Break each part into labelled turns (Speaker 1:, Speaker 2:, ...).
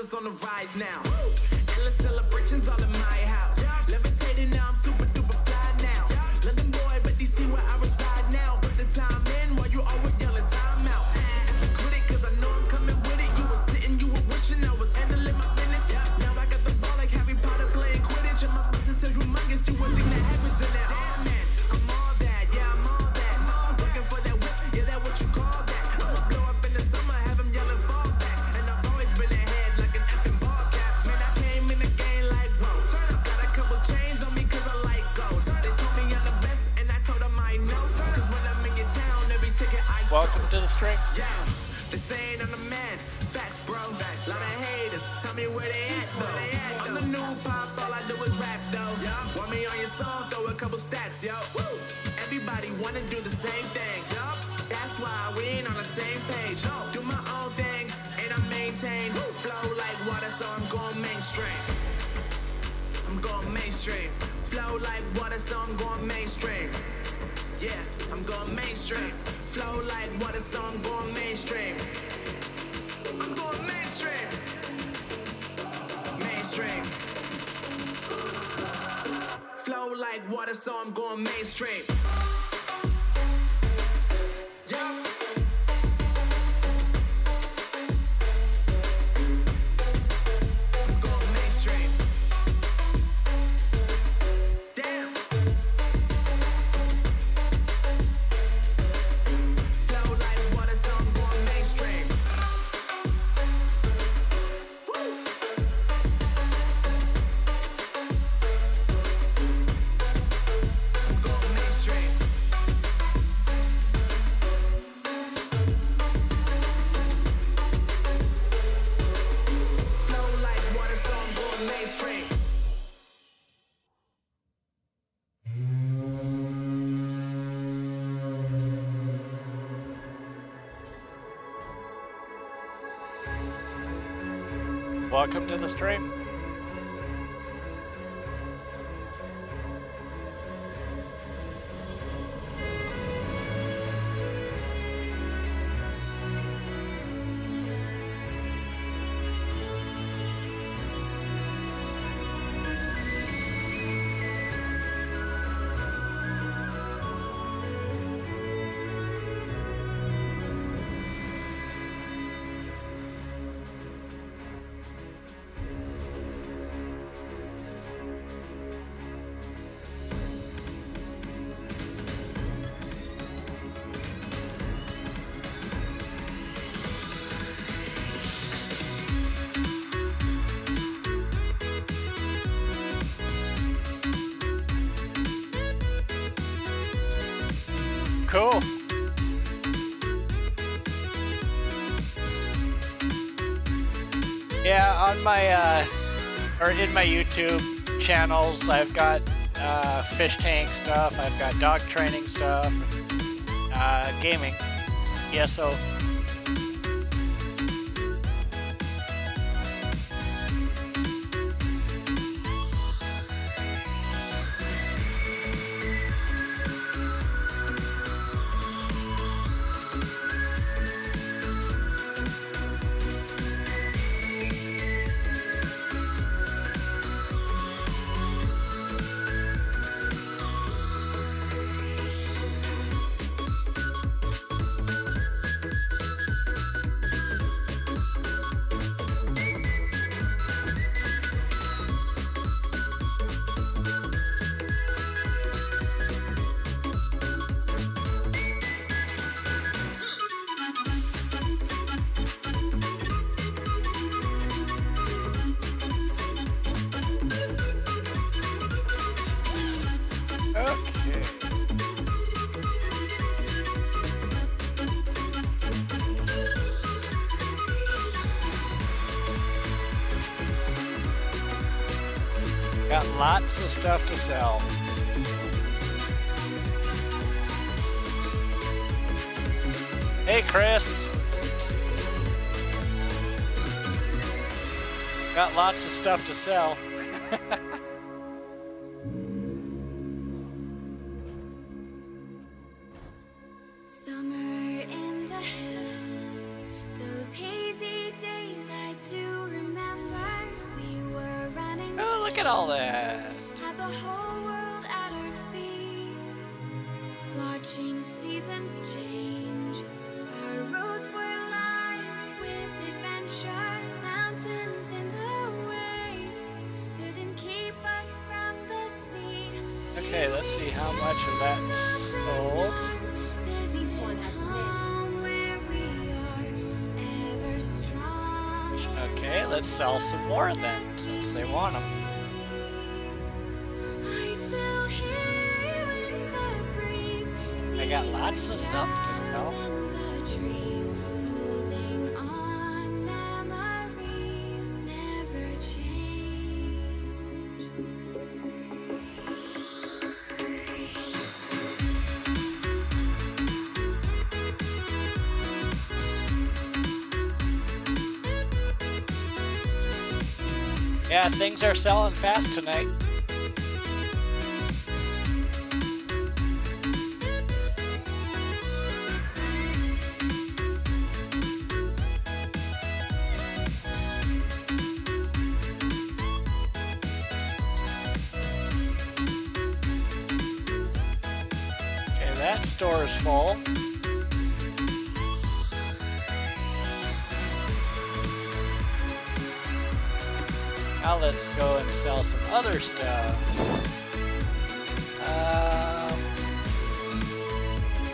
Speaker 1: dollars on the rise now. Endless celebrations all in my house. Levitating now, I'm super duper fly now. London boy, but DC where I reside now. Put the time in while you always yelling time out. If you quit it, cause I know I'm coming with it. You were sitting, you were wishing I was handling my business. Now I got the ball like Harry Potter playing Quidditch. And my business is humongous, you would think that happens in that. Damn man, I'm all that, yeah, I'm all that. Looking for that whip, yeah, that what you call that. I'ma blow up in the summer, have them yelling fall back. And I've always been ahead like an effing ball cap. Man, I came in the game like, whoa. Got a couple chains on me cause I like gold. They told me I'm the best and I told them I know. Cause when I'm in your town, every ticket I sold.
Speaker 2: Welcome to the stream.
Speaker 1: Yeah, they saying I'm the man. Facts, bro. Facts. Lot of haters. Tell me where they at, though. I'm the new pop, all I do is rap, though. Want me on your song, throw a couple stats, yo. Everybody wanna do the same thing. That's why we ain't on the same page. Do my own thing, and I maintain. Flow like water, so I'm going mainstream. I'm going mainstream. Flow like water, so I'm going mainstream. Yeah, I'm going mainstream. Flow like water, so I'm going mainstream. I'm going mainstream. Mainstream. Flow like water, so I'm going mainstream. Yeah. I'm going mainstream. Damn. Flow like water, so I'm going mainstream. I'm going mainstream. Flow like water, so I'm going mainstream.
Speaker 2: Welcome to the stream. Cool. Yeah, on my or in my YouTube channels, I've got fish tank stuff, I've got dog training stuff, gaming, ESO. Got lots of stuff to sell. Hey, Chris. Got lots of stuff to sell.
Speaker 3: Summer in the hills, those hazy days I do remember.
Speaker 2: Look at all that.
Speaker 3: Had the whole world at our feet, watching seasons change. Our roads were lined with adventure, mountains in the way couldn't keep us from the sea.
Speaker 2: Okay, let's see how much of that sold.
Speaker 3: This is home where we are ever strong.
Speaker 2: Okay, let's sell some more then, since they want them. I got lots of stuff to sell. Yeah, things are selling fast tonight. Okay, that store is full. Now let's go and sell some other stuff.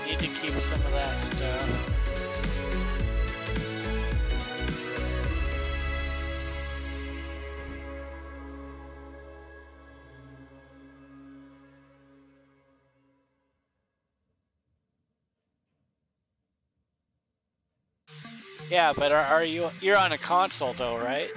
Speaker 2: Need to keep some of that stuff. Yeah, but are you're on a console though, right?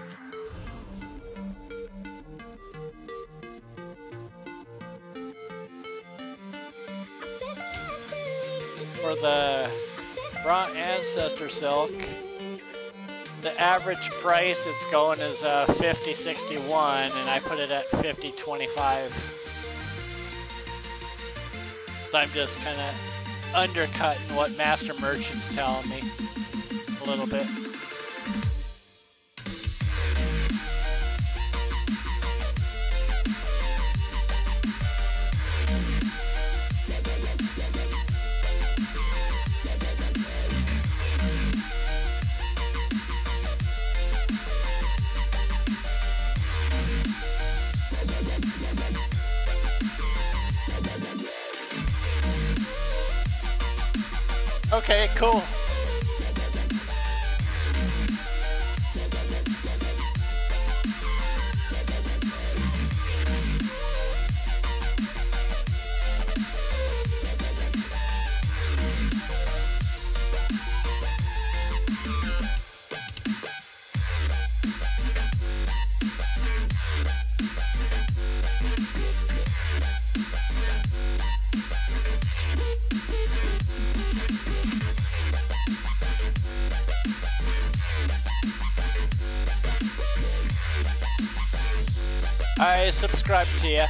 Speaker 2: For the raw ancestor silk, the average price it's going is $50.61, and I put it at $50.25. So I'm just kind of undercutting what Master Merchant's telling me a little bit. Okay, cool. I subscribe to you.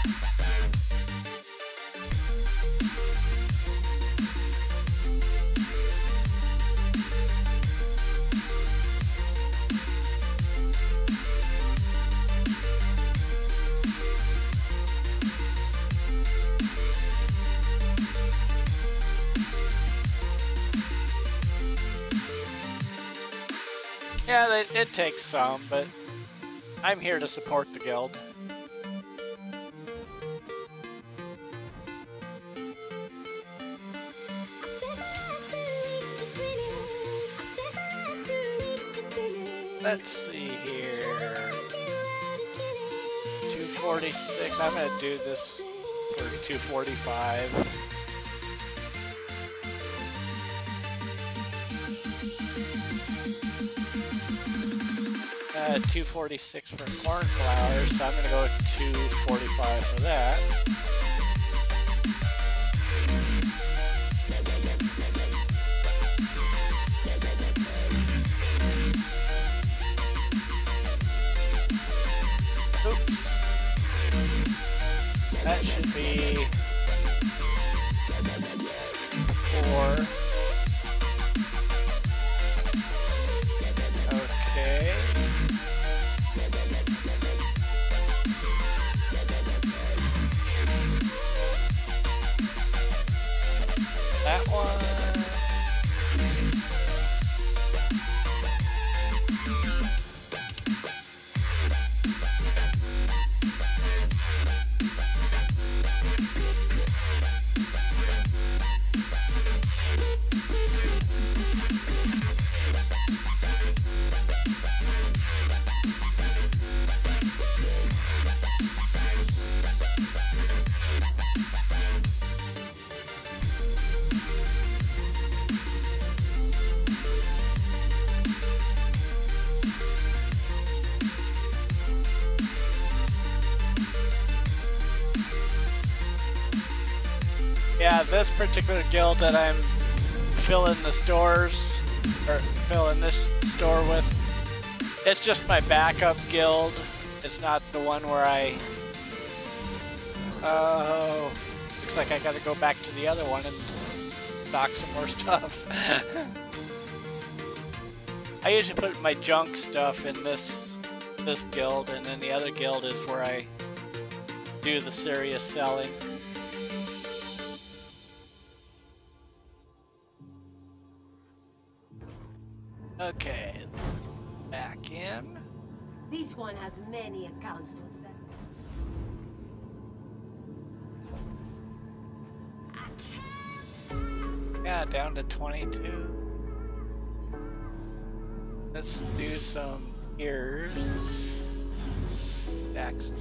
Speaker 2: Yeah, it takes some, but I'm here to support the guild. Let's see here. 246. I'm gonna do this for 245. $246 for cornflowers, so I'm gonna go with $245 for that. Oops. That should be 4. Okay. this particular guild that I'm filling the stores, or filling this store with, it's just my backup guild. It's not the one where I... Oh, looks like I gotta go back to the other one and stock some more stuff. I usually put my junk stuff in this guild, and then the other guild is where I do the serious selling. Okay, back in.
Speaker 4: This one has many accounts to settle.
Speaker 2: Yeah, down to 22. Let's do some tiers. Dax.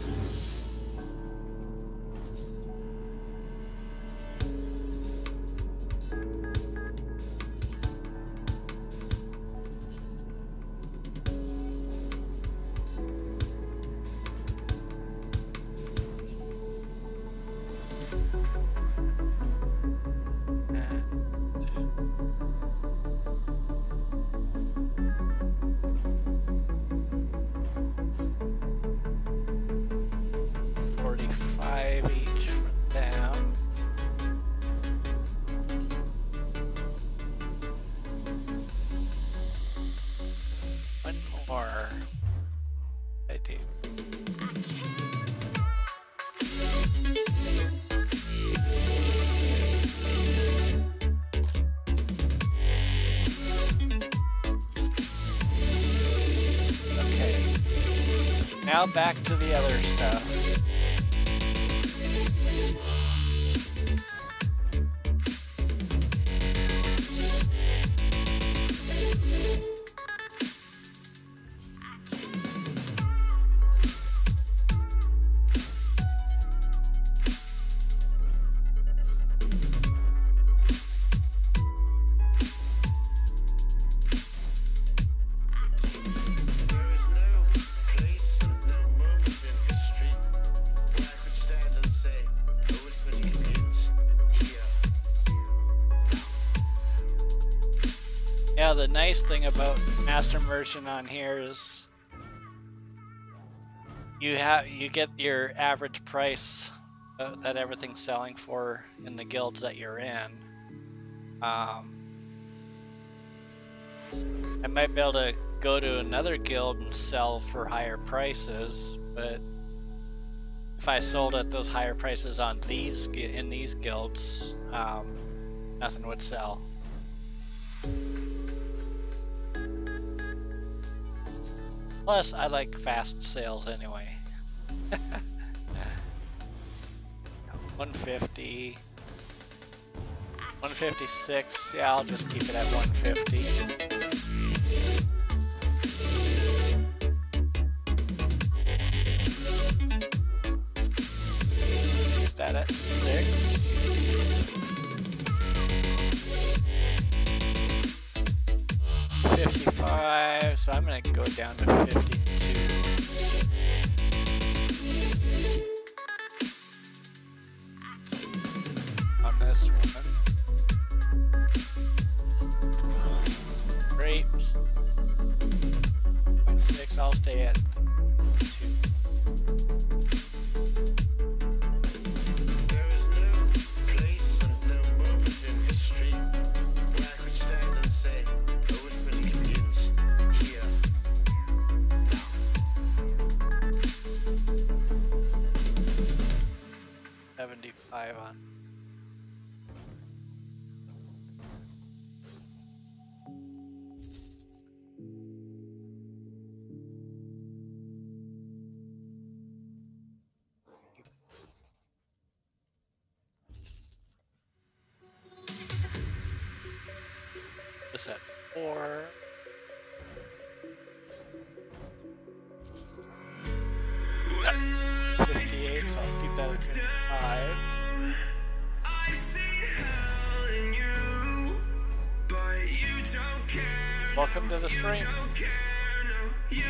Speaker 2: Now back to the other stuff. The nice thing about Master Merchant on here is you get your average price that everything's selling for in the guilds that you're in. I might be able to go to another guild and sell for higher prices, but if I sold at those higher prices on in these guilds, nothing would sell. Plus, I like fast sales anyway. 150. 156. Yeah, I'll just keep it at 150. Put that at 6. $55, so I'm gonna go down to 52. On this one. Grapes. 0.6, I'll stay at 2. On. This at 4. No. 58, so I'll keep that at 55. Welcome to the stream. Keep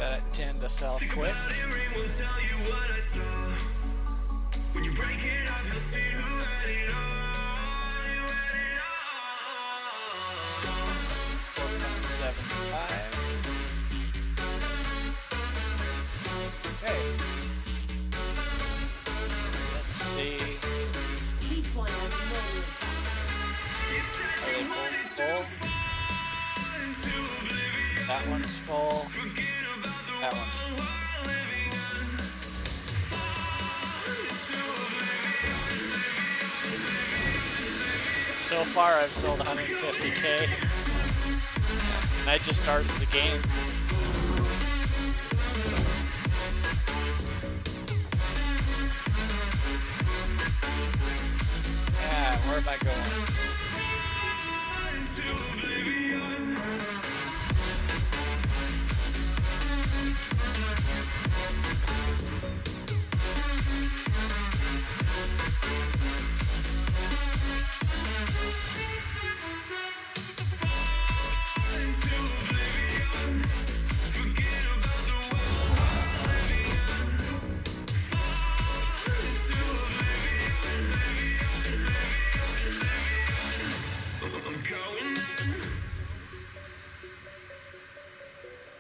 Speaker 2: that tend to sell quick.
Speaker 1: When you break it off, you'll see who had it all. You had it all.
Speaker 2: 4.75. Okay. Let's see.
Speaker 4: This one has
Speaker 2: Are they both full? That one's full. That one's full. So far I've sold 150K. And I just started the game. Yeah, where am I going?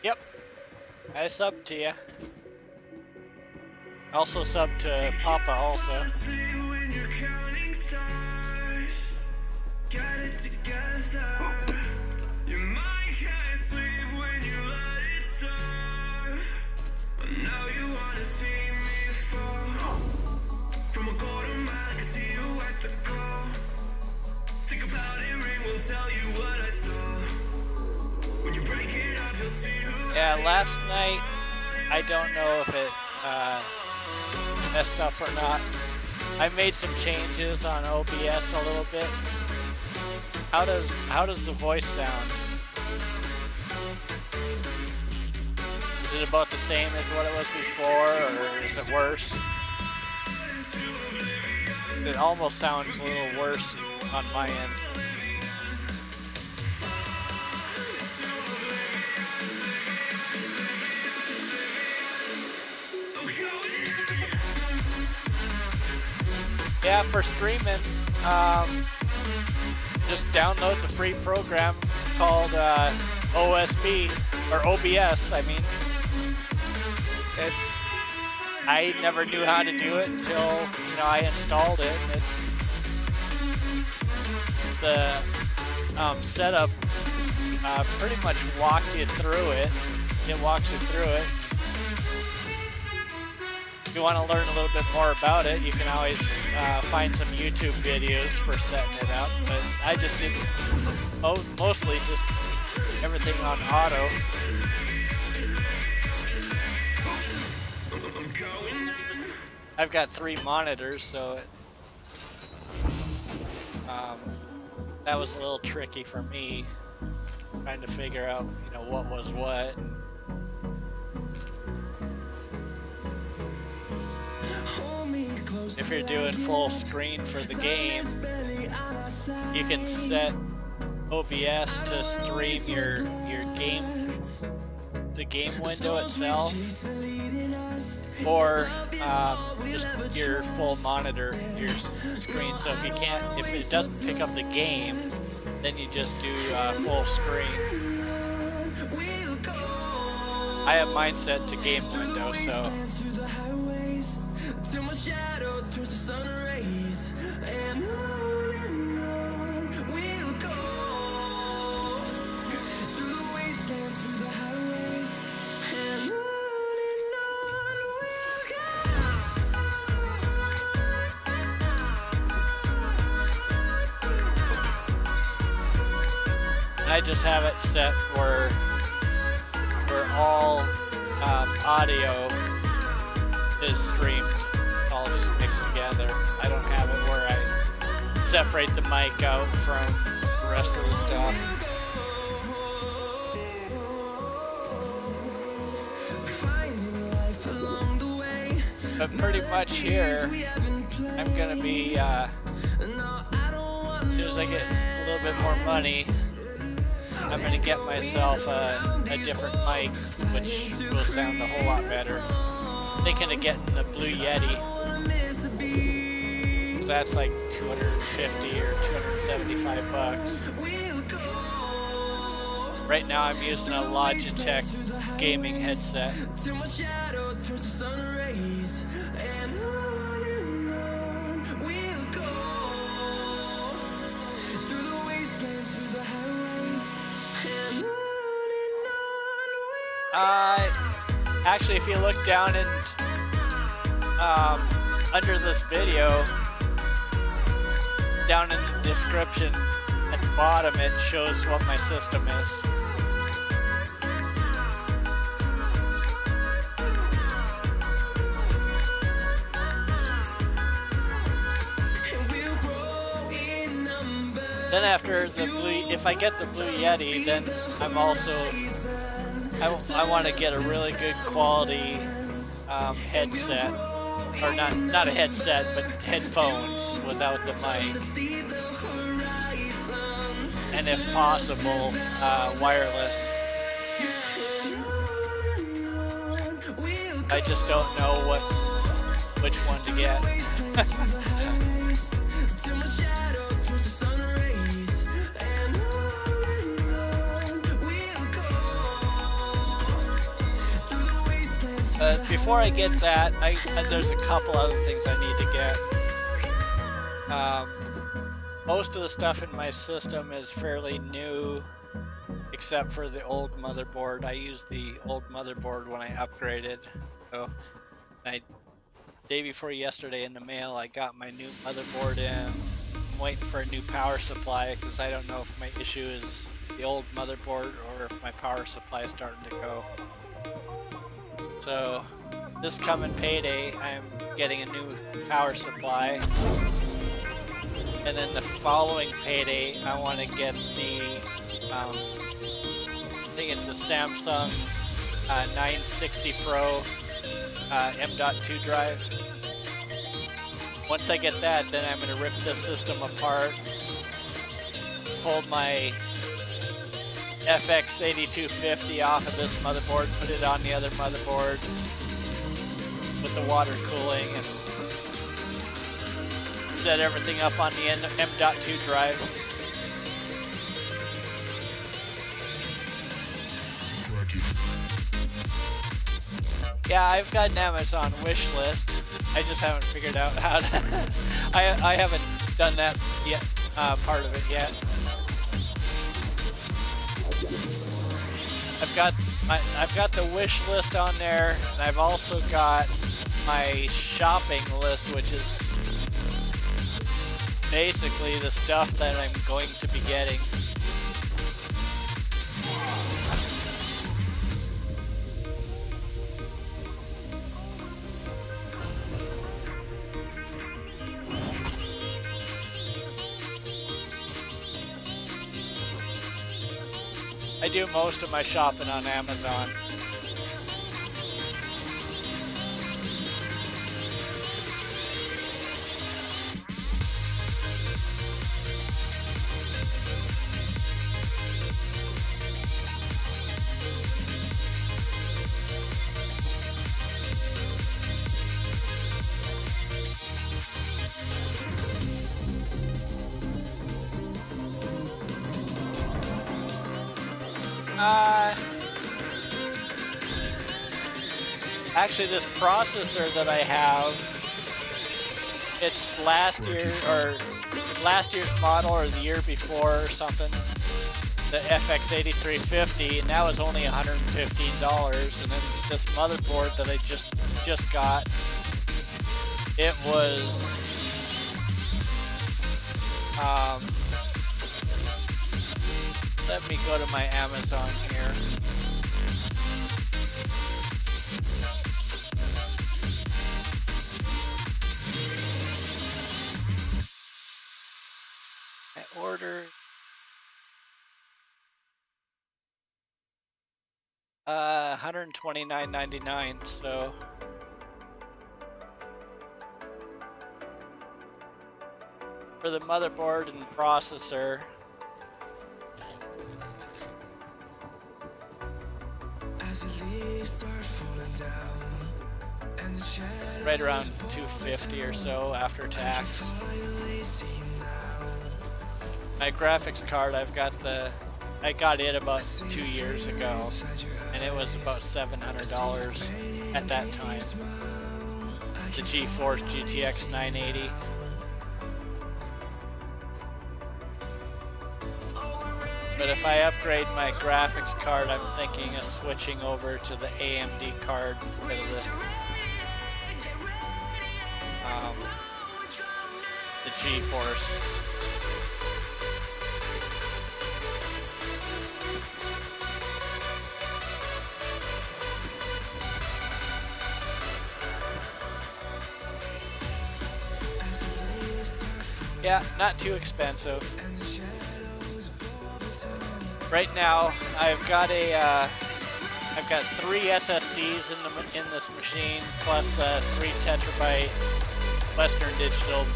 Speaker 2: Yep, I subbed to you. Also subbed to Papa also. Yeah, last night, I don't know if it messed up or not. I made some changes on OBS a little bit. How does the voice sound? Is it about the same as what it was before, or is it worse? It almost sounds a little worse on my end. Yeah, for streaming, just download the free program called OSB, or OBS, I mean. I never knew how to do it until, you know, I installed it. The setup pretty much walked you through it. It walks you through it. If you want to learn a little bit more about it, you can always find some YouTube videos for setting it up. But I just did mostly just everything on auto. I've got 3 monitors, so that was a little tricky for me, trying to figure out, you know, what was what. If you're doing full screen for the game, you can set OBS to stream your game, the game window itself, or just your full monitor, your screen. So if it doesn't pick up the game, then you just do full screen. I have mine set to game window, so. I just have it set where all audio is streamed, all just mixed together. I don't have it where I separate the mic out from the rest of the stuff. But pretty much here, I'm gonna be, as soon as I get a little bit more money, I'm gonna get myself a different mic, which will sound a whole lot better. Thinking of getting the Blue Yeti. That's like 250 or 275 bucks. Right now I'm using a Logitech gaming headset. Actually, if you look down and under this video, down in the description at the bottom, it shows what my system is. Then after the Blue, if I get the Blue Yeti, then I'm also, I want to get a really good quality headset, or not a headset, but headphones without the mic, and if possible, wireless. I just don't know which one to get. Before I get that, there's a couple other things I need to get. Most of the stuff in my system is fairly new, except for the old motherboard. I used the old motherboard when I upgraded. So, day before yesterday in the mail, I got my new motherboard in. I'm waiting for a new power supply because I don't know if my issue is the old motherboard or if my power supply is starting to go. So, this coming payday, I'm getting a new power supply. And then the following payday, I want to get the, I think it's the Samsung 960 Pro M.2 drive. Once I get that, then I'm going to rip the system apart, pull my FX8250 off of this motherboard, put it on the other motherboard with the water cooling, and set everything up on the M.2 drive. Yeah, I've got an Amazon wish list. I just haven't figured out how to I haven't done that yet, part of it yet. I've got the wish list on there, and I've also got my shopping list, which is basically the stuff that I'm going to be getting. I do most of my shopping on Amazon. Actually, this processor that I have, it's last year's model or the year before or something. The FX8350, and that was only $115. And then this motherboard that I just got, it was let me go to my Amazon here. I ordered $129.99, so for the motherboard and processor, Right around 250 or so after tax. My graphics card, I got it about 2 years ago, and it was about $700 at that time. The GeForce GTX 980. But if I upgrade my graphics card, I'm thinking of switching over to the AMD card instead of the GeForce. Yeah, not too expensive. Right now, I've got 3 SSDs in this machine, plus 3 terabyte Western Digital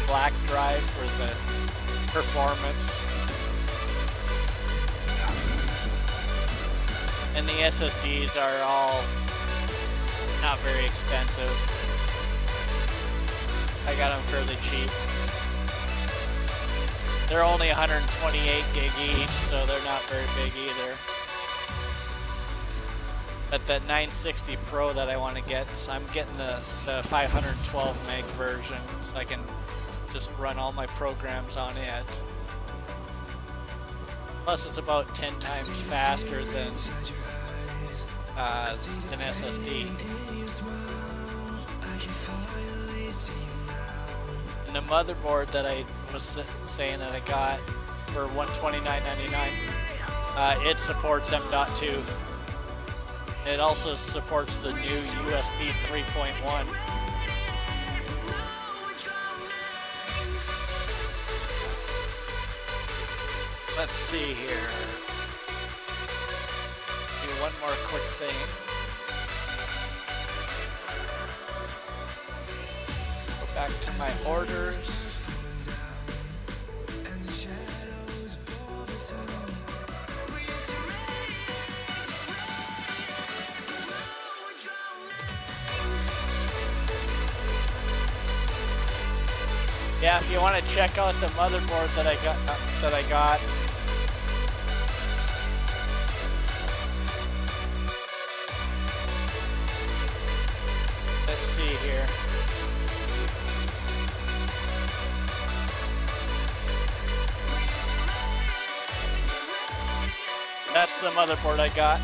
Speaker 2: black drive for the performance. And the SSDs are all not very expensive. I got them fairly cheap. They're only 128 gig each, so they're not very big either. But the 960 Pro that I want to get, so I'm getting the 512 meg version, so I can just run all my programs on it. Plus, it's about 10 times faster than an SSD. And the motherboard that I was saying that I got for $129.99, it supports M.2. It also supports the new USB 3.1. Let's see here. Do one more quick thing. Go back to my orders. Yeah, if you want to check out the motherboard that I got, let's see here. That's the motherboard I got.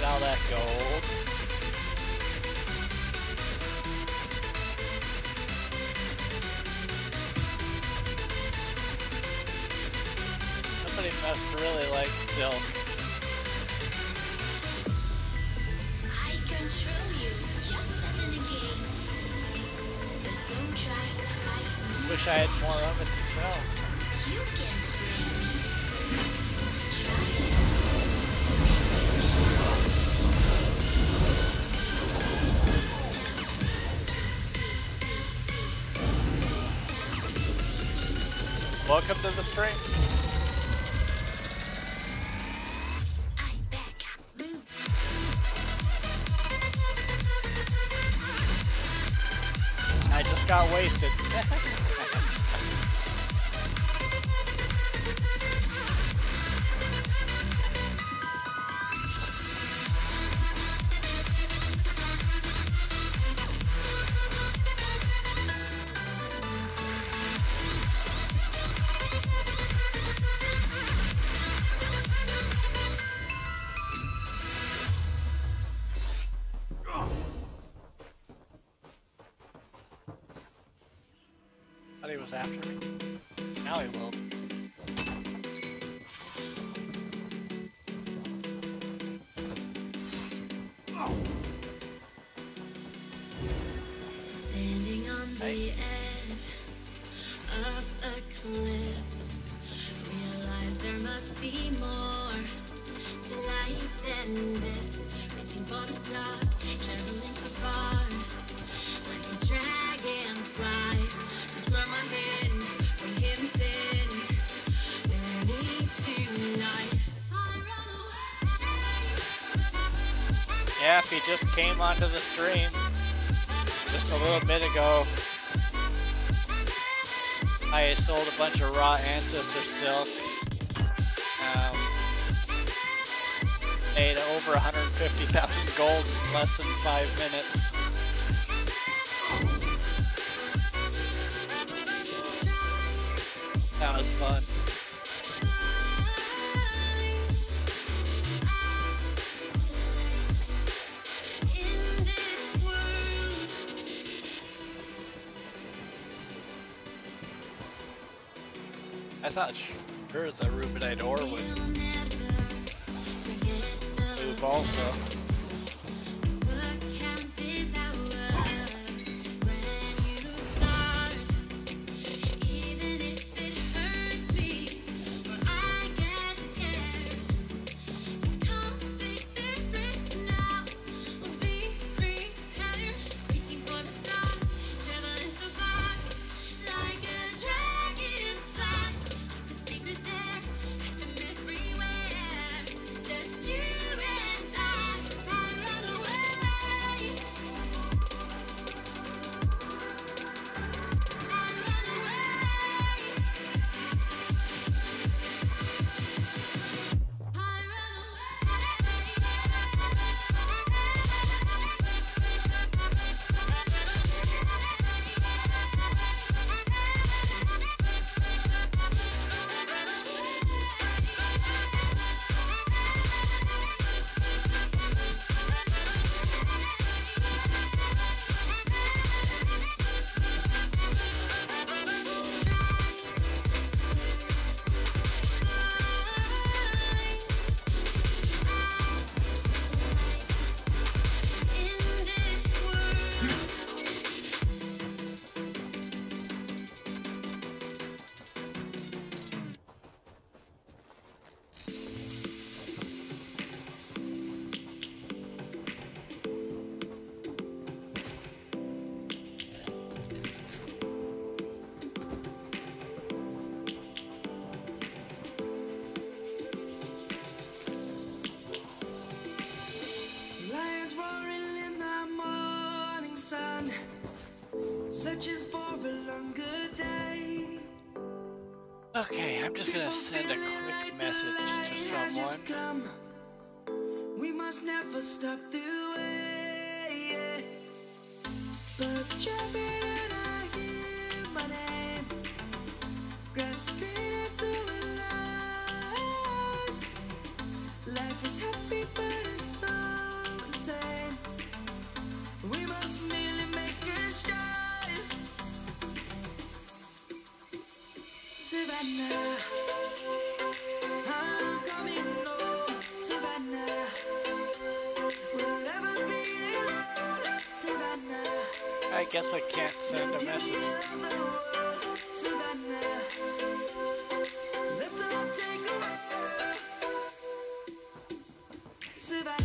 Speaker 2: all that gold. Somebody must really like silk.
Speaker 3: I control you, just as in a game. But don't try to fight me.
Speaker 2: Wish I had more of it to sell.
Speaker 3: You can't win. Try it.
Speaker 2: Welcome to the stream.
Speaker 3: I'm back. Boom.
Speaker 2: I just got wasted. He was after me. Now he will.
Speaker 3: Standing on the edge of a cliff, realize there must be more to life than this. Reaching for the stars, traveling so far, like a dragonfly. Just grab my hand from him, sin. Journey tonight. I run away.
Speaker 2: Yeah, if he just came onto the stream just a little bit ago, I sold a bunch of raw ancestor silk. Made over 150,000 gold in less than 5 minutes. That was fun.
Speaker 3: In this world,
Speaker 2: I thought sure the Rubinite ore would
Speaker 3: we'll never forget
Speaker 2: move also.
Speaker 3: what counts is our brand new start. Even if it hurts me, or I get scared, just come take this risk now. We'll be prepared, reaching for the stars, traveling so far, like a dragonfly. The secret's there, hide them everywhere. Just you and I run away. I run away. I run in this world.
Speaker 1: Lions roaring in the morning sun, searching for a longer day.
Speaker 2: Okay, I'm just gonna send a quick message to someone.
Speaker 1: Come, we must never stop the way. Birds jumping and I hear my name, grasping into a life. Life is happy but it's so Savannah, I'm coming home. Savannah, we'll never be alone. Savannah,
Speaker 2: I guess I can't send a message.
Speaker 1: Savannah, let's all take a ride. Savannah.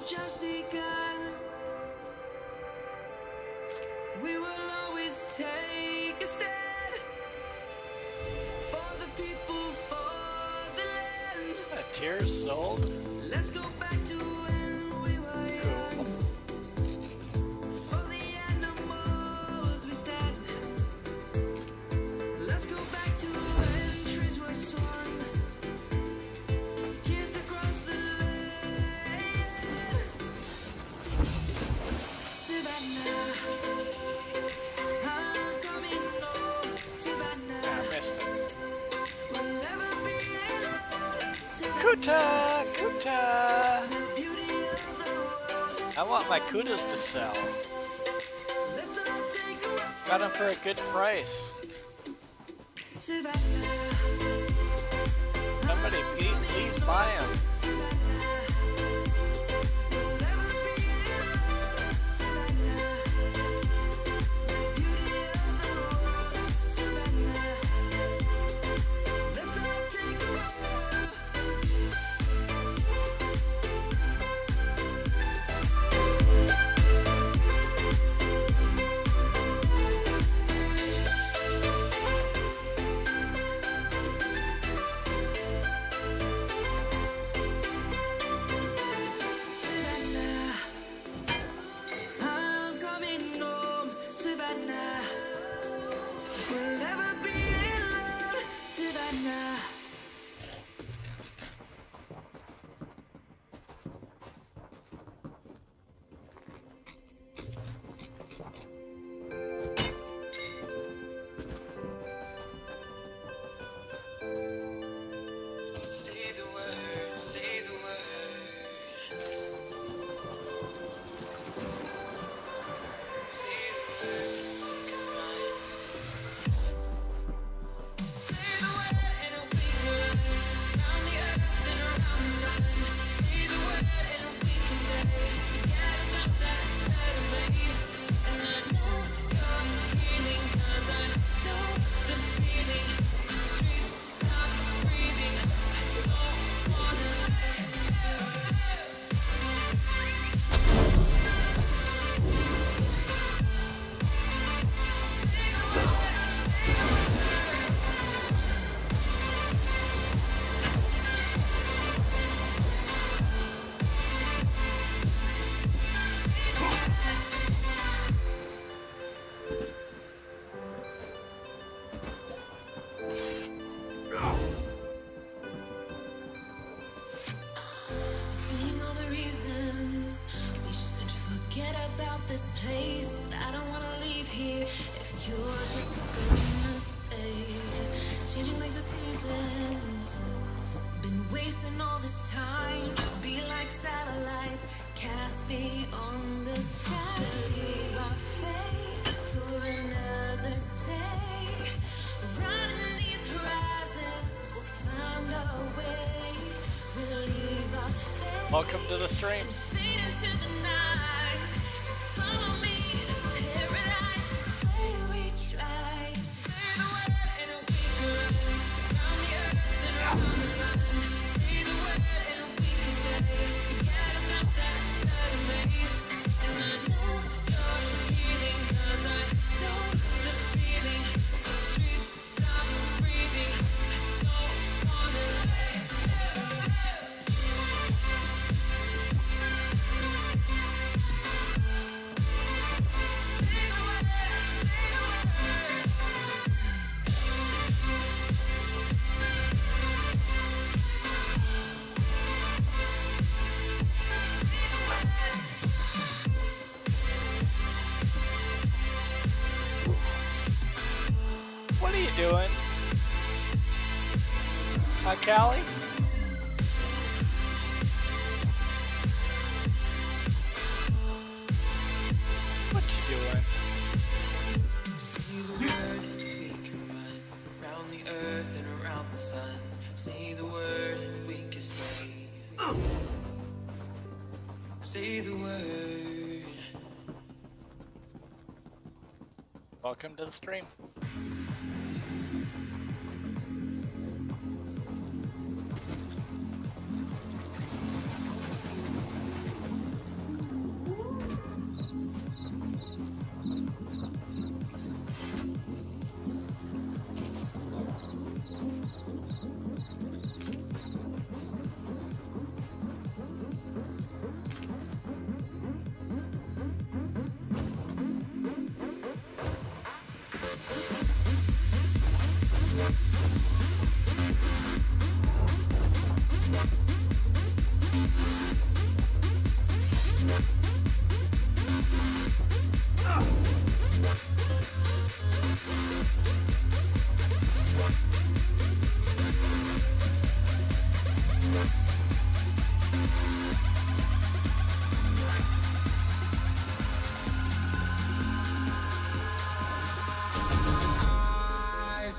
Speaker 1: Just begun. We will always take a stand for the people, for the land.
Speaker 2: Tears sold?
Speaker 1: Let's go back to when we were young. For the animals we stand. Let's go back to when trees were swung. Kids across the Savannah, I'm coming home. Savannah,
Speaker 2: I missed it.
Speaker 1: we'll never be alone. Savannah,
Speaker 2: Kuta! Kuta!
Speaker 1: the beauty of the world.
Speaker 2: I want my kutas to sell.
Speaker 1: Let's all take a ride.
Speaker 2: Got them for a good price.
Speaker 1: Savannah,
Speaker 2: Somebody please buy them.
Speaker 1: Savannah, we'll never be alone. Savannah, the beauty of the world. Savannah, let's all take a ride. Savannah, I'm coming home. Savannah, we'll never be alone. Savannah. Say the word, say the word. Say the word, goodbye. Say the word and a week will around the earth and around the sun. Say the word and we can say, forget about that better place. And I know you're healing, 'cause I know the feeling. The streets stop breathing. I don't wanna let you. Seeing all the reasons we should forget about this place, but I don't wanna leave here if you're just gonna stay. Changing like the seasons, been wasting all this time to be like satellites cast beyond the sky. Leave our fate for another day. Running these horizons, we'll find our way. We'll leave our fate.
Speaker 2: Welcome to the stream.
Speaker 1: Fade into the night. Just follow me to paradise. Say we tried. Say the word and we can run around the earth and around the sun. Say the word and we can say, forget about that third place. And I know you're healing, 'cause I know the feeling. The streets stop breathing. I don't wanna let you.
Speaker 2: doing? Hi, Callie? What you doing?
Speaker 1: Say the word, we can run around the earth and around the sun. Say the word, and we can say. Say the word.
Speaker 2: Welcome to the stream.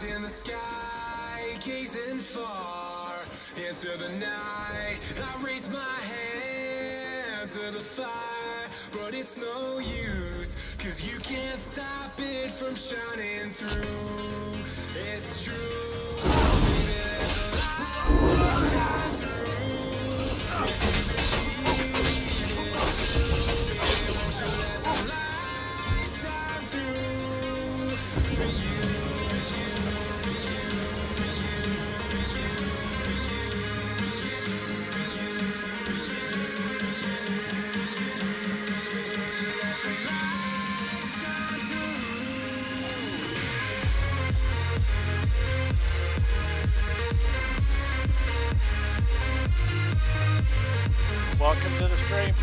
Speaker 1: In the sky, gazing far into the night, I raise my hand to the fire, but it's no use, 'cause you can't stop it from shining through. It's true, baby, let the light shine through. If you believe it's true, baby, won't you let the light shine through for you.
Speaker 2: Welcome to the stream.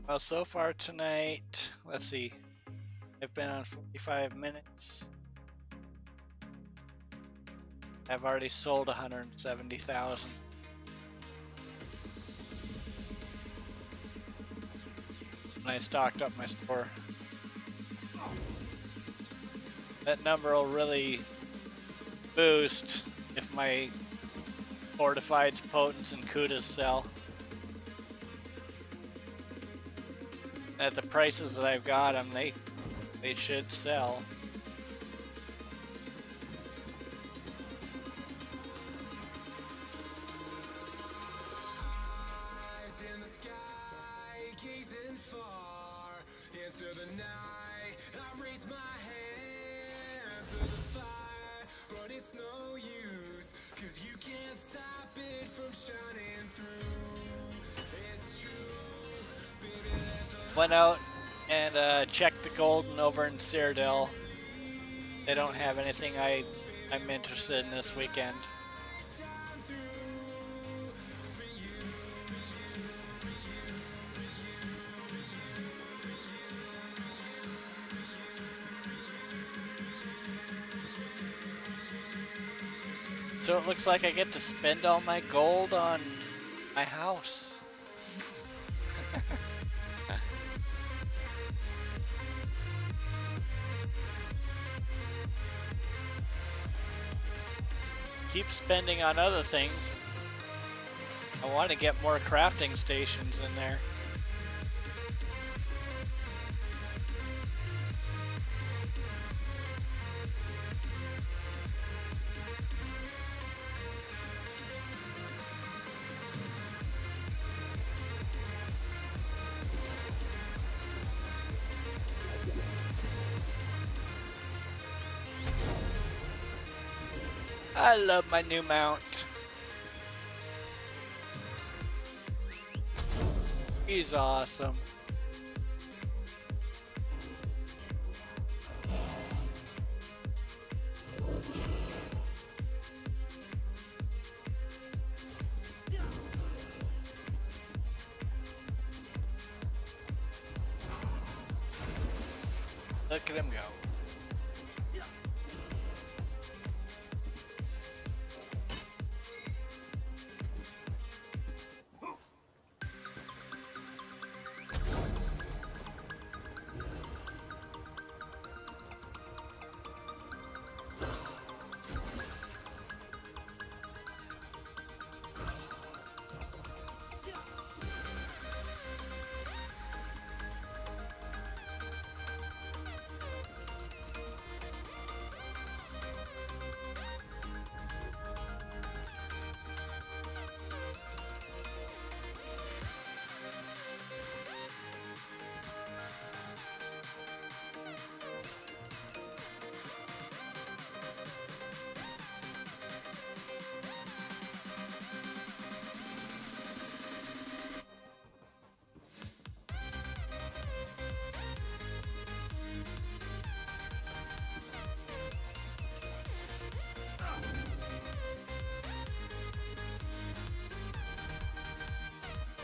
Speaker 2: Well, so far tonight, let's see, I've been on 45 minutes. I've already sold 170,000. When I stocked up my store. That number will really boost if my Fortifieds, Potents, and Kutas sell. At the prices that I've got them, they should sell.
Speaker 1: Eyes in the sky, gazing far into the night. I raise my hand to the fire, but it's no use, 'cause you can't stop it from shining through. It's true, baby, let the
Speaker 2: Went out and checked the Golden over in Cyrodiil. They don't have anything I'm interested in this weekend. So it looks like I get to spend all my gold on my house. Keep spending on other things. I want to get more crafting stations in there. I love my new mount. He's awesome. Look at him go.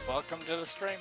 Speaker 2: Welcome to the stream.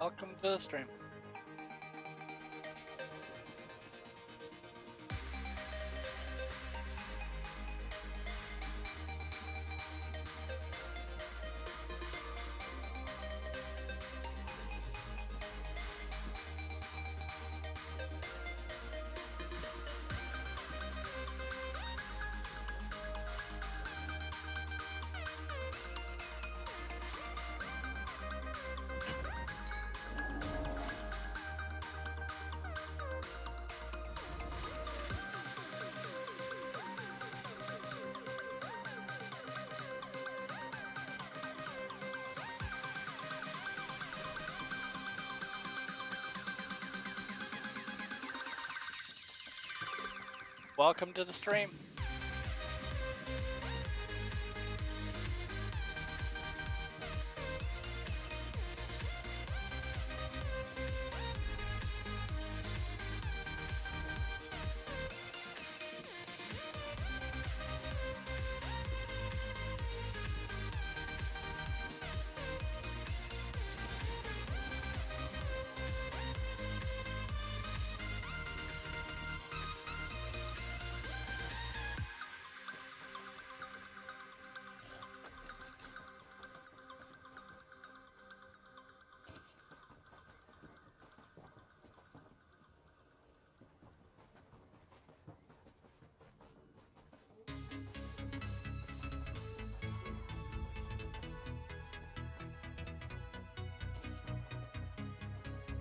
Speaker 2: Welcome to the stream. Welcome to the stream.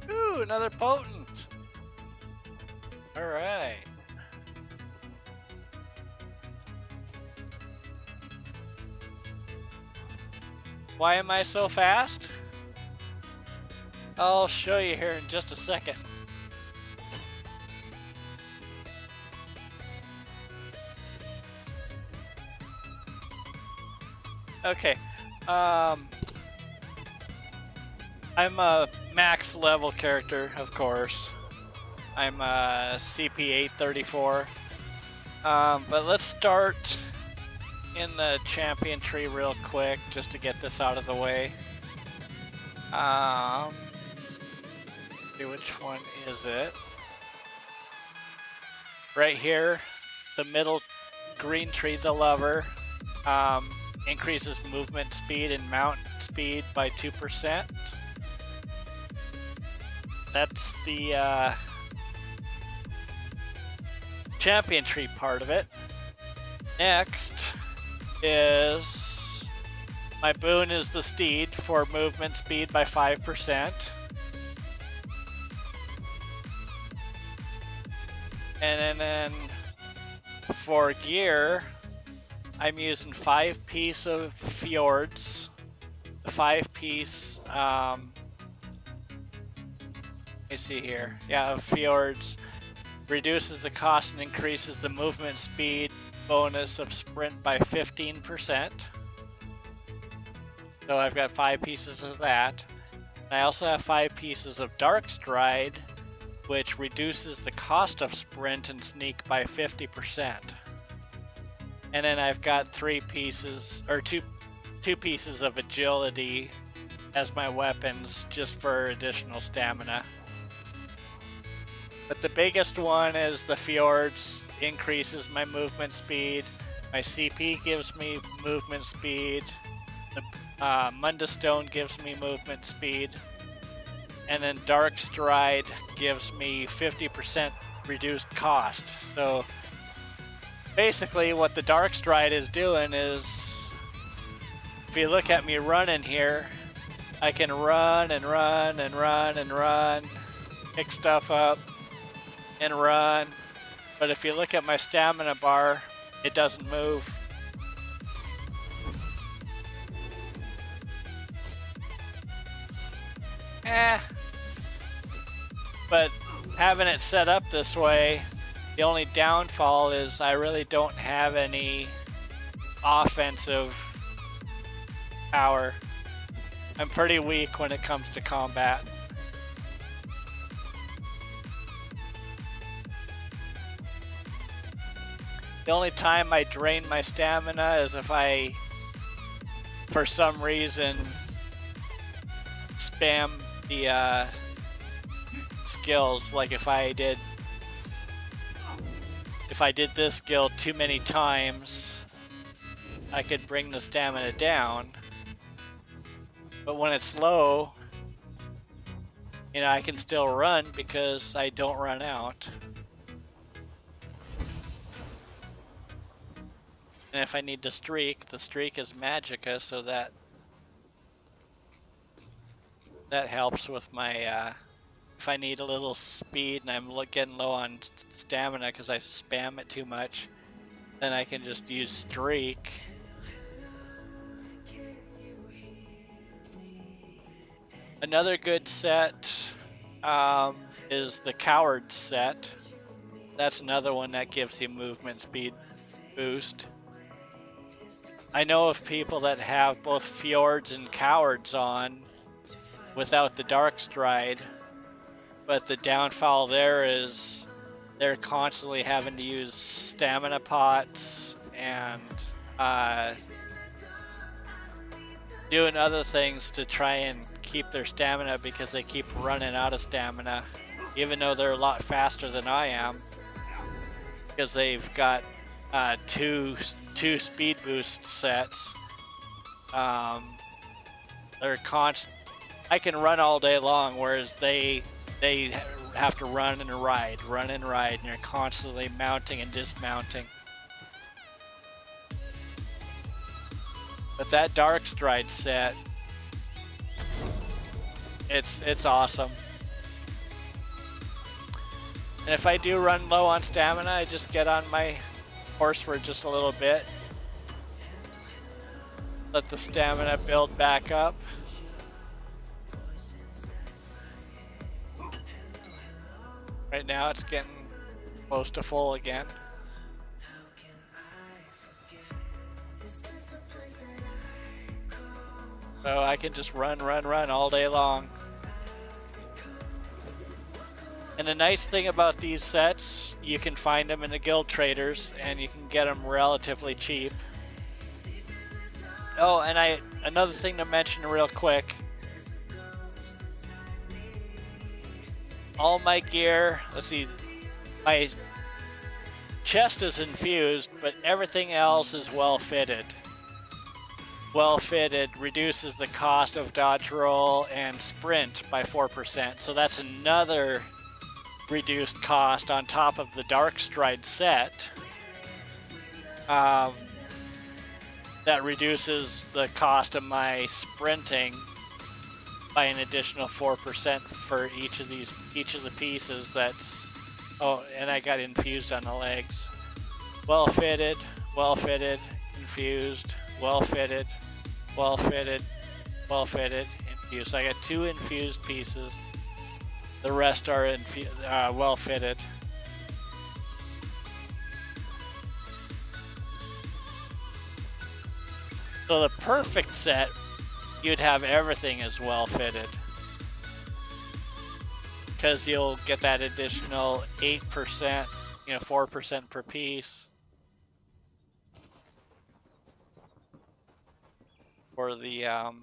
Speaker 2: Ooh, another potent. All right. Why am I so fast? I'll show you here in just a second. Okay. I'm a max level character, of course. I'm a CP 834. But let's start in the champion tree real quick, just to get this out of the way. See which one is it? Right here, the middle green tree, the lover, increases movement speed and mount speed by 2%. That's the champion tree part of it. Next is my boon is the steed for movement speed by 5%. And then for gear, I'm using 5-piece of Foirds. The 5-piece, let me see here. Yeah, Foirds reduces the cost and increases the movement speed bonus of sprint by 15%. So I've got 5 pieces of that. And I also have 5 pieces of Darkstride, which reduces the cost of sprint and sneak by 50%. And then I've got 3 pieces, or two pieces of agility as my weapons, just for additional stamina. But the biggest one is the Foirds, increases my movement speed. My CP gives me movement speed. The Mundustone gives me movement speed. And then Darkstride gives me 50% reduced cost. So basically what the Darkstride is doing is, if you look at me running here, I can run and run and run and run, pick stuff up and run. But if you look at my stamina bar, it doesn't move. But having it set up this way, the only downfall is I really don't have any offensive power. I'm pretty weak when it comes to combat. The only time I drain my stamina is if I, for some reason, spam the skills. Like if I did this skill too many times, I could bring the stamina down. But when it's low, you know, I can still run because I don't run out. And if I need to streak, the streak is Magicka, so that helps with my, if I need a little speed and I'm getting low on stamina because I spam it too much, then I can just use streak. Another good set is the Coward set. That's another one that gives you movement speed boost. I know of people that have both Foirds and Cowards on without the Darkstride, but the downfall there is they're constantly having to use stamina pots and doing other things to try and keep their stamina because they keep running out of stamina, even though they're a lot faster than I am, because they've got two speed boost sets. They're constant. I can run all day long, whereas they have to run and ride, and you're constantly mounting and dismounting. But that Darkstride set, it's awesome. And if I do run low on stamina, I just get on my horse for just a little bit. Let the stamina build back up. Right now it's getting close to full again. So I can just run all day long. And the nice thing about these sets, you can find them in the guild traders and you can get them relatively cheap. Oh, and another thing to mention real quick. All my gear, let's see, my chest is infused, but everything else is well fitted. Well fitted reduces the cost of dodge roll and sprint by 4%. So that's another reduced cost on top of the Darkstride set. That reduces the cost of my sprinting by an additional 4% for each of the pieces. That's, oh, and I got infused on the legs. Well fitted, infused, well fitted, infused. So I got 2 infused pieces. The rest are well fitted. So the perfect set, you'd have everything as well fitted, because you'll get that additional 8%, 4% per piece for the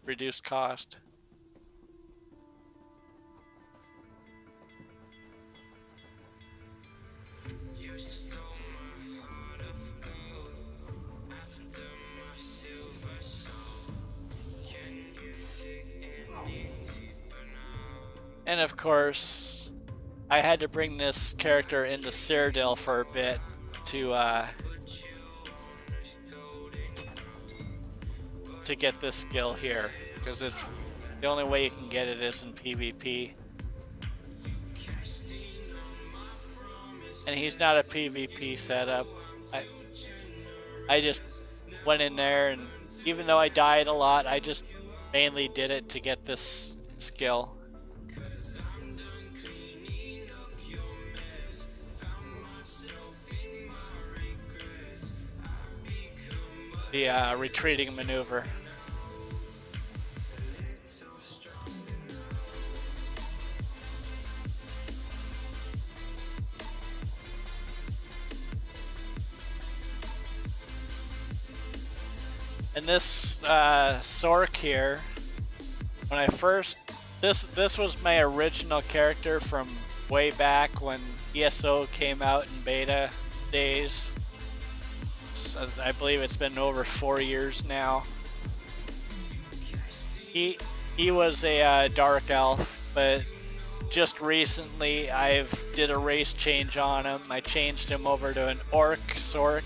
Speaker 2: reduced cost. And of course, I had to bring this character into Cyrodiil for a bit to get this skill here, because it's the only way you can get it is in PvP. And he's not a PvP setup. I just went in there, and even though I died a lot, I just mainly did it to get this skill. The retreating maneuver. And this Sorc here, when I first, this was my original character from way back when ESO came out in beta days. I believe it's been over 4 years now. He was a dark elf, but just recently I've did a race change on him. I changed him over to an Orc Sorc.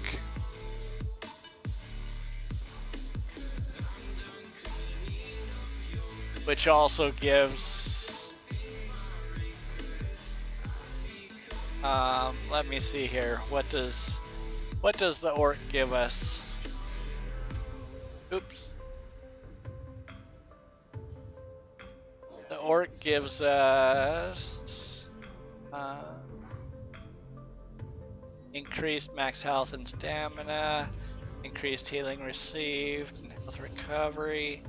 Speaker 2: Which also gives, let me see here, what does the Orc give us? Oops. The Orc gives us increased max health and stamina, increased healing received, and health recovery.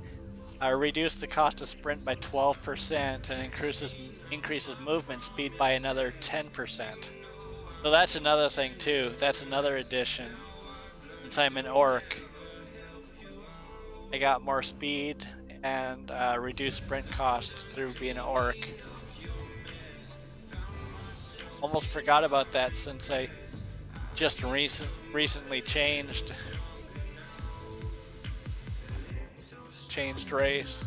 Speaker 2: Reduce the cost of sprint by 12% and increases movement speed by another 10%. So that's another thing too. That's another addition. Since I'm an Orc, I got more speed and reduced sprint costs through being an Orc. Almost forgot about that since I just recently changed race.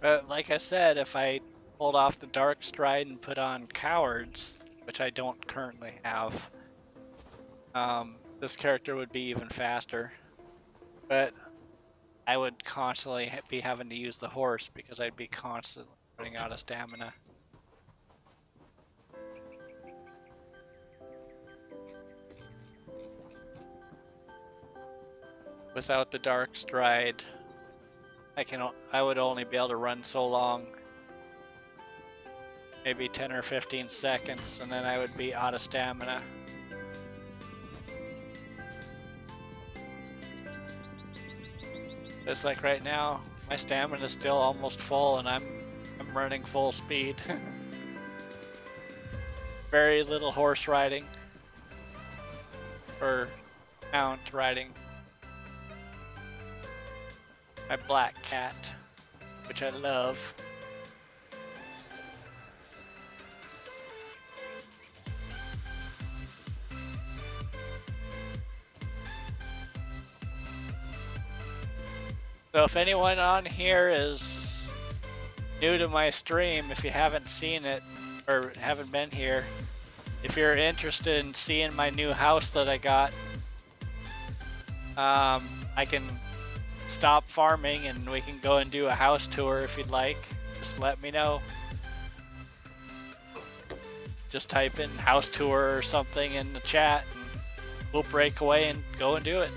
Speaker 2: But like I said, if I pulled off the Darkstride and put on Cowards, which I don't currently have, this character would be even faster. But I would constantly be having to use the horse because I'd be constantly running out of stamina. Without the Darkstride, I would only be able to run so long. Maybe 10 or 15 seconds, and then I would be out of stamina. Just like right now, my stamina is still almost full, and I'm running full speed. Very little horse riding, or mount riding. My black cat, which I love. So if anyone on here is new to my stream, if you haven't seen it or haven't been here, if you're interested in seeing my new house that I got, I can stop farming and we can go and do a house tour if you'd like. Just let me know. Just type in house tour or something in the chat and we'll break away and go and do it.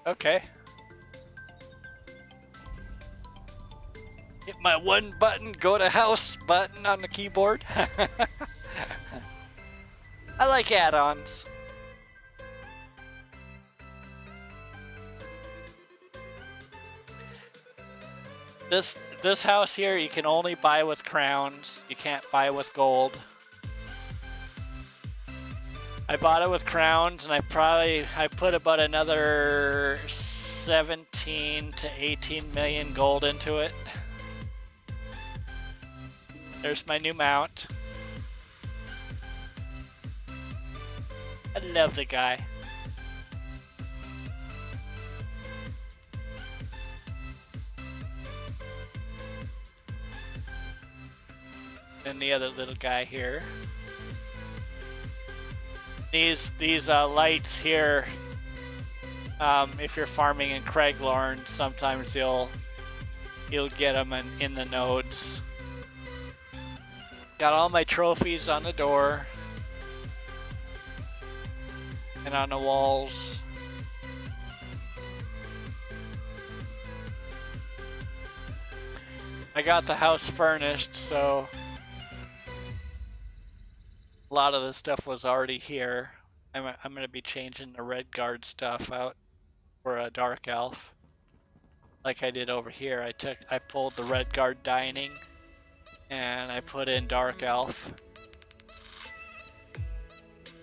Speaker 2: Okay. Hit my one button, go to house button on the keyboard. I like add-ons. This house here you can only buy with crowns. You can't buy with gold. I bought it with crowns and I put about another 17 to 18 million gold into it. There's my new mount. I love the guy. And the other little guy here. These lights here, if you're farming in Craiglorn, sometimes you'll get them in the nodes. Got all my trophies on the door and on the walls. I got the house furnished, so a lot of the stuff was already here. I'm going to be changing the red guard stuff out for a dark elf. Like I did over here. I pulled the red guard dining and I put in dark elf.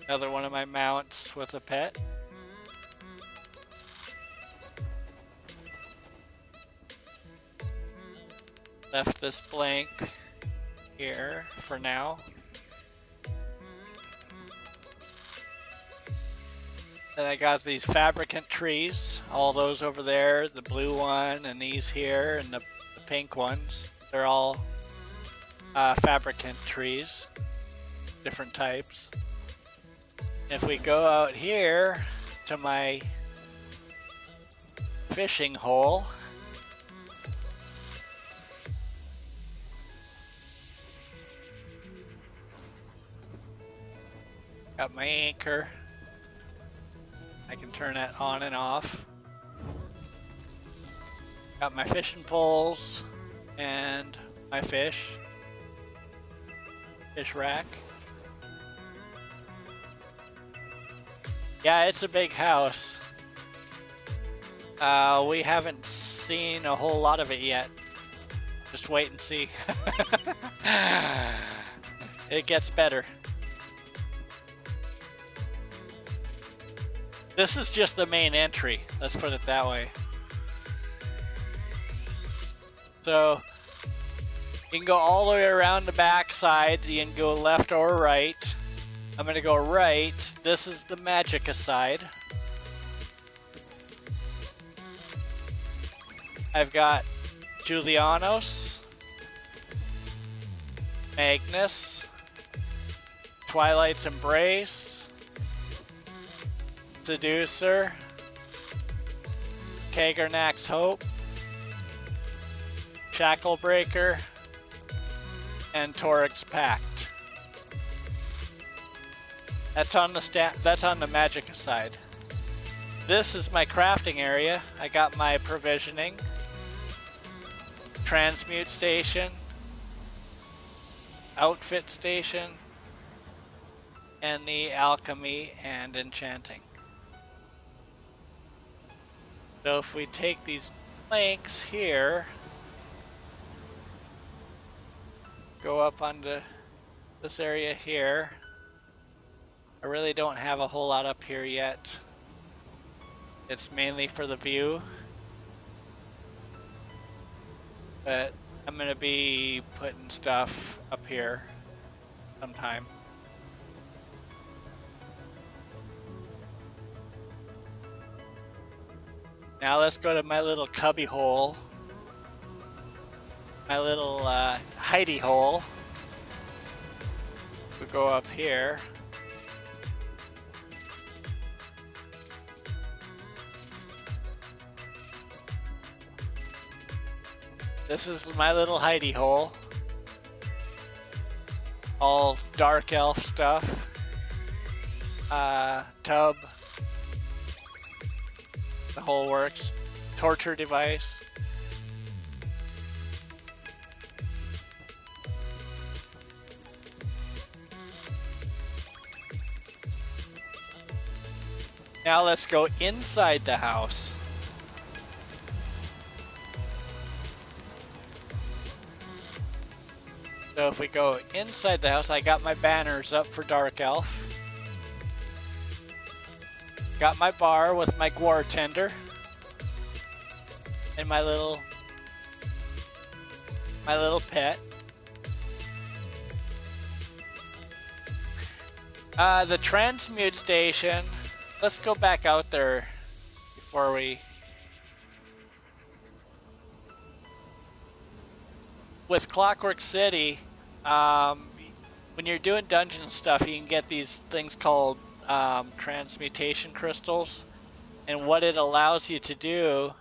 Speaker 2: Another one of my mounts with a pet. Left this blank here for now. Then I got these fabricant trees, all those over there, the blue one and these here and the pink ones. They're all fabricant trees, different types. If we go out here to my fishing hole, got my anchor. I can turn that on and off. Got my fishing poles and my fish rack. Yeah, it's a big house. We haven't seen a whole lot of it yet. Just wait and see. It gets better. This is just the main entry, let's put it that way. So, you can go all the way around the back side, you can go left or right. I'm gonna go right. This is the Magicka side. I've got Julianos, Magnus, Twilight's Embrace, Seducer, Kagernak's Hope, Shacklebreaker, and Toric's Pact. That's on the Magicka side. This is my crafting area. I got my provisioning, transmute station, outfit station, and the alchemy and enchanting. So if we take these planks here, go up onto this area here. I really don't have a whole lot up here yet. It's mainly for the view. But I'm gonna be putting stuff up here sometime. Now let's go to my little cubby hole. My little hidey hole. We'll go up here. This is my little hidey hole. All dark elf stuff. Tub. The whole works. Torture device. Now let's go inside the house. So if we go inside the house, I got my banners up for Dark Elf. Got my bar with my Gwar Tender. And my little pet. The transmute station. Let's go back out there before we... With Clockwork City, when you're doing dungeon stuff, you can get these things called transmutation crystals. And what it allows you to do,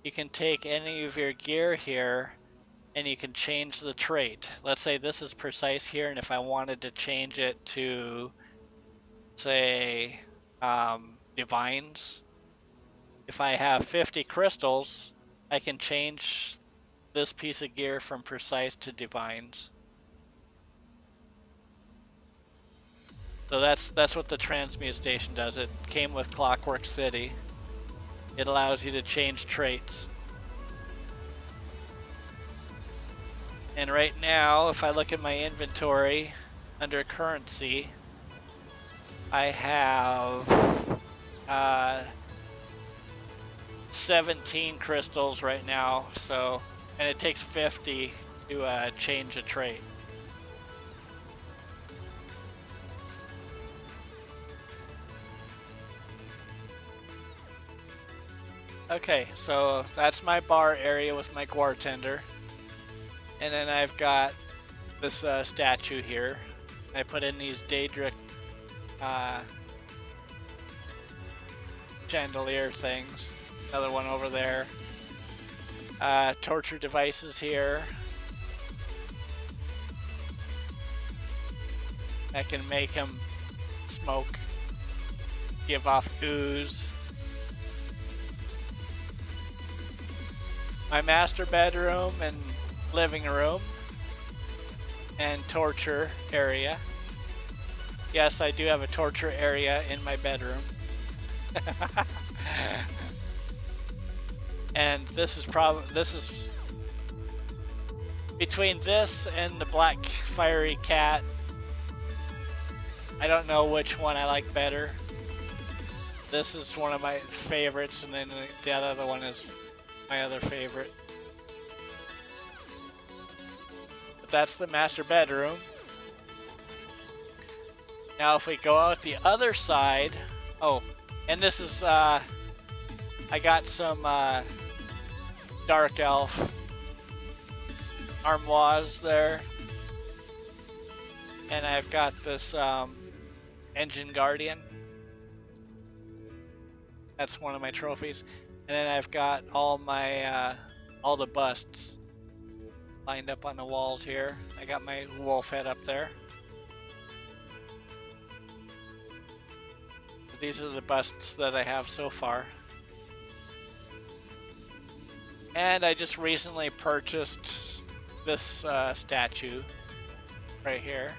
Speaker 2: you can take any of your gear here and you can change the trait. Let's say this is precise here, and if I wanted to change it to, say, divines, if I have 50 crystals, I can change this piece of gear from precise to divines. So that's what the transmute station does. It came with Clockwork City. It allows you to change traits. And right now, if I look at my inventory under currency, I have 17 crystals right now. So, and it takes 50 to change a trait. Okay, so that's my bar area with my Gwar Tender. And then I've got this statue here. I put in these Daedric chandelier things. Another one over there. Torture devices here. I can make him smoke, give off ooze. My master bedroom and living room and torture area. Yes, I do have a torture area in my bedroom. And this is between this and the black fiery cat. I don't know which one I like better. This is one of my favorites, and then the other one is my other favorite. But that's the master bedroom. Now if we go out the other side, oh, and this is, I got some Dark Elf armoires there. And I've got this Engine Guardian. That's one of my trophies. And then I've got all my, all the busts lined up on the walls here. I got my wolf head up there. These are the busts that I have so far. And I just recently purchased this statue right here.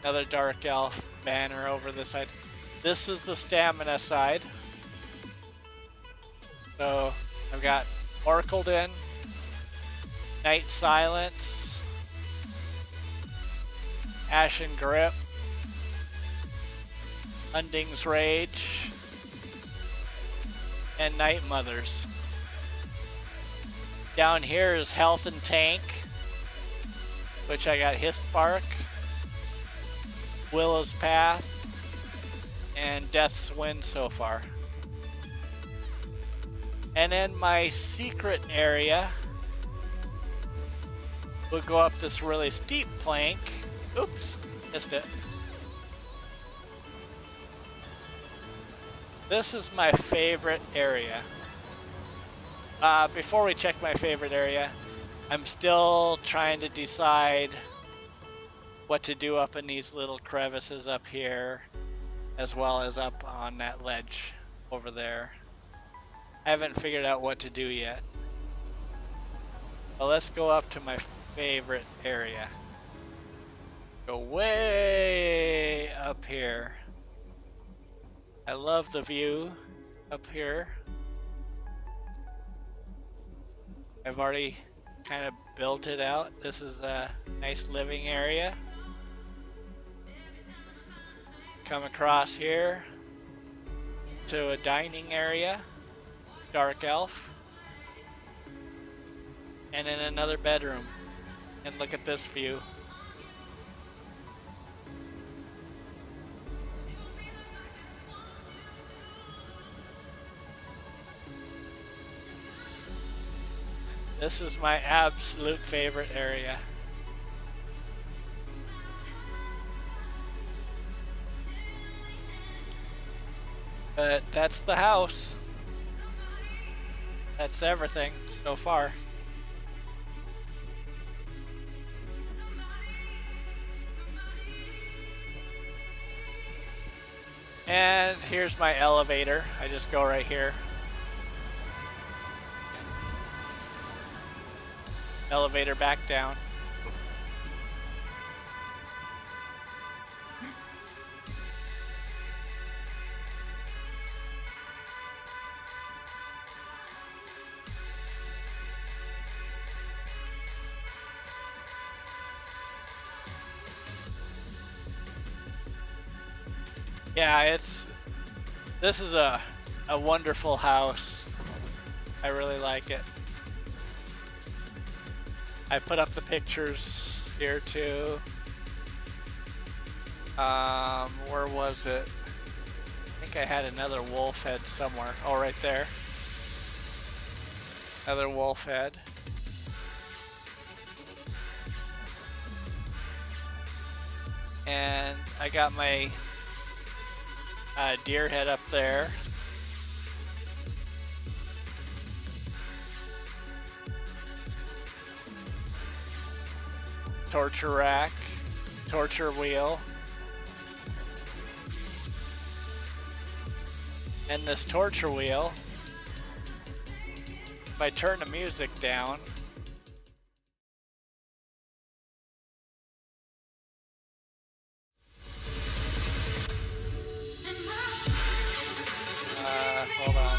Speaker 2: Another Dark Elf banner over this side. This is the stamina side. So I've got Orkaldin, Night Silence, Ashen Grip, Unding's Rage, and Night Mothers. Down here is Health and Tank, which I got Histbark, Willow's Path, and Death's Wind so far. And then my secret area will go up this really steep plank. Oops, missed it. This is my favorite area. Before we check my favorite area, I'm still trying to decide what to do up in these little crevices up here, as well as up on that ledge over there. I haven't figured out what to do yet. But let's go up to my favorite area. Go way up here. I love the view up here. I've already kind of built it out. This is a nice living area. Come across here to a dining area, Dark Elf, and then another bedroom. And look at this view. This is my absolute favorite area. But that's the house. That's everything so far. And here's my elevator. I just go right here. Elevator back down. Yeah, this is a wonderful house. I really like it. I put up the pictures here too. Where was it? I think I had another wolf head somewhere. Oh, right there. Another wolf head. And I got my deer head up there. Torture rack, torture wheel, and this torture wheel, if I turn the music down, hold on.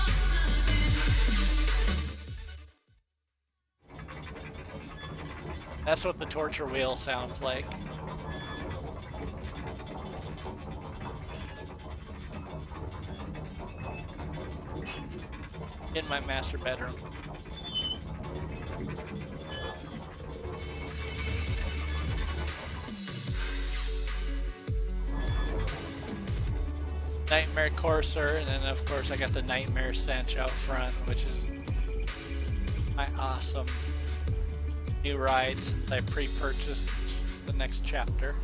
Speaker 2: That's what the torture wheel sounds like. In my master bedroom. Nightmare Corsair, and then of course I got the Nightmare Stench out front, which is my awesome new ride since I pre-purchased the next chapter.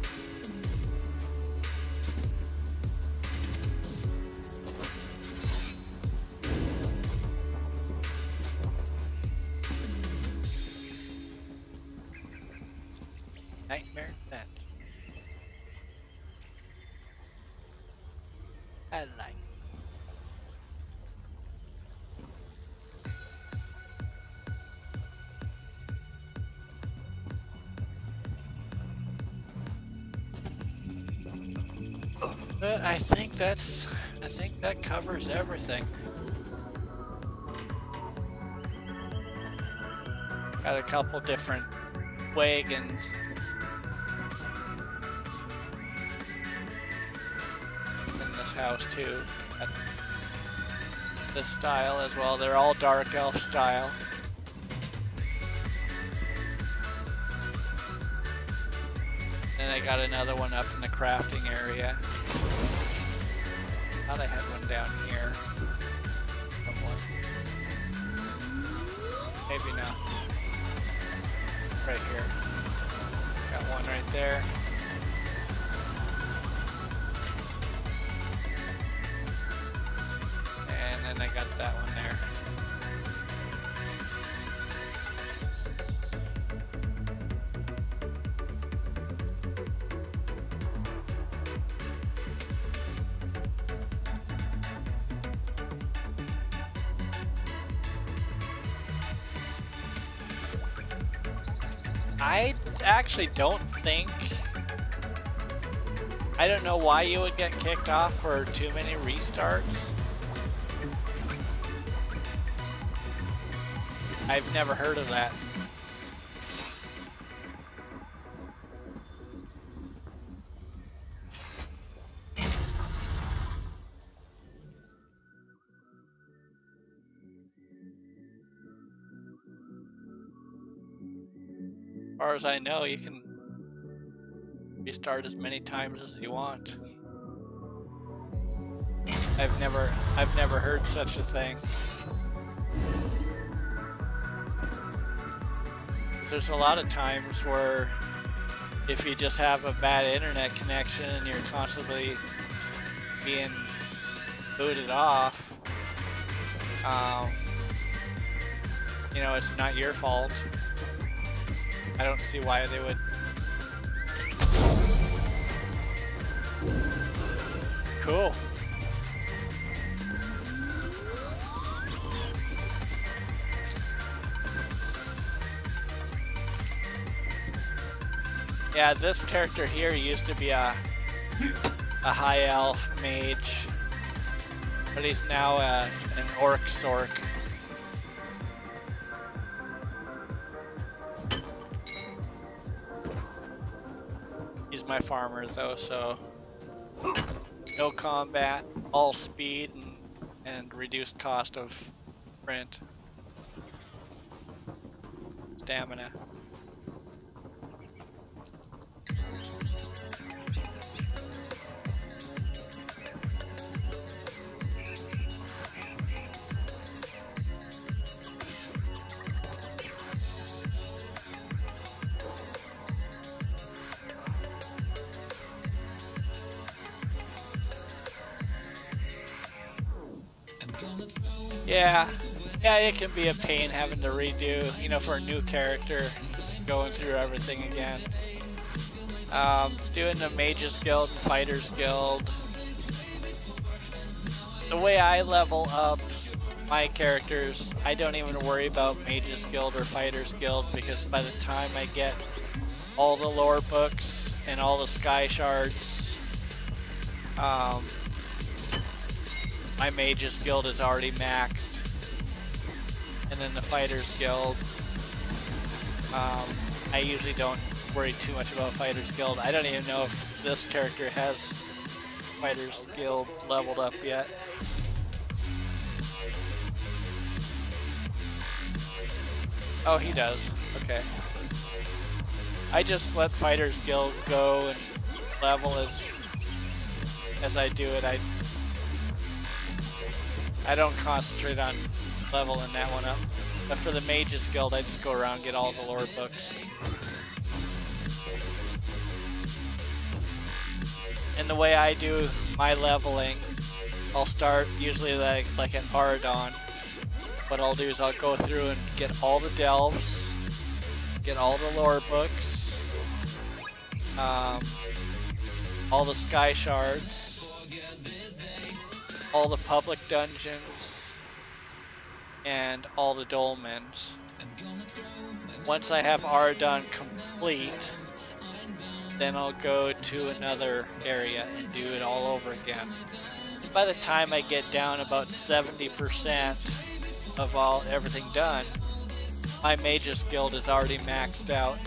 Speaker 2: Nightmare Stench. I like. But I think that covers everything. Got a couple different wagons. In this house too. Got this style as well. They're all dark elf style. And I got another one up in the crafting area. Thought I had one down here. Somewhere. Maybe not. Right here. Got one right there. And then I got that one there. I actually don't think, I don't know why you would get kicked off for too many restarts. I've never heard of that. As far as I know, you can restart as many times as you want. I've never heard such a thing. There's a lot of times where if you just have a bad internet connection and you're constantly being booted off, you know, it's not your fault. I don't see why they would. Cool. Yeah, this character here used to be a high elf mage, but he's now an Orc Sorc. He's my farmer though, so no combat, all speed and reduced cost of rent. Stamina. Yeah, it can be a pain having to redo, you know, for a new character, going through everything again. Doing the Mages Guild and Fighters Guild. The way I level up my characters, I don't even worry about Mages Guild or Fighters Guild, because by the time I get all the lore books and all the sky shards, my Mages Guild is already maxed. And then the Fighters Guild, I usually don't worry too much about Fighters Guild. I don't even know if this character has Fighters Guild leveled up yet. Oh, he does. Okay. I just let Fighters Guild go and level as I do it. I don't concentrate on leveling that one up. But for the Mages Guild, I just go around and get all the lore books. And the way I do my leveling, I'll start usually like an Aradon. What I'll do is I'll go through and get all the delves, get all the lore books, all the sky shards, all the public dungeons, and all the dolmens. Once I have Aradon complete, then I'll go to another area and do it all over again. By the time I get down about 70% of everything done, my Mages Guild is already maxed out.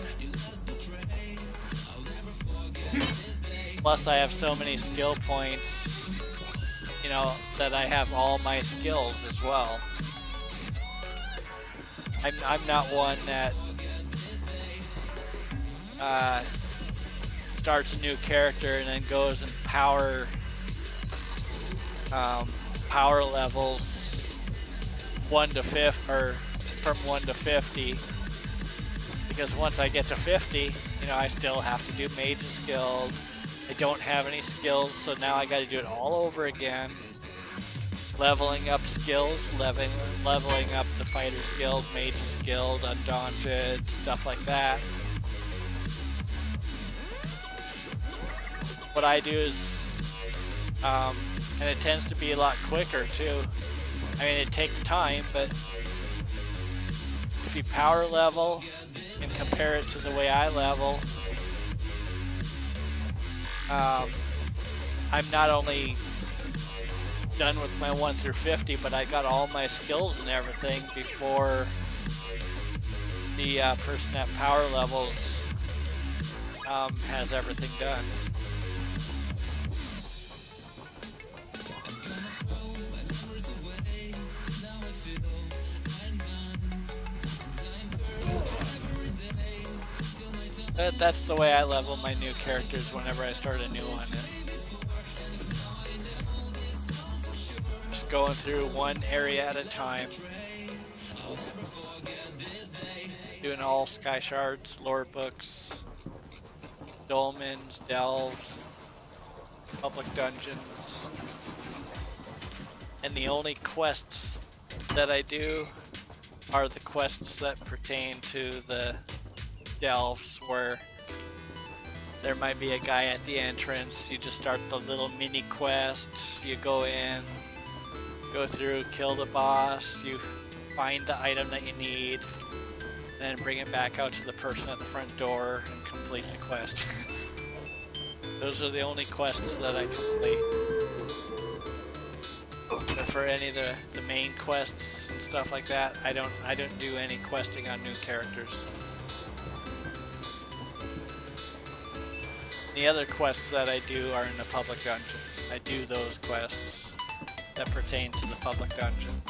Speaker 2: Plus I have so many skill points, you know, that I have all my skills as well. I'm not one that starts a new character and then goes and power levels 1 to 50, or from 1 to 50, because once I get to 50, you know, I still have to do Mages Guild. I don't have any skills, so now I got to do it all over again. Leveling up skills, leveling up the Fighters Guild, Mages Guild, Undaunted, stuff like that. What I do is, and it tends to be a lot quicker too. I mean, it takes time, but if you power level and compare it to the way I level, I'm not only done with my 1 through 50, but I got all my skills and everything before the person at power levels has everything done. That's the way I level my new characters whenever I start a new one. Just going through one area at a time. Doing all sky shards, lore books, dolmens, delves, public dungeons. And the only quests that I do are the quests that pertain to the delves, where there might be a guy at the entrance. You just start the little mini quests. You go in, go through, kill the boss, you find the item that you need, then bring it back out to the person at the front door and complete the quest. Those are the only quests that I complete. But for any of the main quests and stuff like that, I don't do any questing on new characters. The other quests that I do are in the public dungeon. I do those quests that pertain to the public dungeon.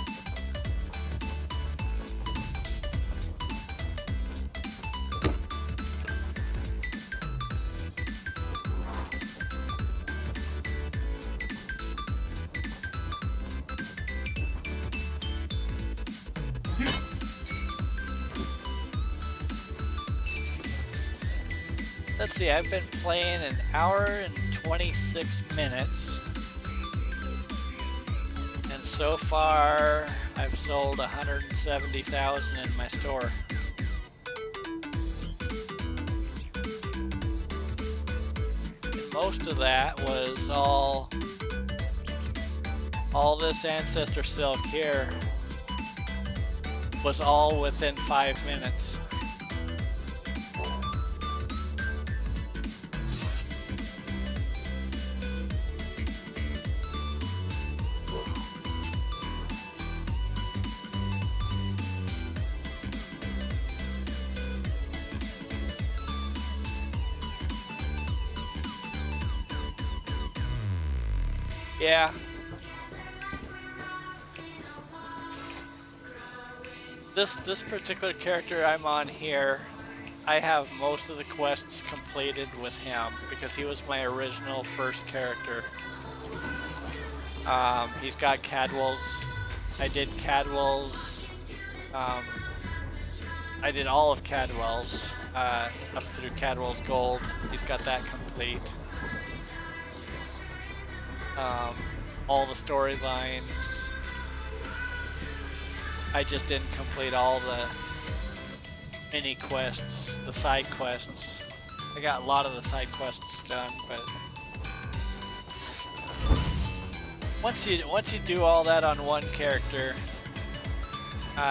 Speaker 2: Let's see, I've been playing an hour and 26 minutes. And so far, I've sold 170,000 in my store. And most of that was all this Ancestor Silk here was all within 5 minutes. Yeah. This particular character I'm on here, I have most of the quests completed with him because he was my original first character. He's got Cadwell's I did Cadwell's. I did all of Cadwell's up through Cadwell's Gold. He's got that complete. All the storylines. I just didn't complete all the mini quests, the side quests. I got a lot of the side quests done, but once you do all that on one character,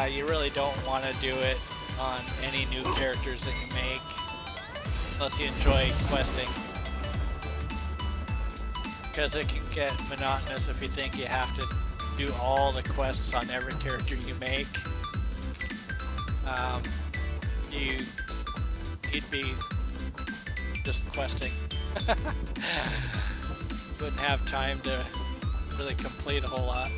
Speaker 2: you really don't want to do it on any new characters that you make, unless you enjoy questing. Because it can get monotonous if you think you have to do all the quests on every character you make. You'd be just questing. Wouldn't have time to really complete a whole lot.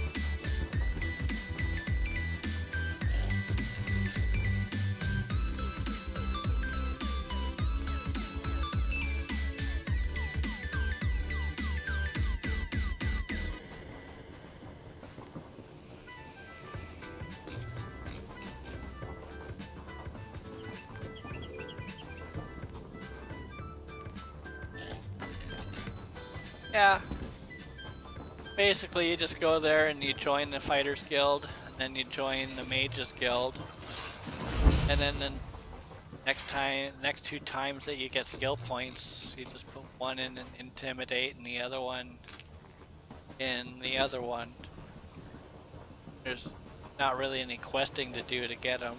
Speaker 2: Yeah. Basically, you just go there and you join the Fighters Guild, and then you join the Mages Guild, and then the next 2 times that you get skill points, you just put one in Intimidate and the other one in the other one. There's not really any questing to do to get them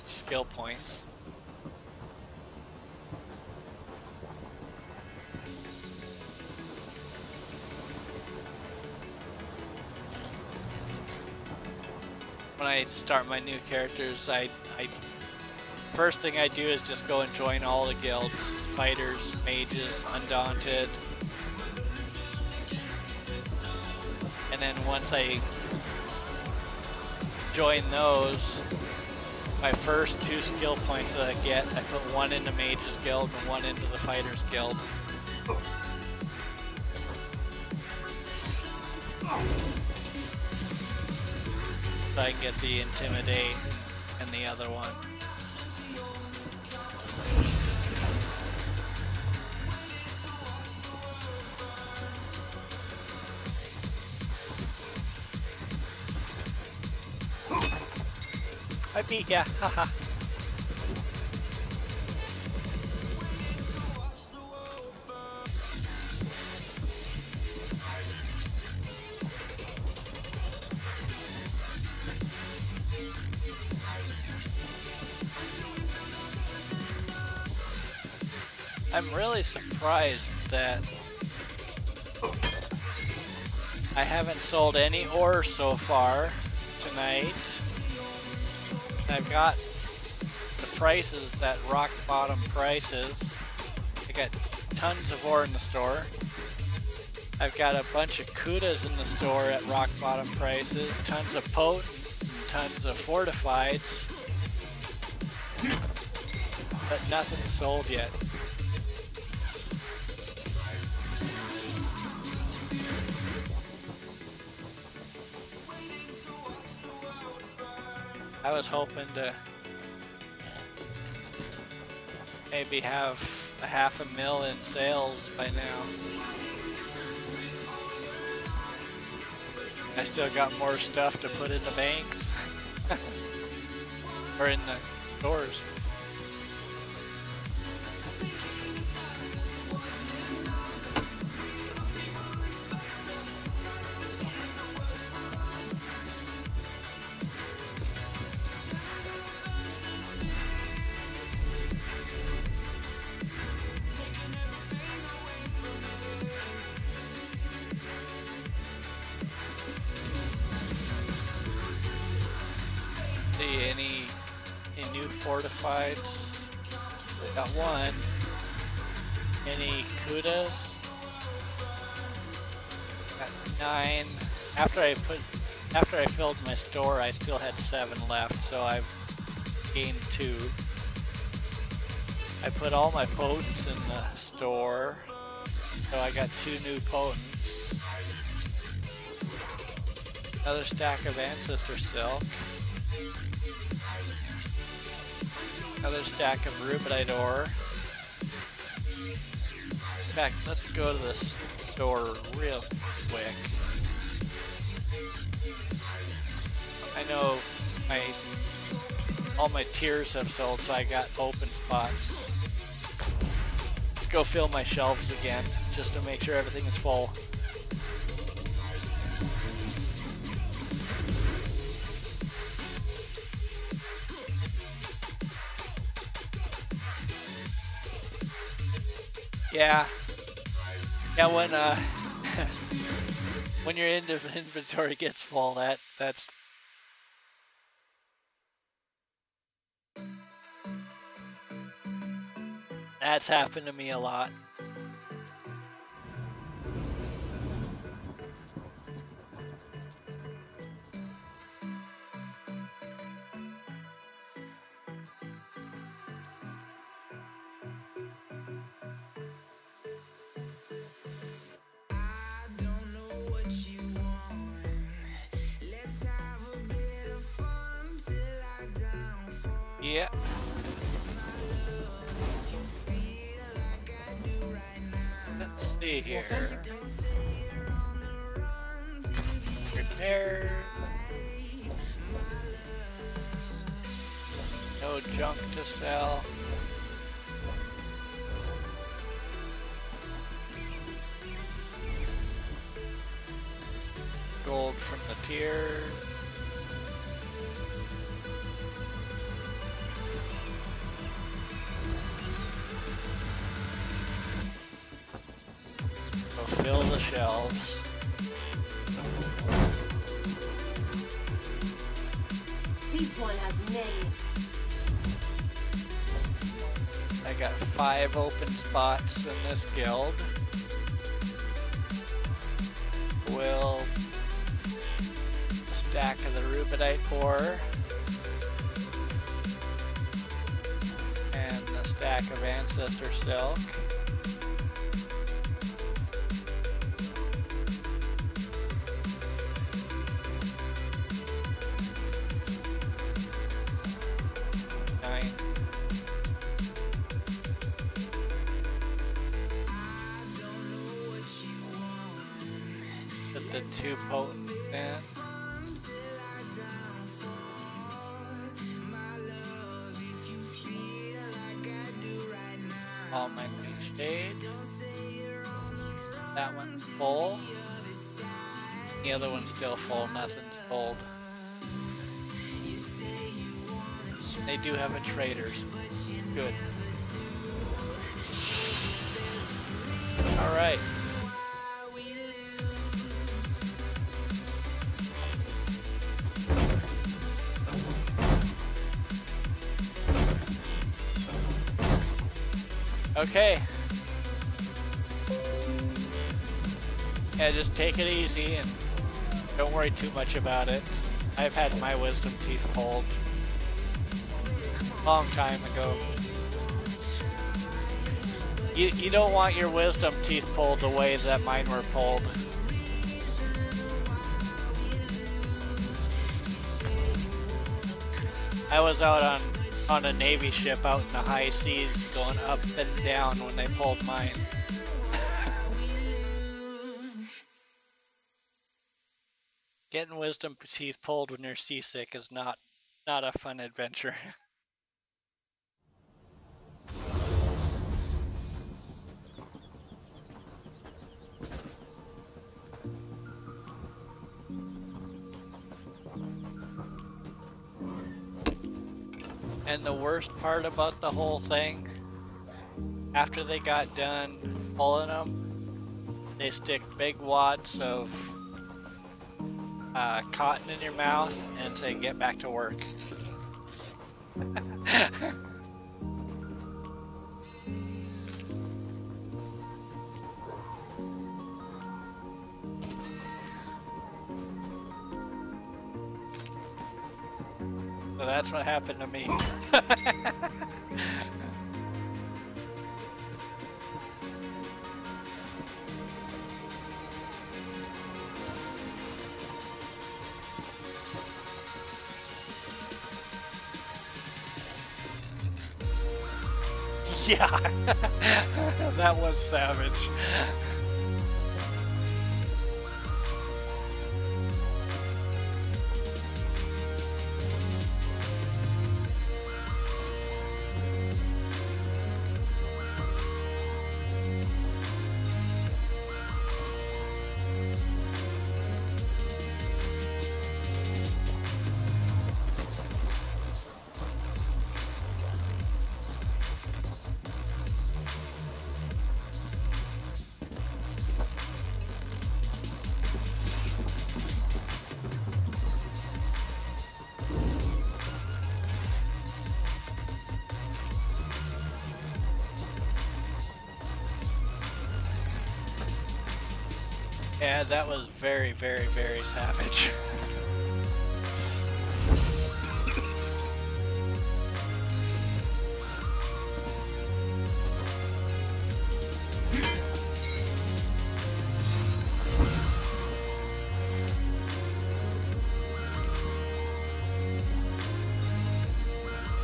Speaker 2: skill points. When I start my new characters, first thing I do is just go and join all the guilds, fighters, mages, undaunted. And then once I join those, my first 2 skill points that I get, I put one in the mages guild and one into the fighters guild. So I can get the Intimidate and the other one. I beat ya, haha. I'm really surprised that I haven't sold any ore so far tonight. I've got the prices at rock bottom prices. I got tons of ore in the store. I've got a bunch of kudas in the store at rock bottom prices, tons of potents, and tons of fortifieds, but nothing sold yet. I was hoping to maybe have a $500,000 in sales by now. I still got more stuff to put in the banks or in the stores. Any new fortifieds? I got one. Any kudas? Got 9. After I filled my store, I still had 7 left, so I've gained 2. I put all my potents in the store, so I got 2 new potents. Another stack of Ancestor Silk. Another stack of Rubidite ore. In fact, let's go to the store real quick. I know all my tiers have sold, so I got open spots. Let's go fill my shelves again, just to make sure everything is full. Yeah, when when your inventory gets full, that's happened to me a lot. Yeah. Let's see here. Repair. No junk to sell. Gold from the tier. Fill the shelves.
Speaker 4: This one has name.
Speaker 2: I got 5 open spots in this guild. Will stack of the Rubidite ore and a stack of Ancestor Silk. Too potent then. All my shade. That one's full. The other one's still full, nothing's sold. They do have a traders. Good. Alright. Okay. Yeah, just take it easy and don't worry too much about it. I've had my wisdom teeth pulled a long time ago. You don't want your wisdom teeth pulled the way that mine were pulled. I was out on a Navy ship out in the high seas going up and down when they pulled mine. Getting wisdom teeth pulled when you're seasick is not a fun adventure. And the worst part about the whole thing, after they got done pulling them, they stick big wads of cotton in your mouth and say, get back to work. So that's what happened to me. Yeah, that was savage. Yeah, that was very, very, very savage.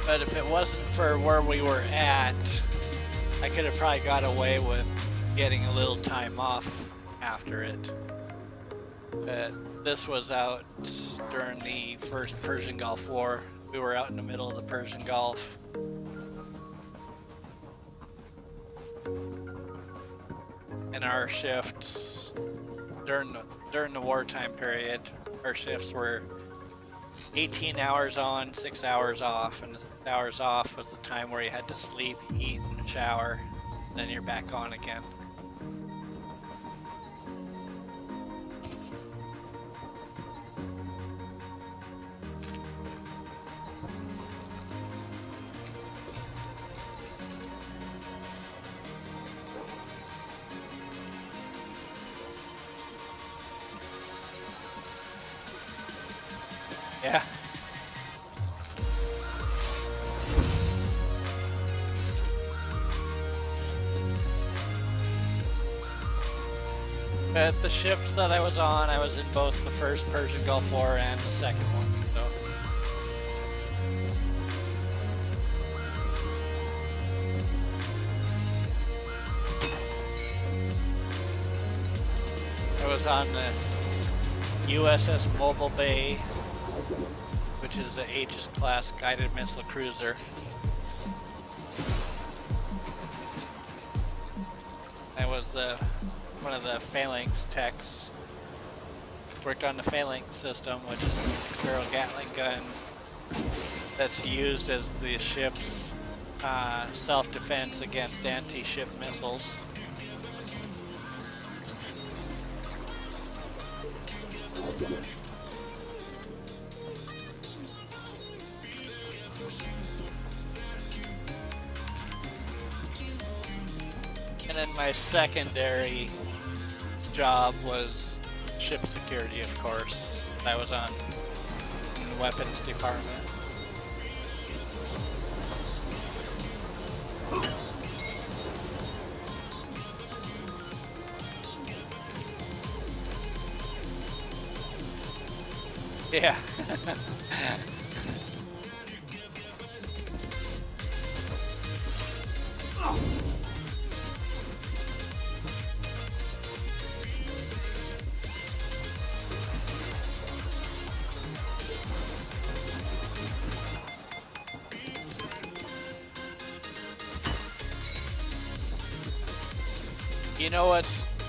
Speaker 2: But if it wasn't for where we were at, I could have probably got away with getting a little time off after it. But this was out during the first Persian Gulf War. We were out in the middle of the Persian Gulf. And our shifts during the wartime period, our shifts were 18 hours on, 6 hours off, and the 6 hours off was the time where you had to sleep, eat, and shower, then you're back on again. Yeah. At the ships that I was on, I was in both the first Persian Gulf War and the second one, so. I was on the USS Mobile Bay, which is an Aegis class guided missile cruiser. I was one of the phalanx techs. Worked on the phalanx system, which is an experimental Gatling gun that's used as the ship's self-defense against anti-ship missiles. And then my secondary job was ship security, of course. I was on in the weapons department. Yeah.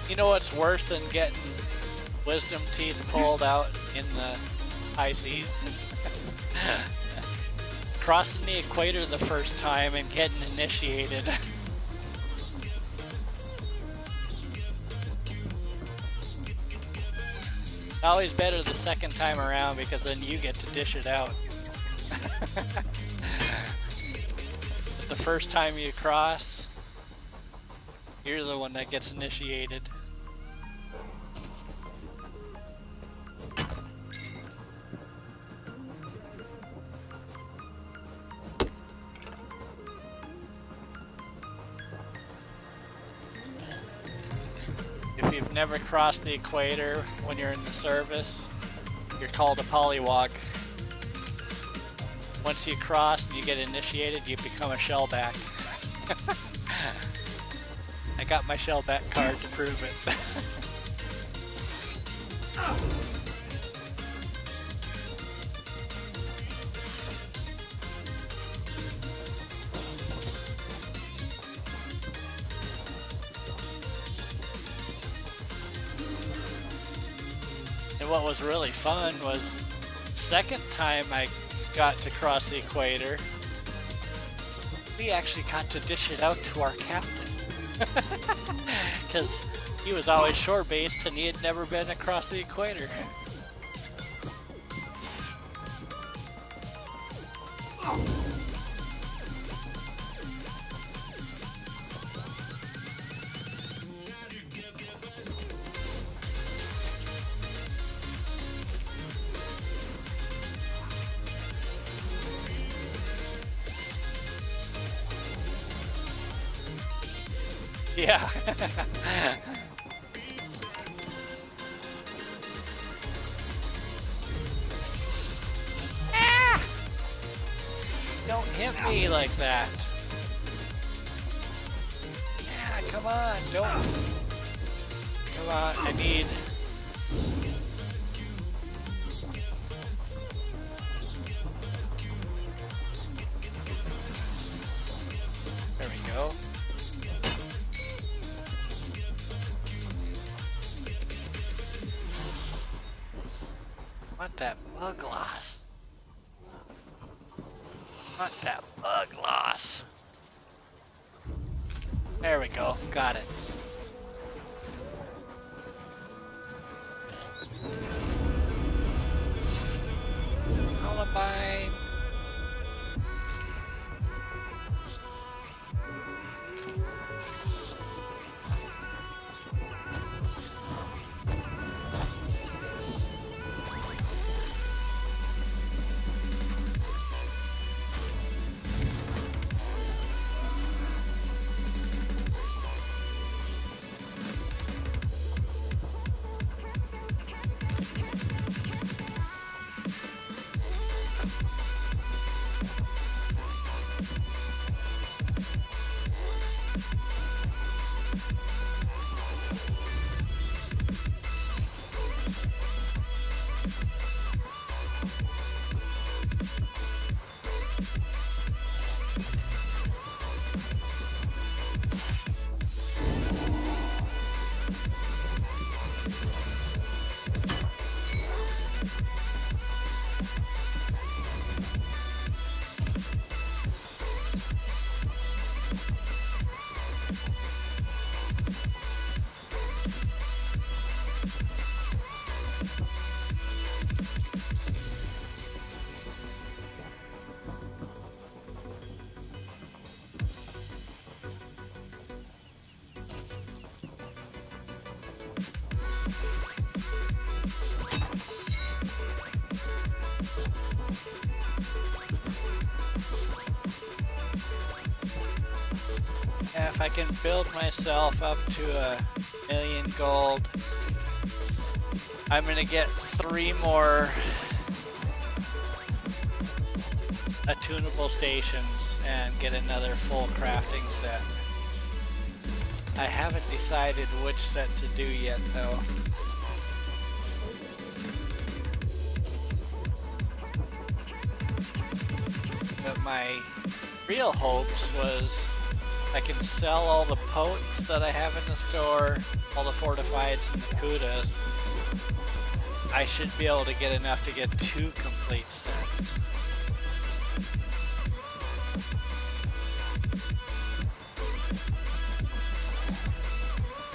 Speaker 2: You know what's worse than getting wisdom teeth pulled out in the high seas? Crossing the equator the first time and getting initiated. Always better the second time around because then you get to dish it out. But the first time you cross, you're the one that gets initiated. If you've never crossed the equator when you're in the service, you're called a polywog. Once you cross and you get initiated, you become a shellback. I got my shellback card to prove it. And what was really fun was second time I got to cross the equator, we actually got to dish it out to our captain. Because he was always shore-based and he had never been across the equator. Yeah. Ah! Don't hit me like that. Yeah, come on, don't. Come on, I need. There we go. Want that bug loss. Want that bug loss. There we go. Got it. Columbine. Yeah, if I can build myself up to 1,000,000 gold, I'm gonna get 3 more attunable stations and get another full crafting set. I haven't decided which set to do yet though. But my real hopes was I can sell all the potents that I have in the store, all the fortifieds and the kudas. I should be able to get enough to get 2 complete sets.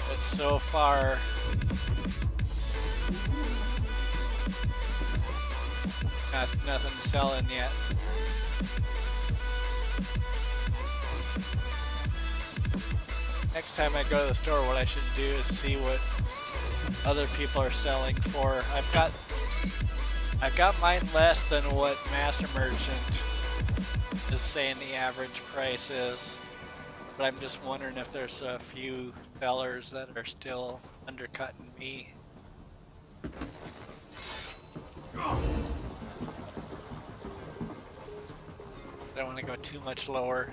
Speaker 2: But so far, nothing selling yet. Next time I go to the store, what I should do is see what other people are selling for. I've got mine less than what Master Merchant is saying the average price is, but I'm just wondering if there's a few sellers that are still undercutting me. I don't want to go too much lower.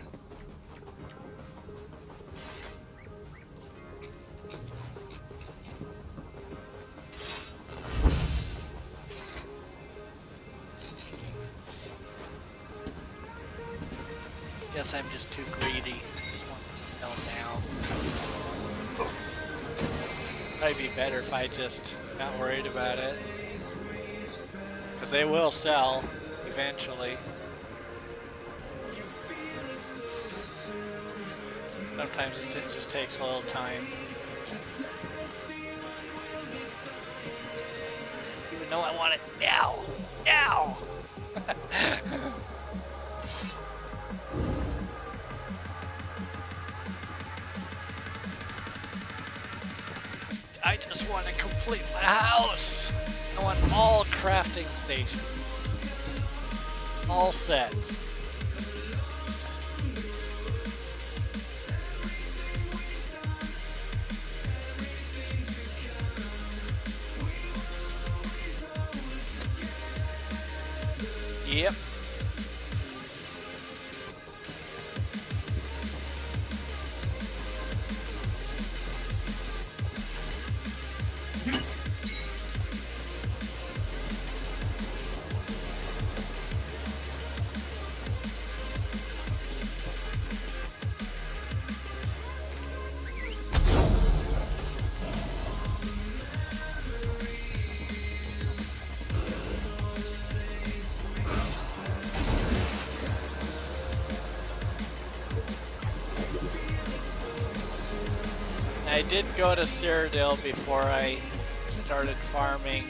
Speaker 2: Guess I'm just too greedy. Just want to sell now. Probably be better if I just not worried about it. Because they will sell eventually. Sometimes it just takes a little time. Even though I want it now! Now! I just want to complete my house! I want all crafting stations. All sets. Yep. I did go to Cyrodiil before I started farming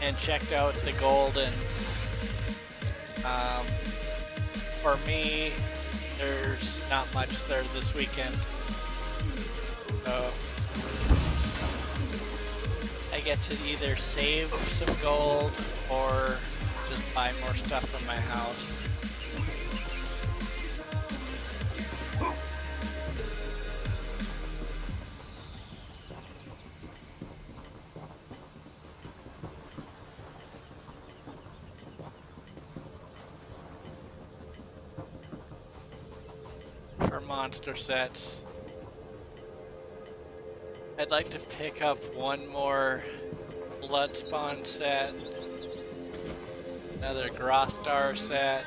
Speaker 2: and checked out the gold, and for me there's not much there this weekend, so I get to either save some gold or just buy more stuff for my house. Monster sets. I'd like to pick up one more Bloodspawn set, another Grothdar set,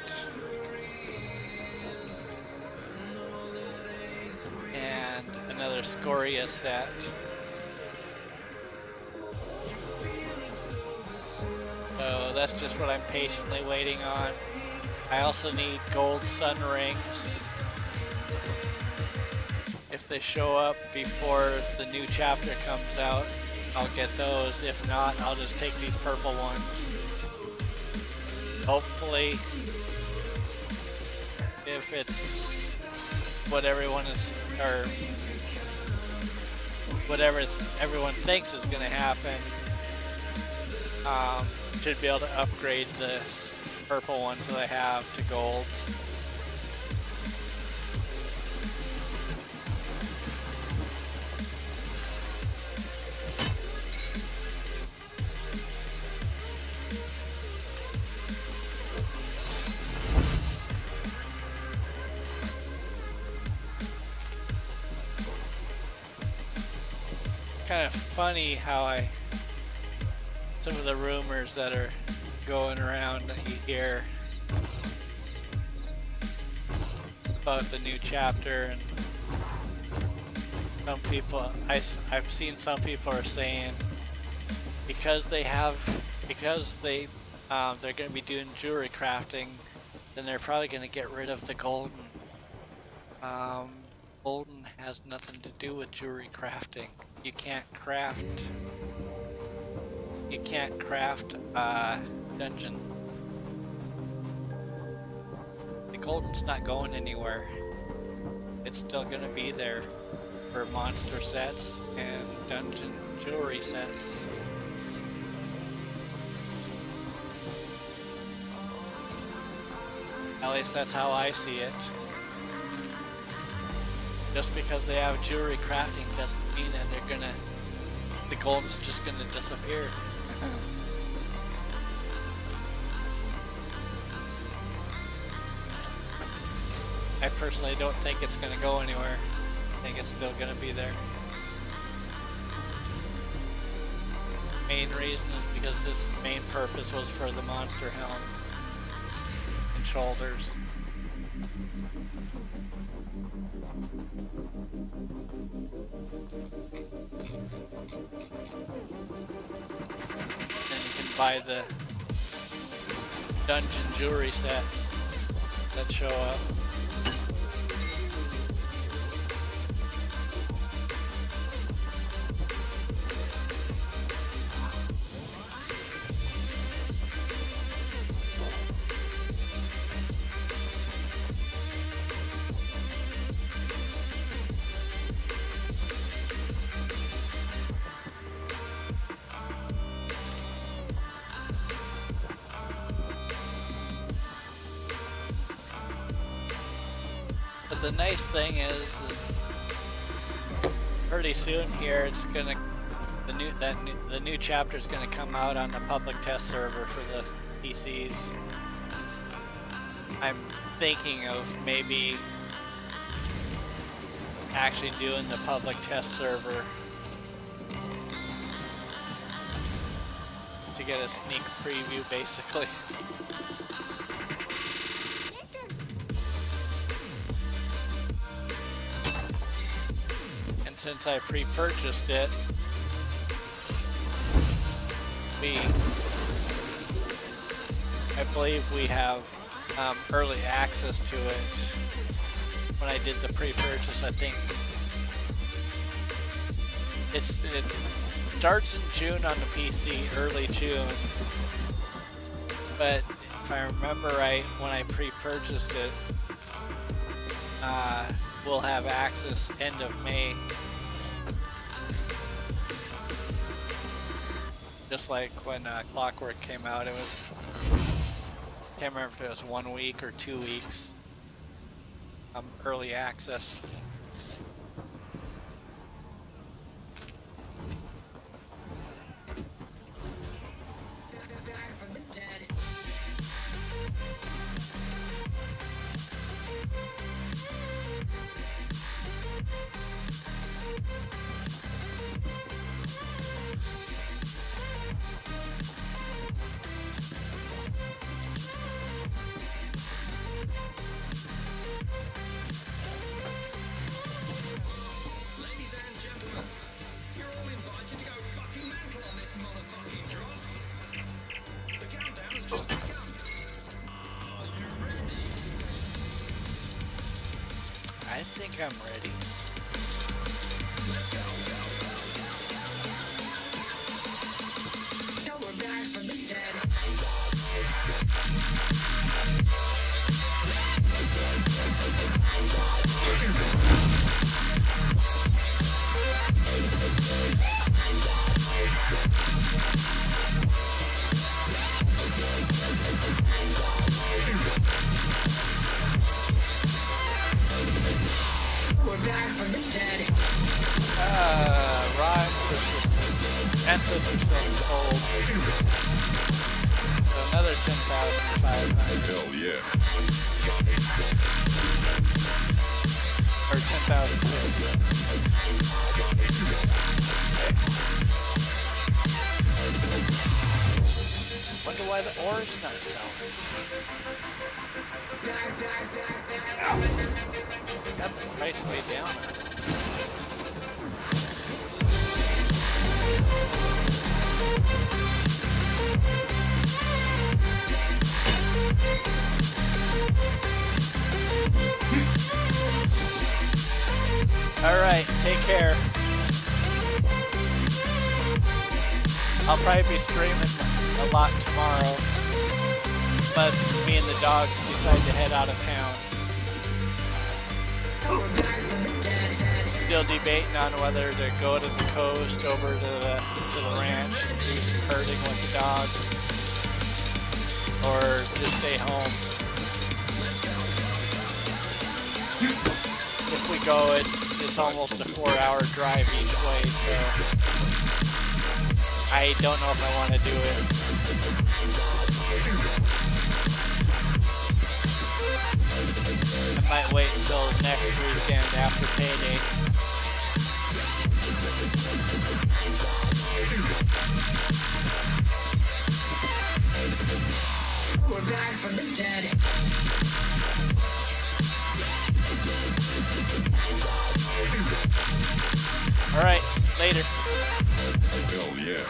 Speaker 2: and another Scoria set. So that's just what I'm patiently waiting on. I also need gold sun rings. If they show up before the new chapter comes out, I'll get those. If not, I'll just take these purple ones. Hopefully, if it's what everyone is, or whatever everyone thinks is going to happen, should be able to upgrade the purple ones that I have to gold. Kind of funny how some of the rumors that are going around that you hear about the new chapter, and some people, I've seen some people are saying because they're going to be doing jewelry crafting, then they're probably going to get rid of the golden. Golden has nothing to do with jewelry crafting. You can't craft dungeon. The golden's not going anywhere. It's still gonna be there for monster sets and dungeon jewelry sets. At least that's how I see it. Just because they have jewelry crafting doesn't mean that the gold's just gonna disappear. I personally don't think it's gonna go anywhere. I think it's still gonna be there. Main reason is because its main purpose was for the monster helm and shoulders. And you can buy the dungeon jewelry sets that show up. The nice thing is, pretty soon here, it's gonna the new chapter is gonna come out on the public test server for the PCs. I'm thinking of maybe actually doing the public test server to get a sneak preview, basically. Since I pre-purchased it, I believe we have early access to it. When I did the pre-purchase, I think it starts in June on the PC, early June. But if I remember right, when I pre-purchased it, we'll have access end of May. Just like when Clockwork came out, it was, can't remember if it was 1 week or 2 weeks, early access. I think I'm ready.
Speaker 1: Let's go. Now we're back from the dead. We're back from the dead.
Speaker 2: Raw ancestor system sold. So another 10,500.
Speaker 5: Hell yeah.
Speaker 2: Or 10,050. Wonder why the orange not selling. Got the price way down. All right, take care. I'll probably be streaming a lot tomorrow, unless me and the dogs decide to head out of town. Still debating on whether to go to the coast, over to the ranch, and do some herding with the dogs, or just stay home. If we go, it's almost a 4-hour drive each way, so I don't know if I want to do it. I might wait until next weekend after payday.
Speaker 1: We're back from the dead.
Speaker 2: Alright, later.
Speaker 5: Hell yeah.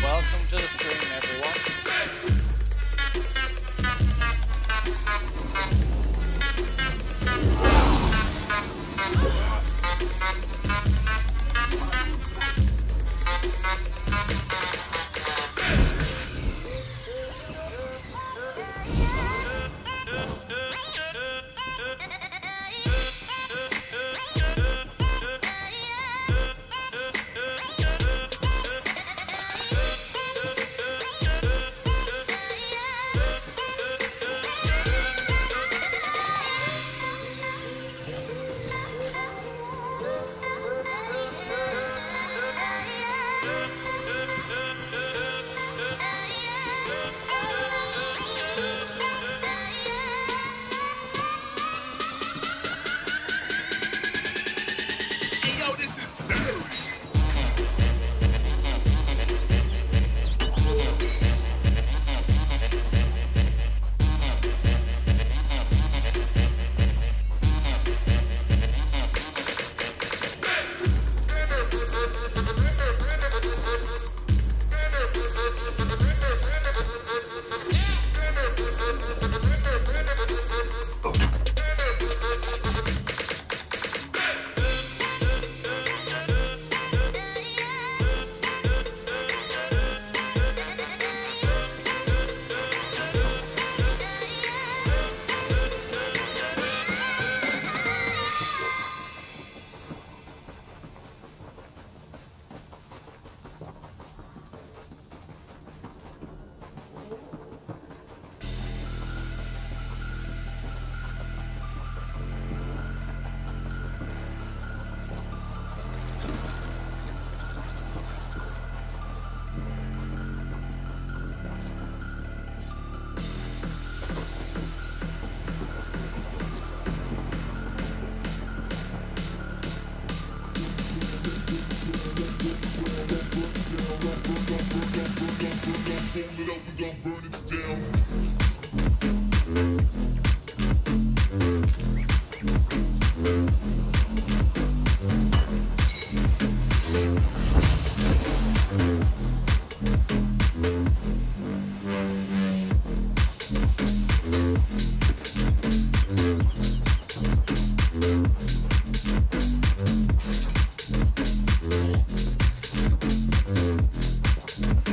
Speaker 2: Welcome to the stream, everyone.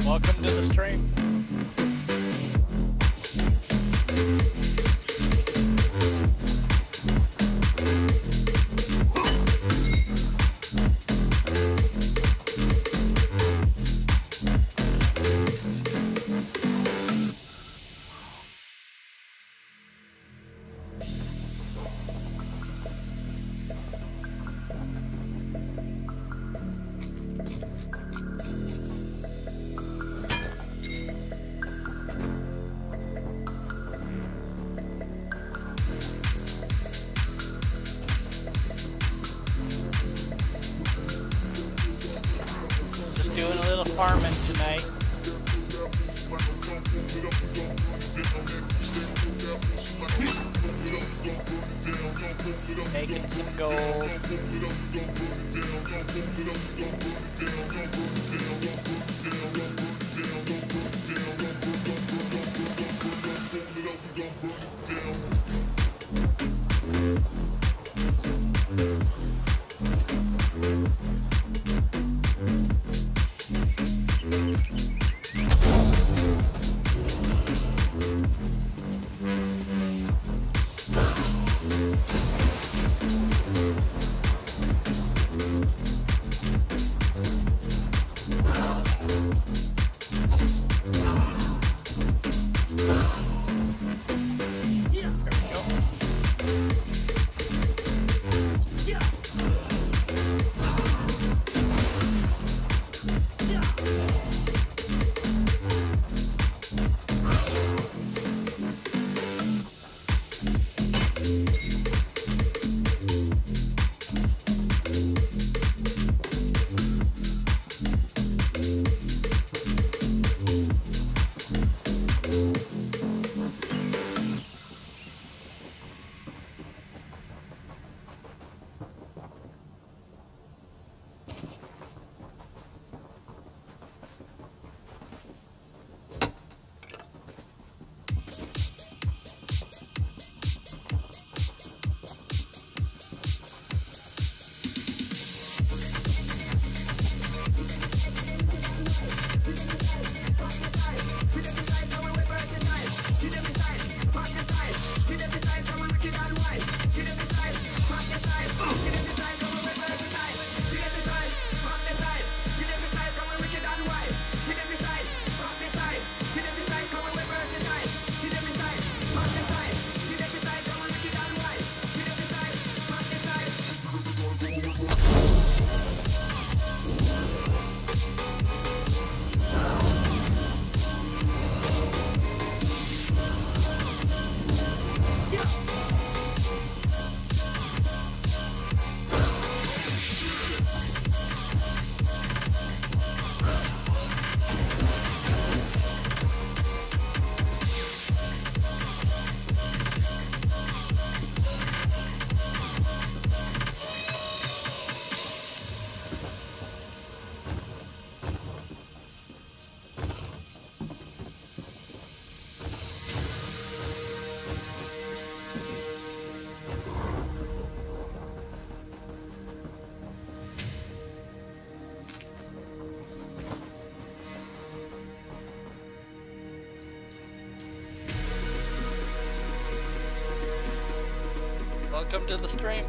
Speaker 2: Welcome to the stream. doing a little farming tonight. Making some gold. Welcome to the stream.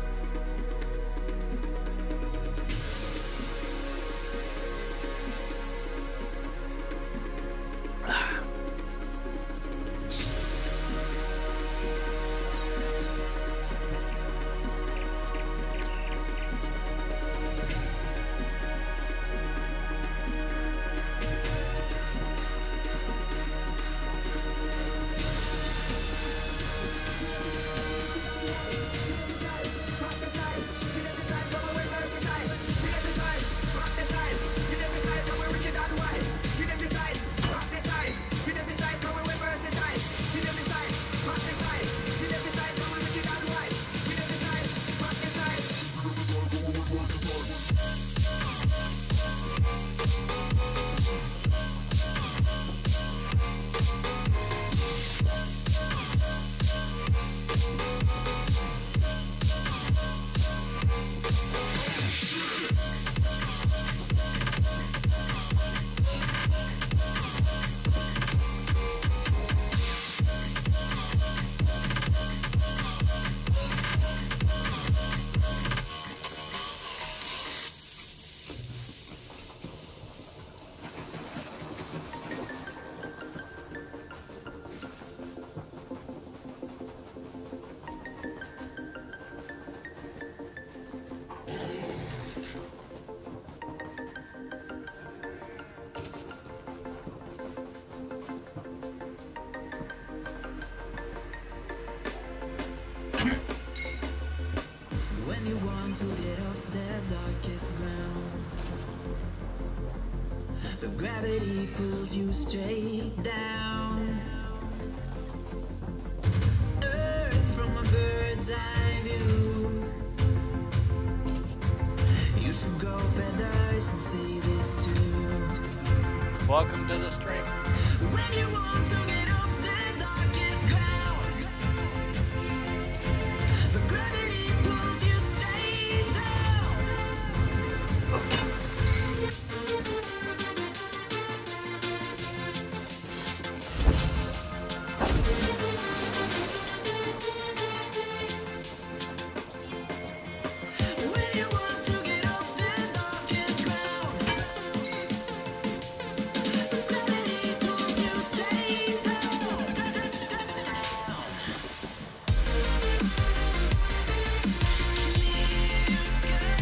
Speaker 1: but gravity pulls you straight down. Earth from a bird's eye view. You should grow feathers and see this too.
Speaker 2: Welcome to the stream.
Speaker 1: When you want to get off the darkest ground, but gravity pulls you straight down. When you want to get off the darkest ground, but gravity pulls you straight down. Clear sky.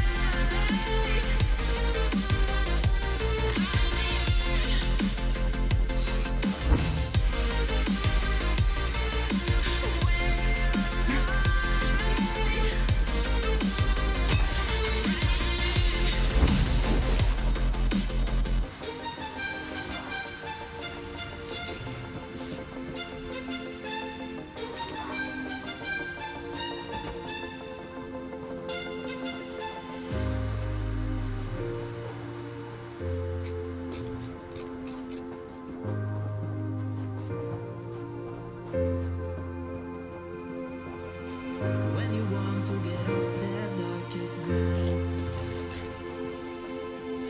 Speaker 1: When you want to get off that darkest ground,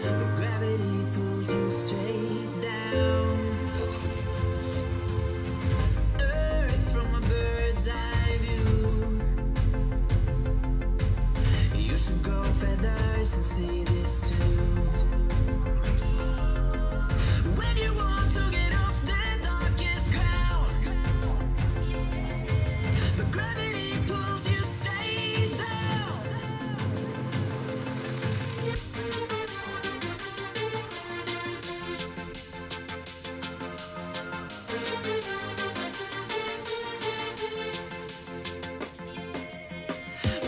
Speaker 1: but gravity pulls you straight down. Earth from a bird's eye view. You should grow feathers and see this too. When you want to get off the darkest ground, but gravity pulls you straight down.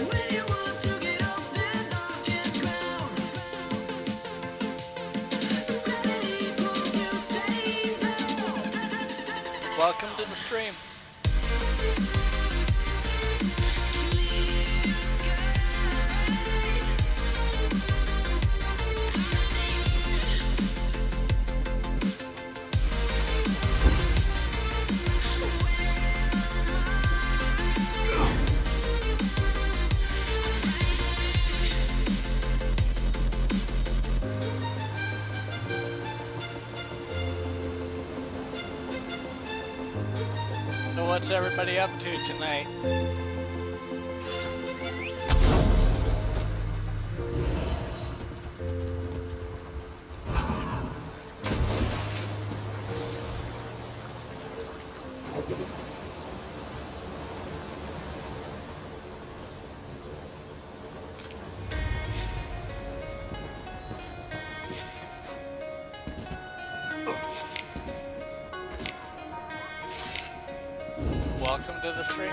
Speaker 1: When you want to get off the darkest ground, but gravity pulls you straight down.
Speaker 2: Welcome to the stream.
Speaker 1: Clear sky.
Speaker 2: So what's everybody up to tonight? Welcome to the stream.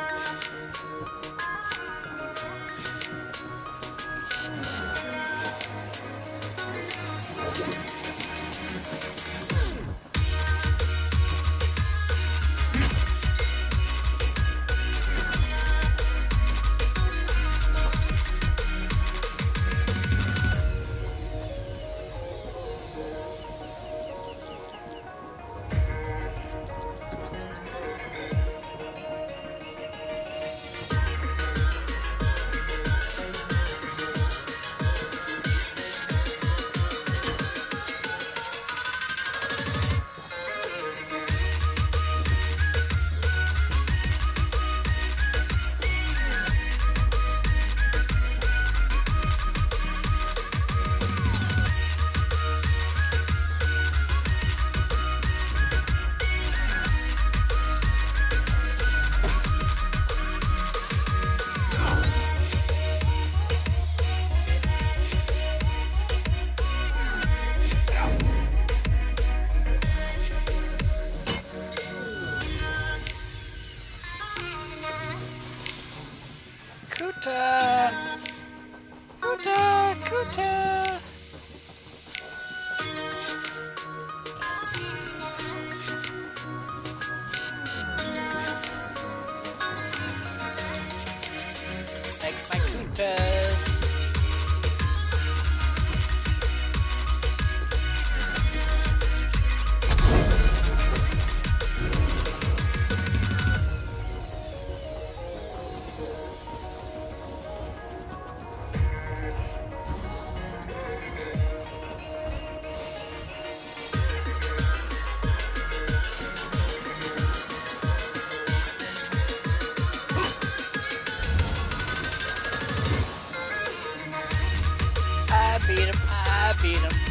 Speaker 2: beat him.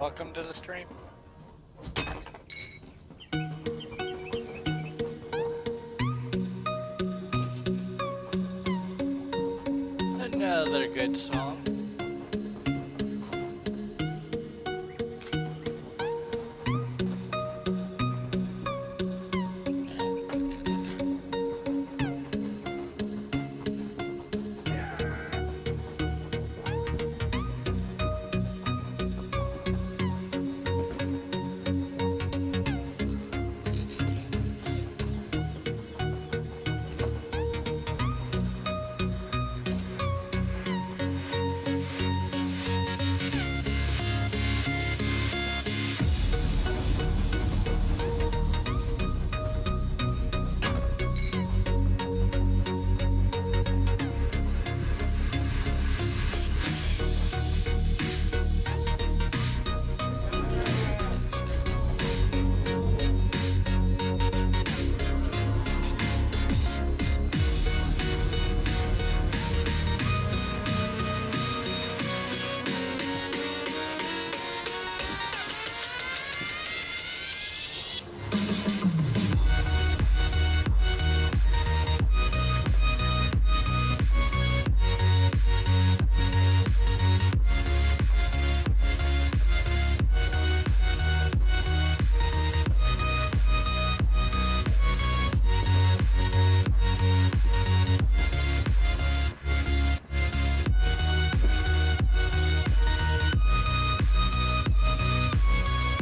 Speaker 2: Welcome to the stream. Another good song.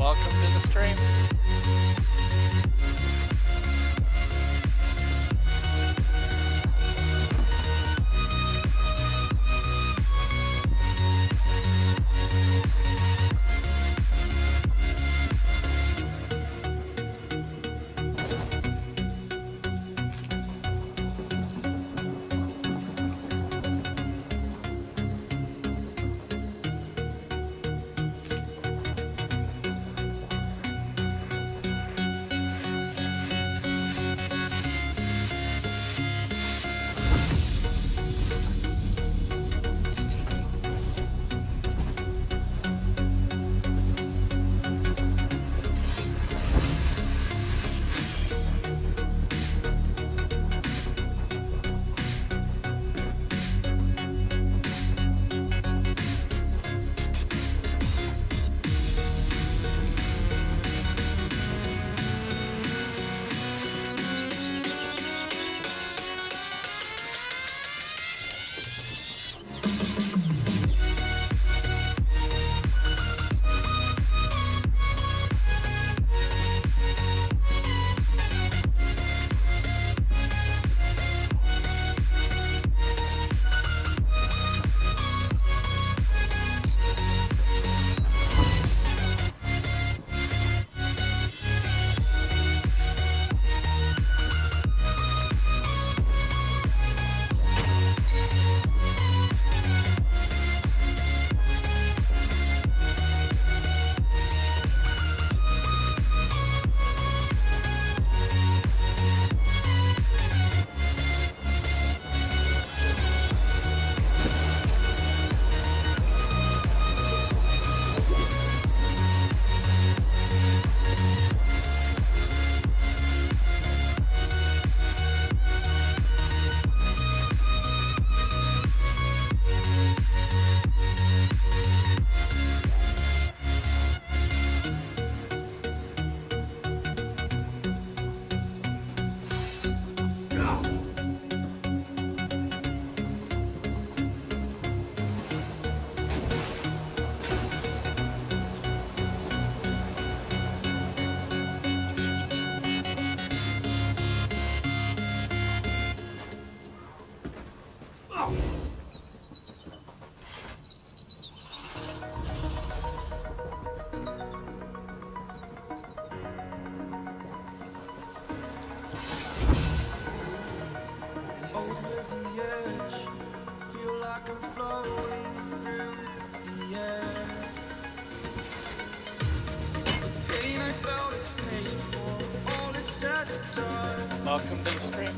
Speaker 2: Welcome to the stream. Welcome to the stream.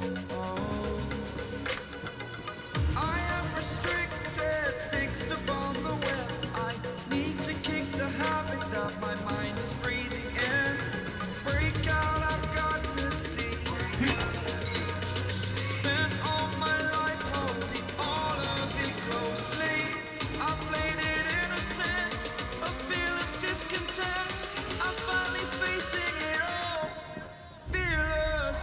Speaker 1: I am restricted, fixed upon the web. I need to kick the habit that my mind is breathing in. Break out, I've got to see. Spent all my life holding all of it closely. I played it innocent, a feel of discontent. I'm finally facing it all, fearless.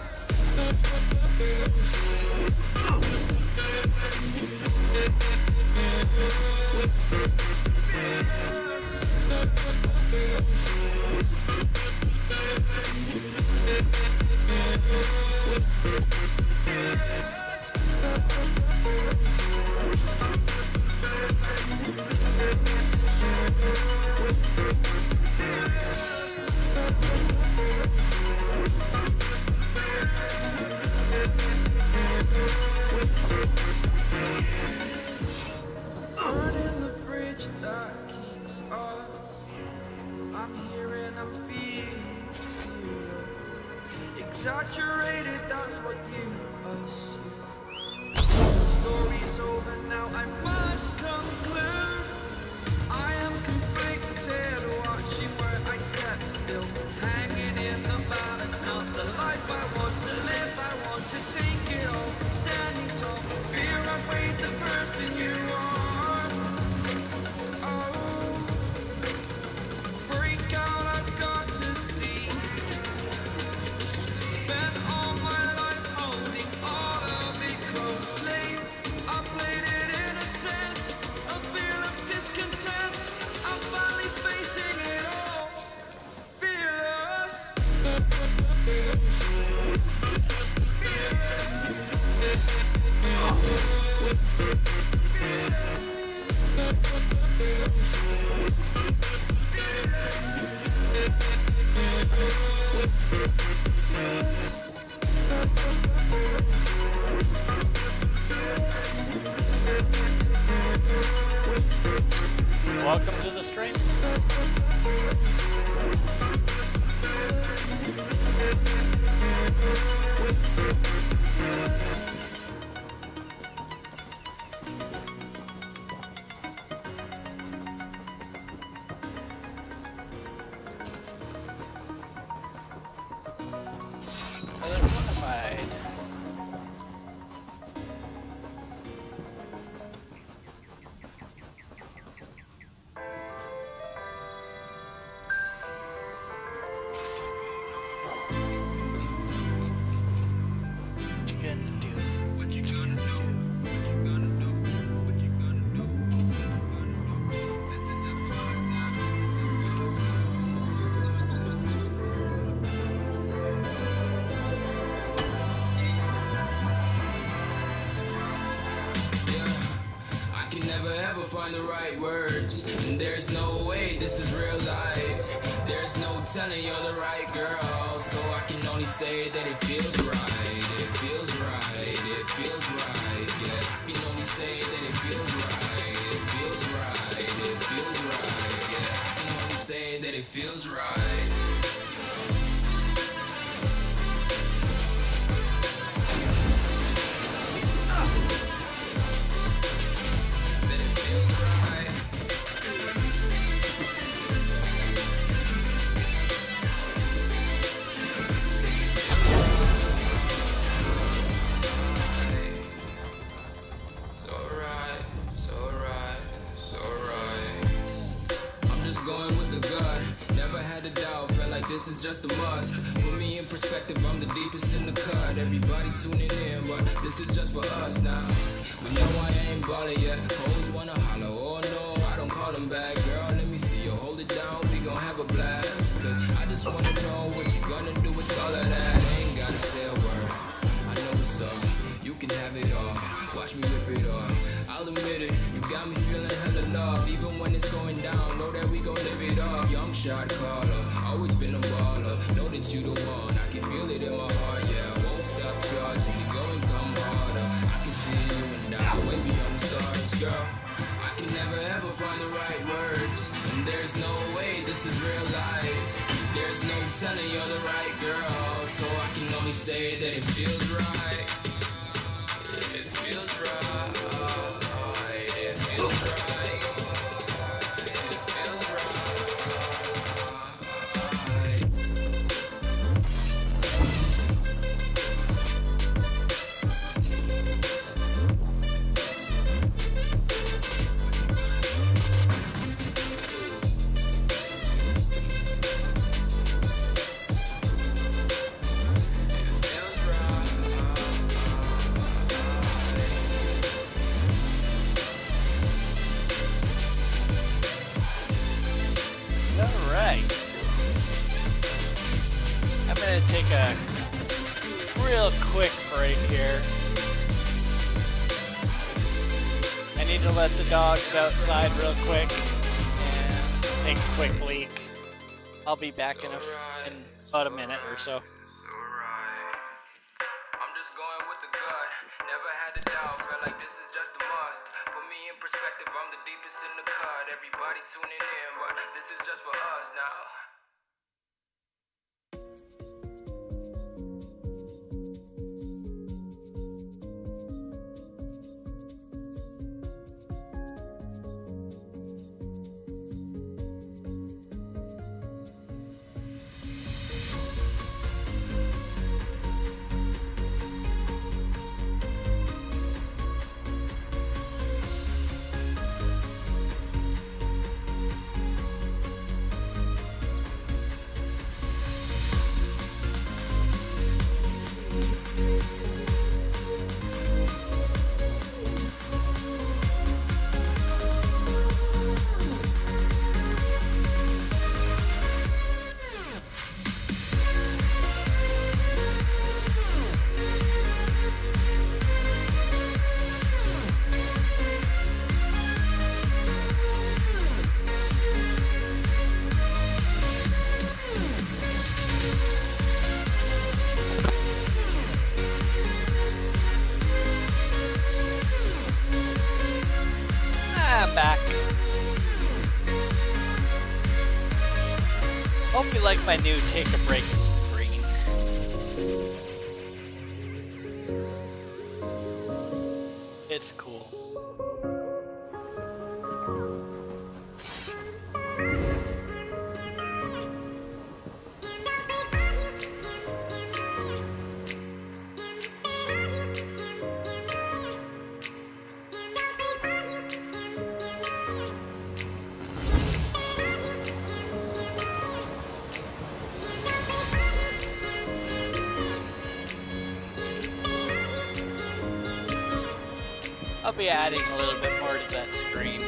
Speaker 1: Burning the bridge that keeps us. I'm here and I'm feeling exaggerated, that's what you assume. The story's over now, I must conclude. I am conflicted, watching where I step still, hanging in the balance, not the life I want to live. I want to take it all, standing tall, fear I weighed the person you are. Oh, break out, I've got to see. Spent all my life holding all of it closely. I played it innocent, a feel of discontent. I'm finally facing it all, fearless.
Speaker 2: Welcome to the stream. Modified. What you gonna do? What you gonna do? What you gonna do? What you gonna do? This is just for us now.
Speaker 6: I can never ever find the right words, and there's no way this is real life. There's no telling you're the right girl, so I can only say that it feels right. It feels right. It feels right. Yeah, I can only say that it feels right. It feels right. It feels right. Yeah, I can only say that it feels right. This is just a must. Put me in perspective, I'm the deepest in the cut. Everybody tuning in, but this is just for us now. We know I ain't ballin' yet. Hoes wanna holler, oh no, I don't call them back. Girl, let me see you hold it down, we gon' have a blast. Cause I just wanna know what you gonna do with all of that. Ain't gotta say a word, I know what's up. You can have it all, watch me rip it off. I'll admit it, you got me feeling hella love. Even when it's going down, know that we gon' live it up. Young shot caller, always been a baller. Know that you the one, I can feel it in my heart. Yeah, I won't stop charging, we go and come harder. I can see you and I, way beyond the stars, girl. I can never ever find the right words, and there's no way this is real life. There's no telling you're the right girl, so I can only say that it feels right. It feels right. It feels right.
Speaker 2: Take a real quick break here. I need to let the dogs outside real quick and take a quick leak. I'll be back in about a minute or so.
Speaker 6: I'm just going with the gut. Never had a doubt. Felt like this is just a must. Put me in perspective, I'm the deepest in the cut. Everybody tuning in, but this is just for us now.
Speaker 2: Back. Hope you like my new take a break screen. It's cool. I'll be adding a little bit more to that screen.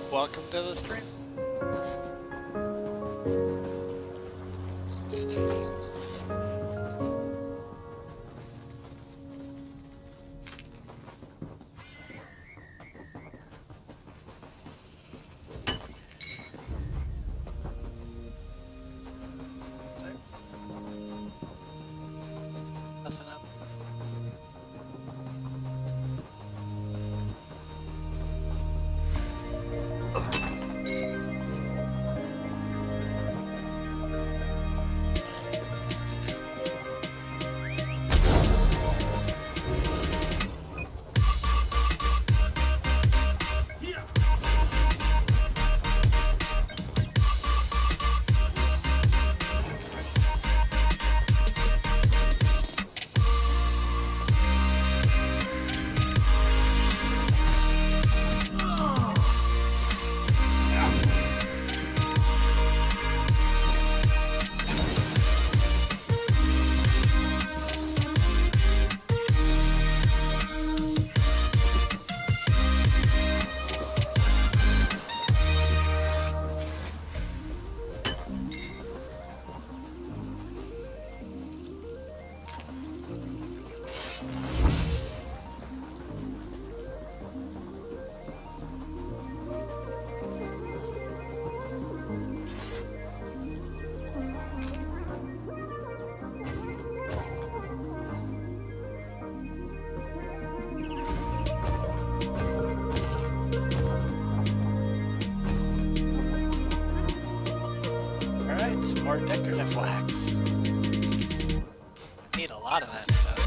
Speaker 2: Welcome to the stream. Listen up. lot of that stuff.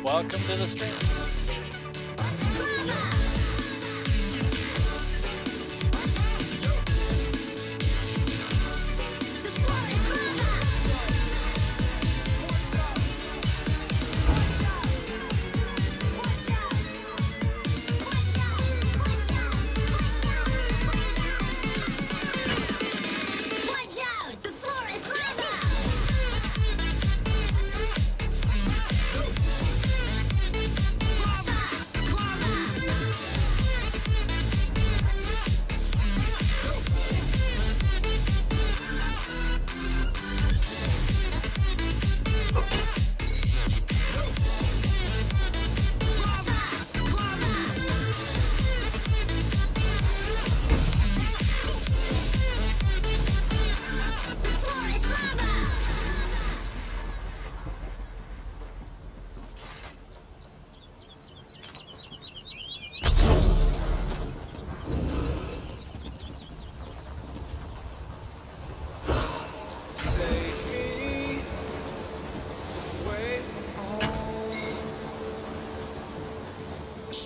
Speaker 2: Welcome to the stream.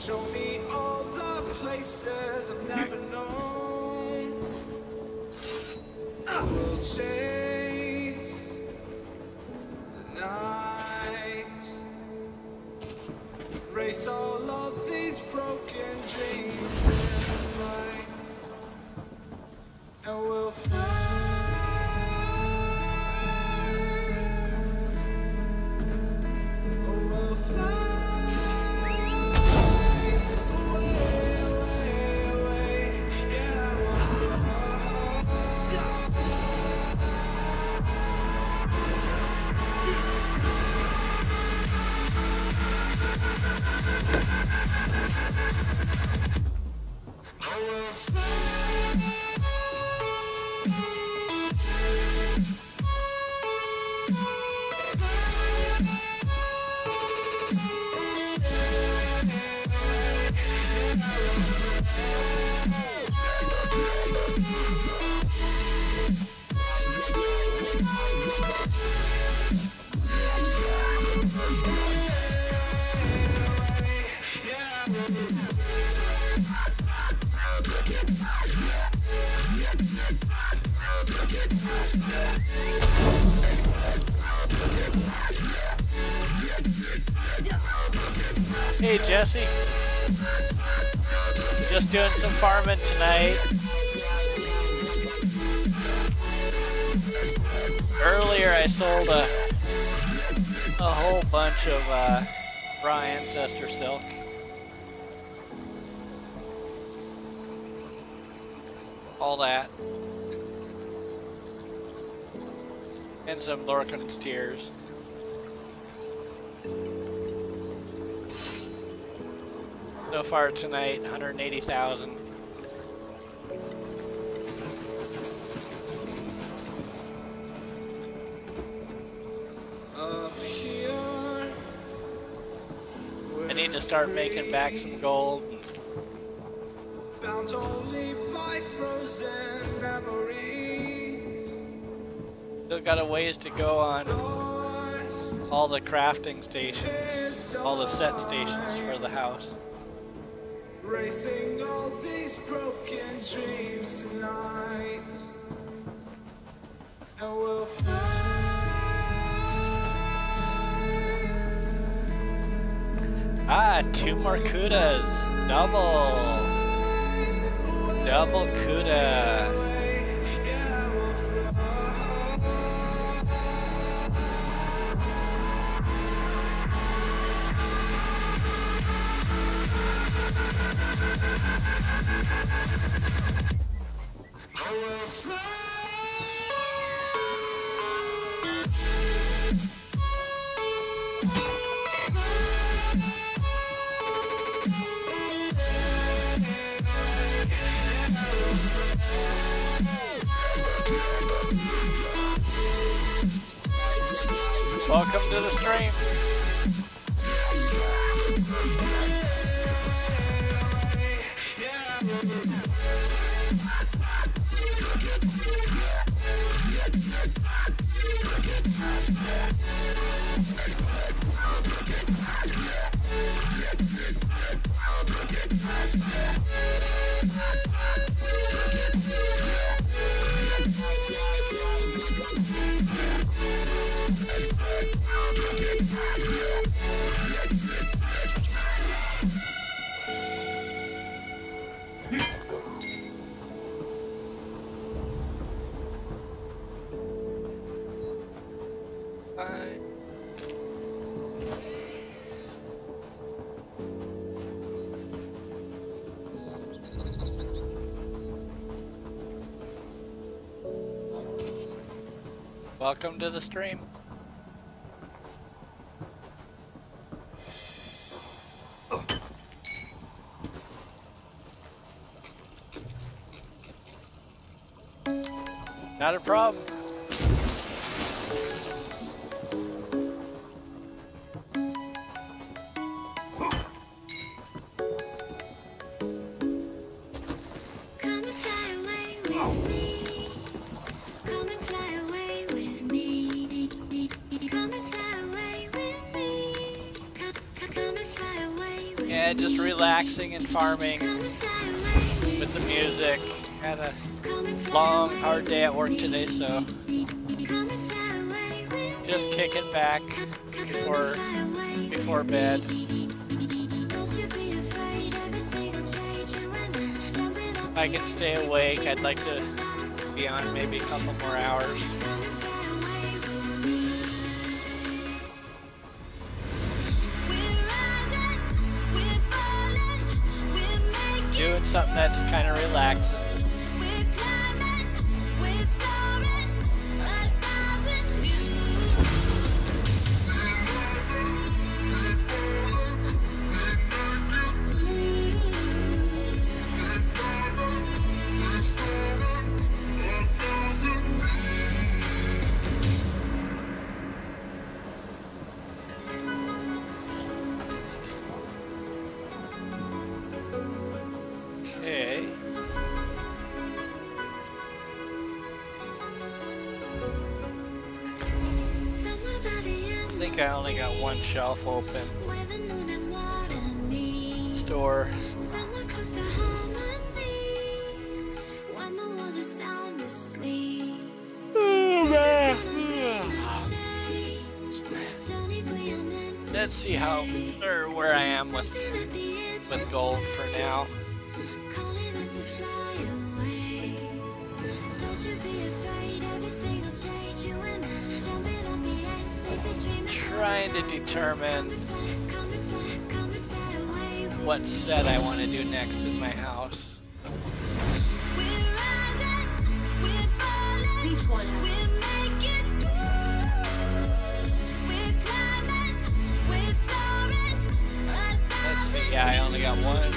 Speaker 1: Show me all places I've never known. We'll chase the night, erase all of these broken dreams in flight, and we'll fly.
Speaker 2: Hey Jesse, just doing some farming tonight. Earlier I sold a whole bunch of raw ancestor silk. All that. And some Lorcan's tears. So far tonight, 180,000. I need to start making back some gold.
Speaker 1: Bound only by frozen memories.
Speaker 2: Still got a ways to go on all the crafting stations, all the set stations for the house.
Speaker 1: Racing all these broken dreams tonight, and we'll fly.
Speaker 2: Ah, 2 more kudas. Double kuda. Welcome to the stream. Welcome to the stream. Not a problem. Just relaxing and farming. with the music. Had a long, hard day at work today, so just kicking back before bed. If I can stay awake, I'd like to be on maybe a couple more hours. Doing something that's kind of relaxing. I only got one shelf open. Store. Oh man. Let's see where I am with gold for now. Trying to determine what set I want to do next in my house.
Speaker 4: This one.
Speaker 2: Let's see, yeah, I only got one.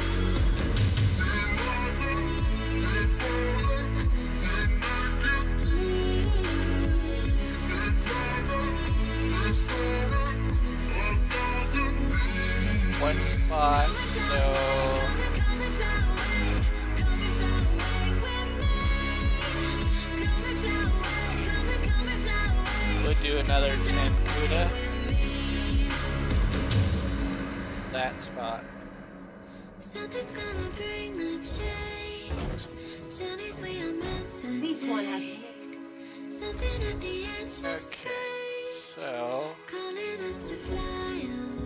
Speaker 2: One spot, so we'll do another 10 CUDA. That spot.
Speaker 4: This one.
Speaker 2: Okay, so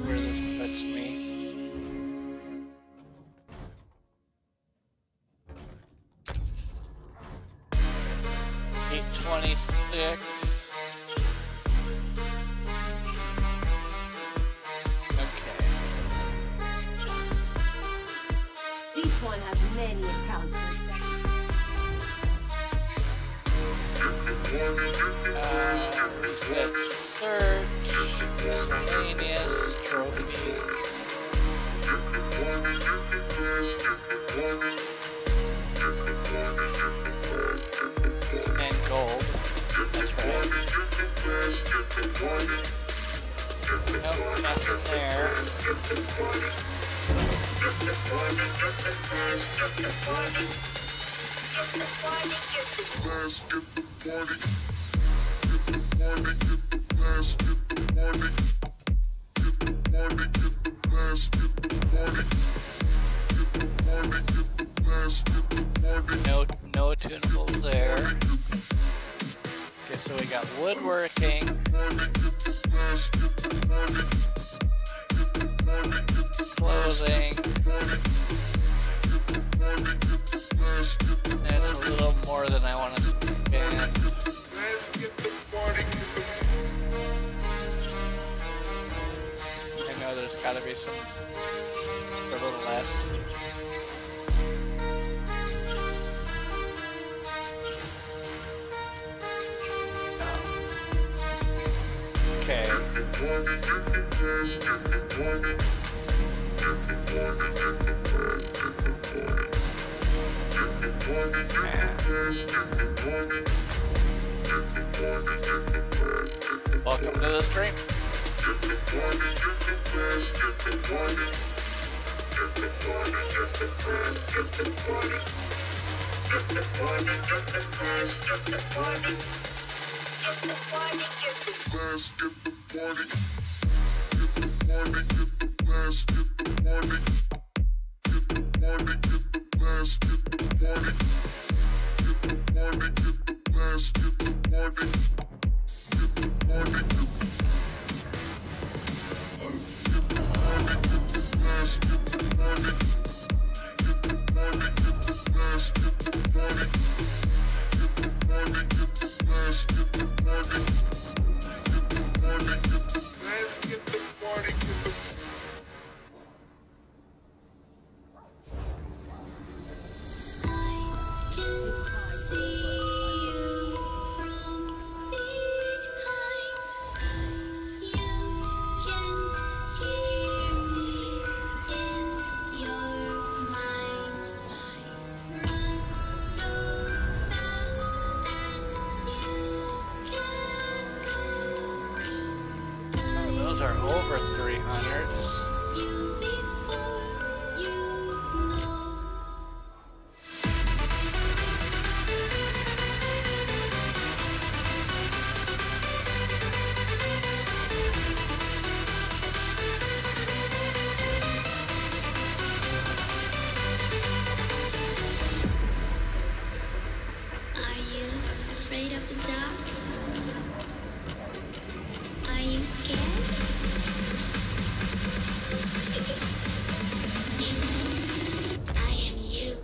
Speaker 2: where this puts me. 826. Okay.
Speaker 4: This one has many accounts.
Speaker 2: Reset search, miscellaneous, trophy. And gold. That's right. Nope, nothing there. No tunables there. Okay, so we got woodworking. Clothing. That's a little more than I want to spend. I know there's got to be some a little less. Okay. Welcome to the stream. Are over 300s.
Speaker 3: Are you afraid of the dark? Are you scared? I am you.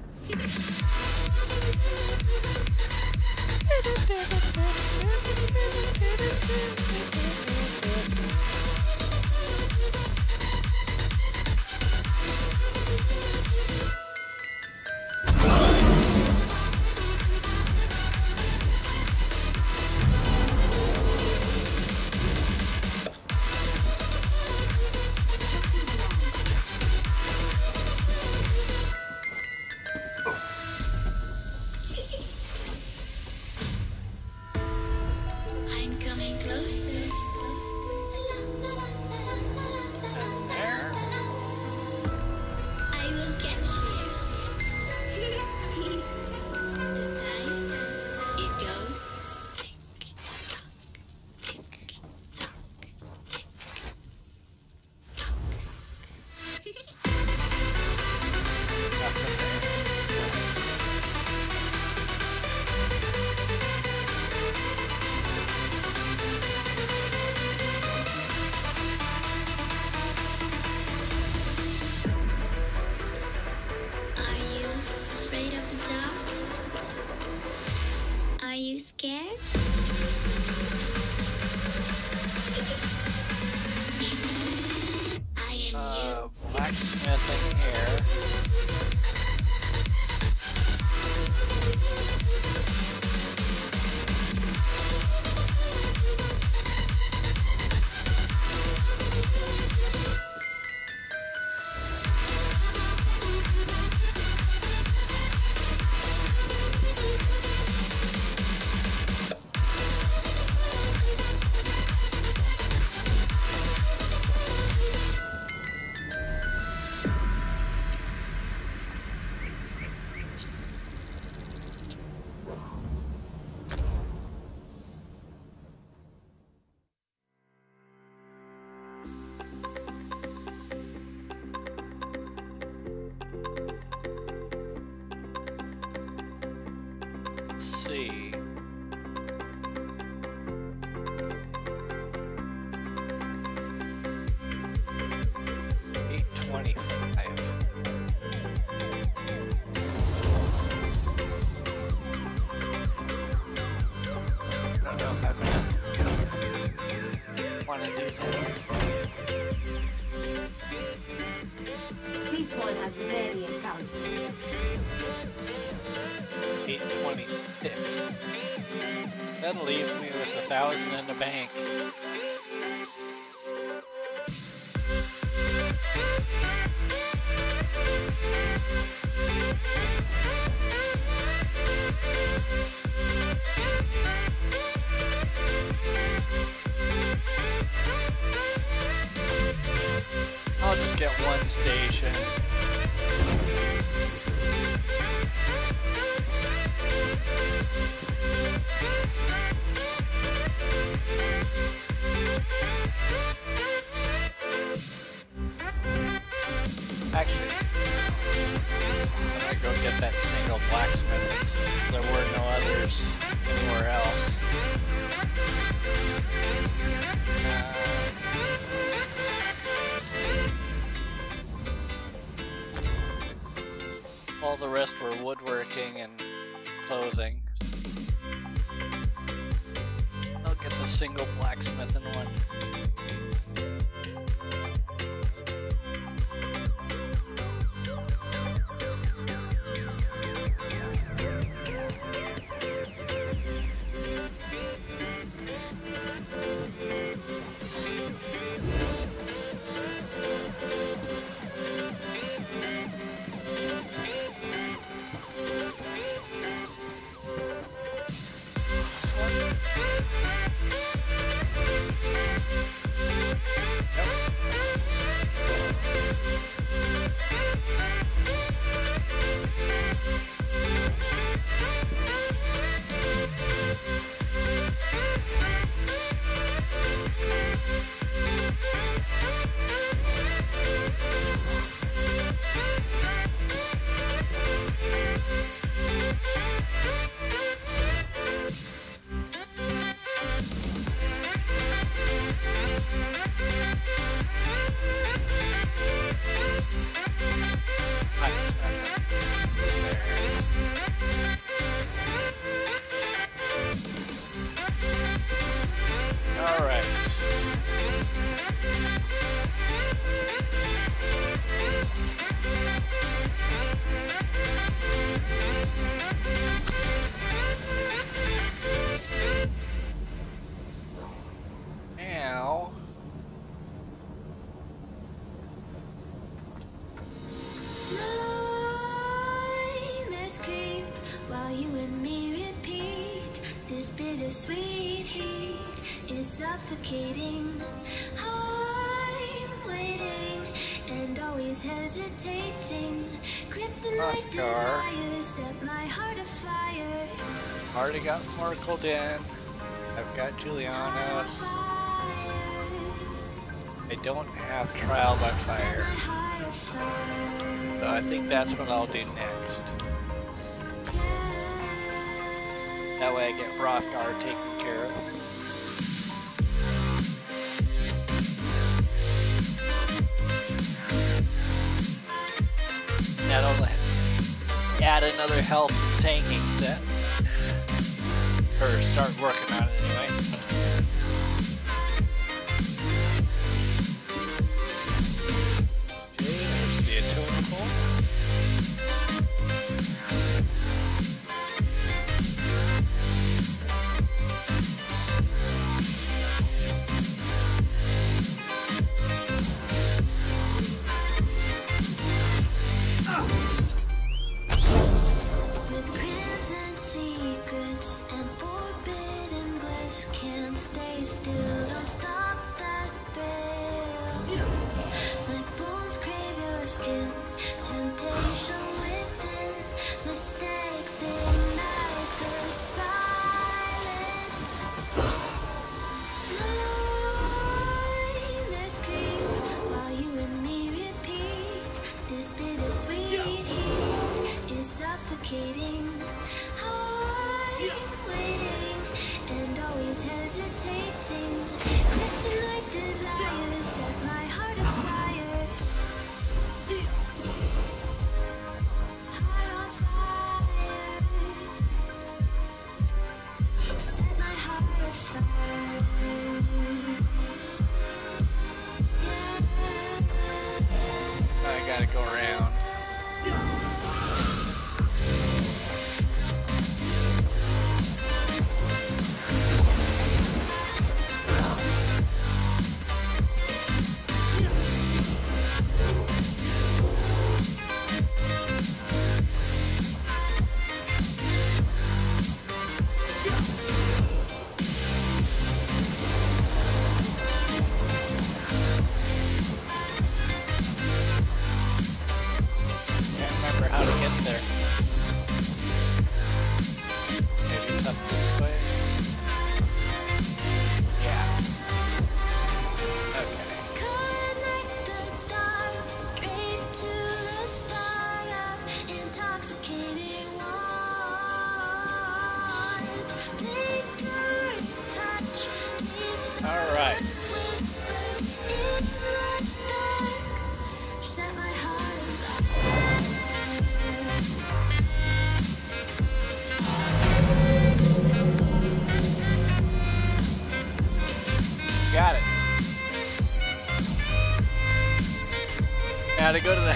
Speaker 3: I'm coming closer. I will get you. The time it goes tick tock, tick tock, tick tock. Are you afraid of the dark? Are you scared? I am you.
Speaker 2: Blacksmithing here. See. $825. I don't know if I'm gonna want to do that.
Speaker 4: This one has many accounts.
Speaker 2: 826. That'll leave me with 1,000 in the bank. I'll just get one station. Actually, I'm gonna go get that single blacksmith since there were no others anywhere else. All the rest were woodworking and clothing. I'll get the single blacksmithing one.
Speaker 3: Suffocating, I'm waiting and always hesitating. Kryptonite desires set my heart afire.
Speaker 2: Already got Markled in. I've got Juliana's. I don't have Trial by Fire. So I think that's what I'll do next. That way I get Hrothgar taken care of. That'll add another health tanking set. Or start working on it anyway. Okay, there's the Atonable.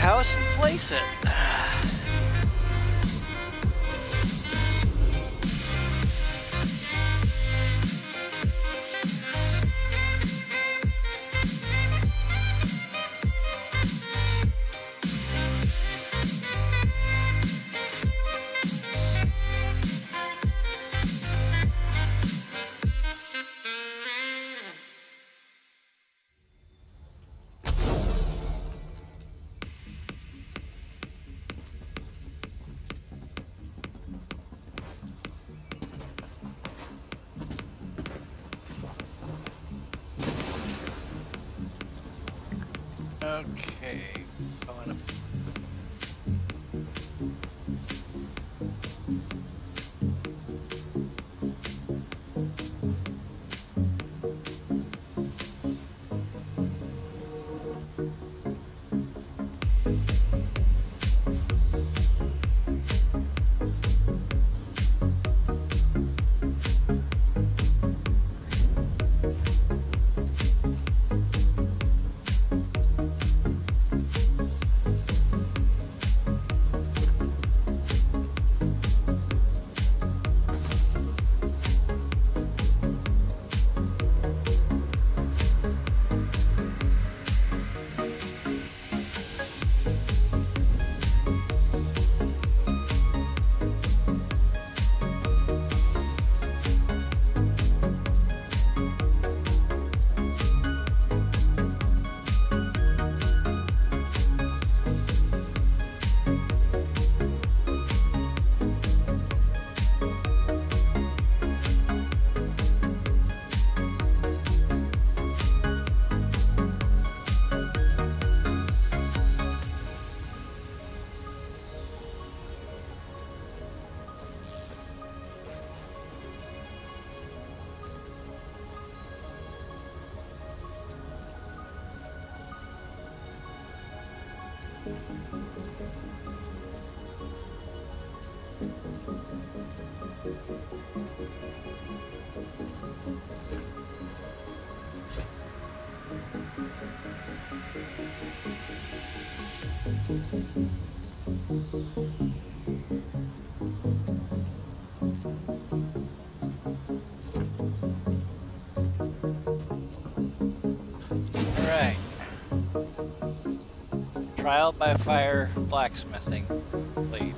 Speaker 2: house and place it. Okay, going up. Alright. Trial by fire blacksmithing complete.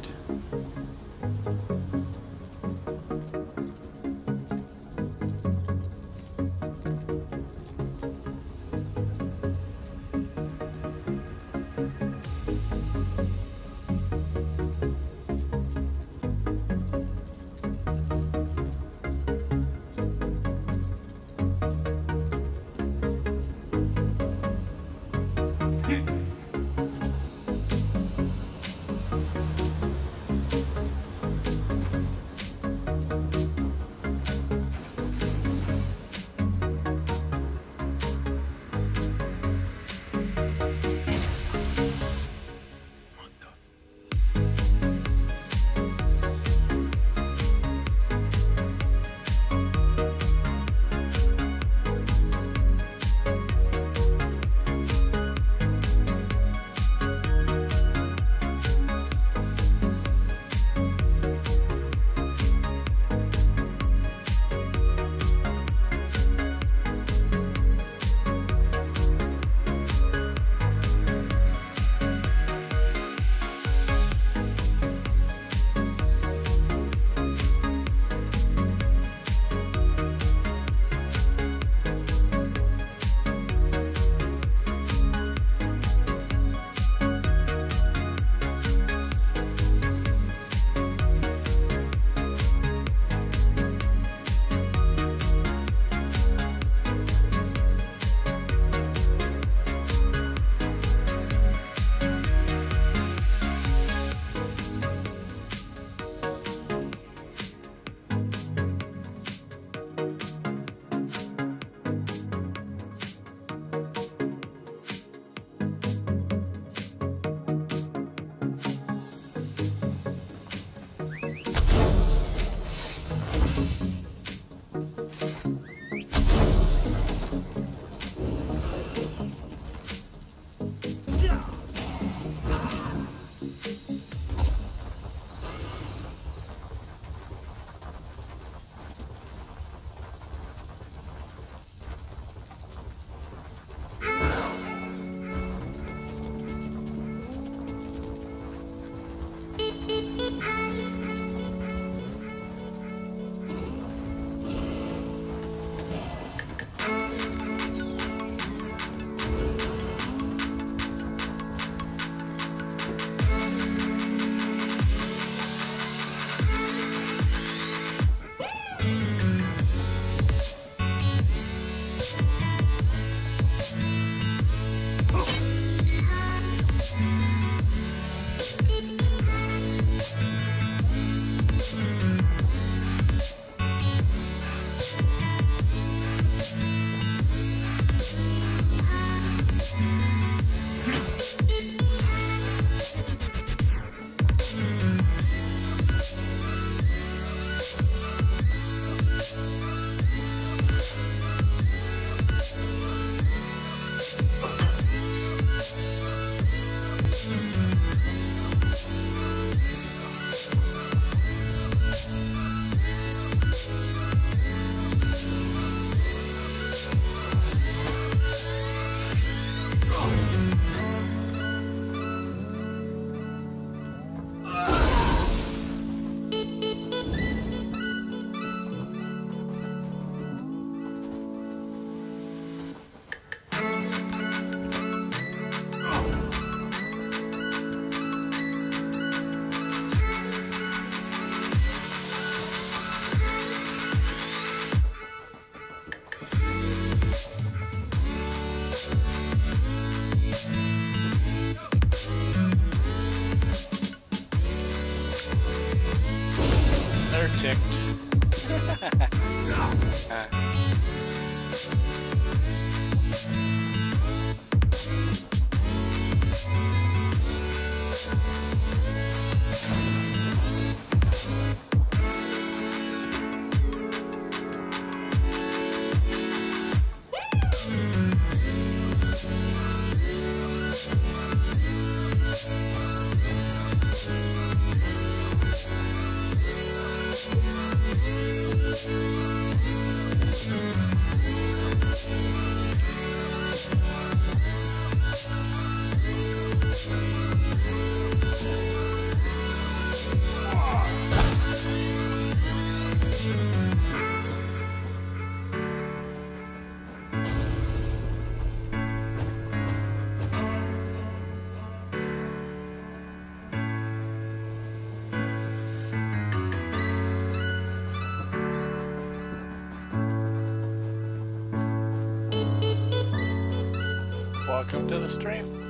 Speaker 2: ticked. Welcome to the stream.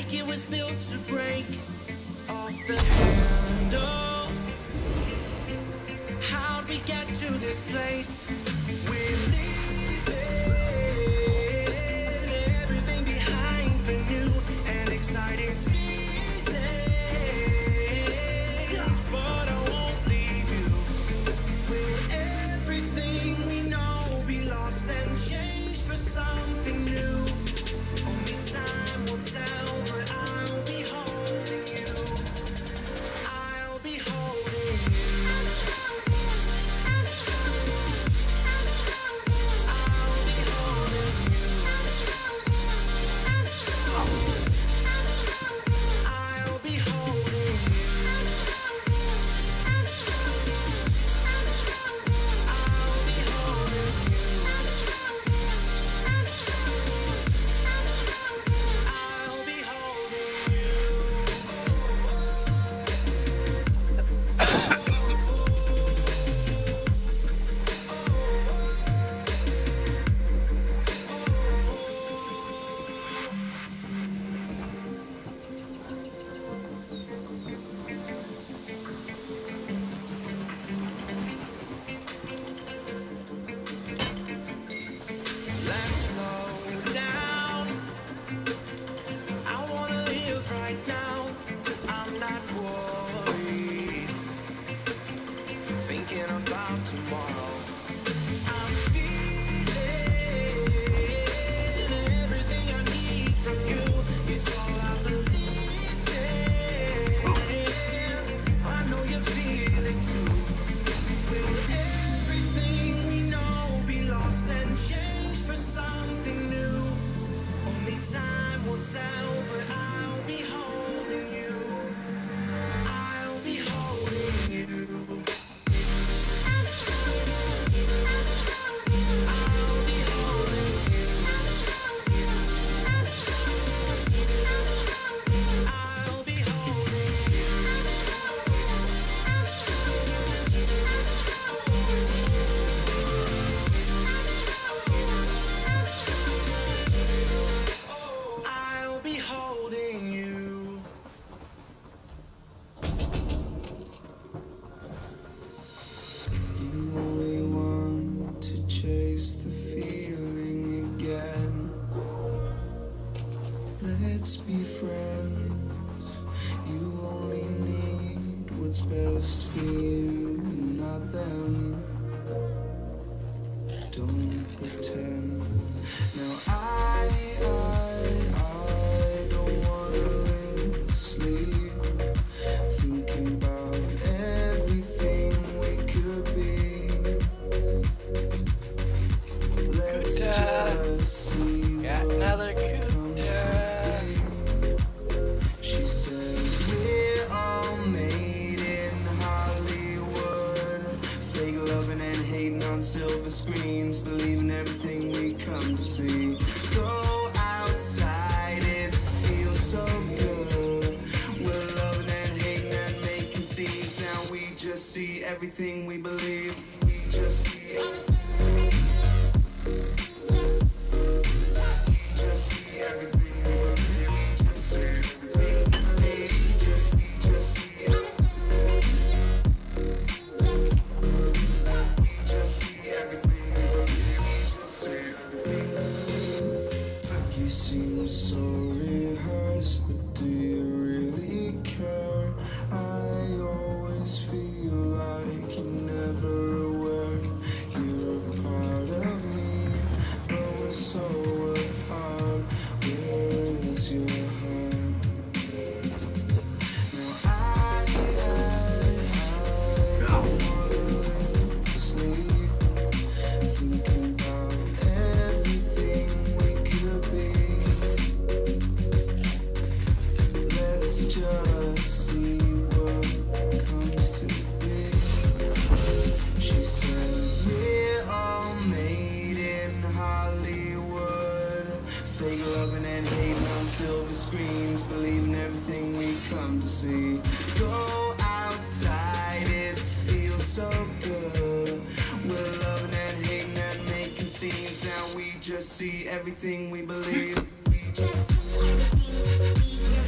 Speaker 1: like it was built to break off the handle. How'd we get to this place? We're leaving everything behind for new and exciting feelings, but I won't leave you. Will everything we know be lost and changed for something new? Only time will tell, but I'll be holding you. I'll be holding you. I'll be holding you. I'll be holding you. I'll be holding you. I'll be holding you. Let's slow down. I wanna live right now. I'm not worried, thinking about tomorrow. I'm feeling everything I need from you. It's all I believe in. I know you feel it too. Will everything we know be lost and changed for something new? Only time will tell, but I'll be holding you. I'll be holding you. I'll be holding you. I'll be holding you. I'll be holding you. You only want to chase the feeling again. Let's be friends. You only need what's best for you, not them. Don't pretend. Now I don't wanna lose sleep, thinking about everything we could be. Let's just see
Speaker 2: Got another
Speaker 1: what comes
Speaker 2: Kuta.
Speaker 1: to be. She said we're all made in Hollywood, fake loving and hating on silver screens, believing everything we come to see. Go outside, it feels so good. We're loving and hating and making scenes. Now we just see everything we believe. We just see everything. Just see everything we believe. Just see everything we believe. Just see everything. Just see everything we believe. Just see everything. You seem so rehearsed, but do you really care? I always feel like you're never aware. You're a part of me, but we're so apart. Where is your heart? Now I don't wanna lose sleep, thinking about everything we could be. Let's just see what comes to be. She said we're all made in Hollywood, fake loving and hating on silver screens, believing everything we come to see. Go outside, it feels so good. We're loving and hating and making scenes. Now we just see everything we believe. We just see everything we believe.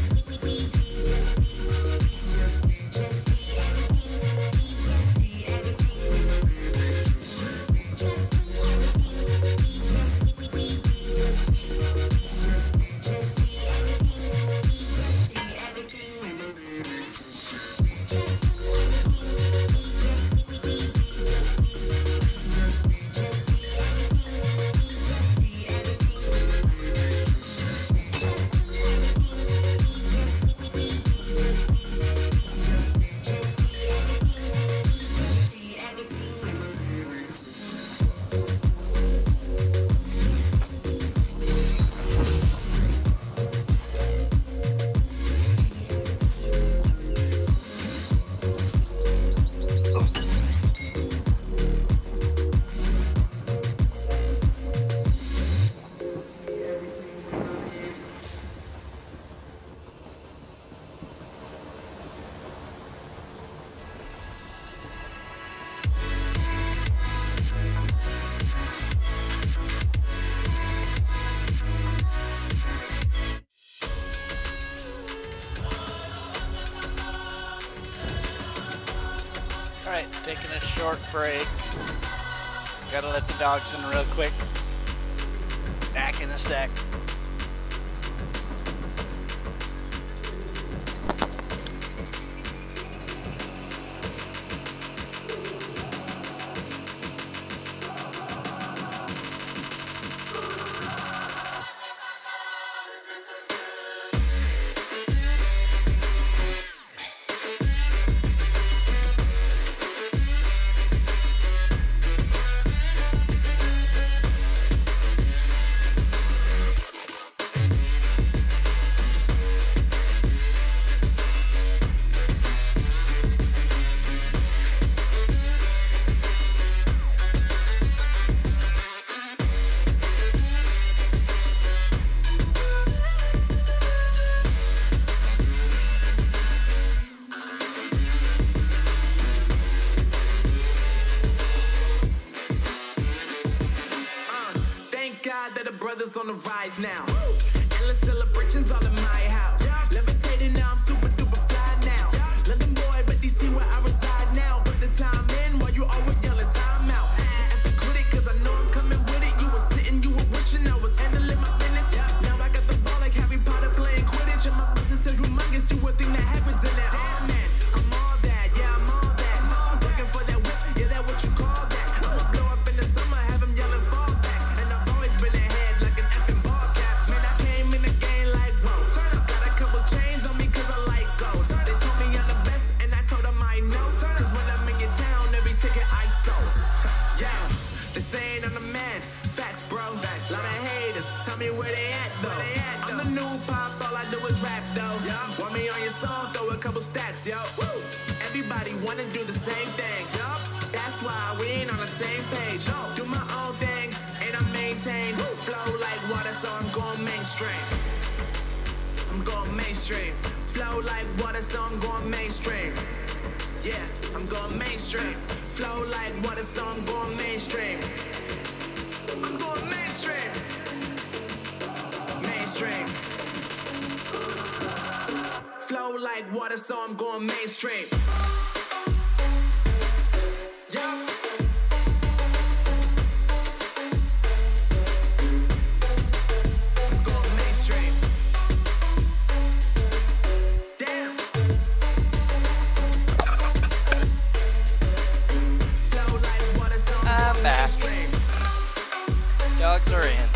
Speaker 2: taking a short break. Gotta let the dogs in real quick. Back in a sec.
Speaker 1: On the rise now. Endless celebrations all in my house. Levitating now, I'm super duper fly now. London boy, but DC where I reside now. Put the time in while you always yelling time out. And for quit it, cause I know I'm coming with it. You were sitting, you were wishing I was handling my business. Now I got the ball like Harry Potter playing Quidditch. And my business is humongous, you would think that happens in there. Damn man, I'm all that, yeah, I'm all that. Looking for that whip, yeah, that what you call that. I'ma blow up in the summer, have him yelling fall back. And I've always been ahead like an effing ball cap. Man, I came in the game like, whoa. Got a couple chains on me cause I like gold. They told me I'm the best and I told them I know. Cause when I'm in your town, every ticket I sold. Yeah, they saying I'm the man. Facts, bro. Lot of haters, tell me where they at though. I'm the new pop, all I do is rap though. Want me on your song, throw a couple stats, yo. Everybody wanna do the same thing. That's why we ain't on the same page. Do my own thing, and I maintain. Flow like water, so I'm going mainstream. I'm going mainstream. Flow like water, so I'm going mainstream. Yeah, I'm going mainstream. Flow like water, so I'm going mainstream. I'm going mainstream. Mainstream. Flow like water, so I'm going mainstream. Yeah. I'm going mainstream. Damn. Flow like water, so I'm going
Speaker 2: back.
Speaker 1: mainstream.
Speaker 2: Dogs are in.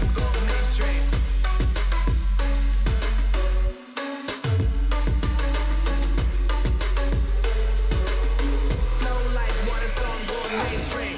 Speaker 1: I'm going mainstream. Flow like water, so I'm going mainstream.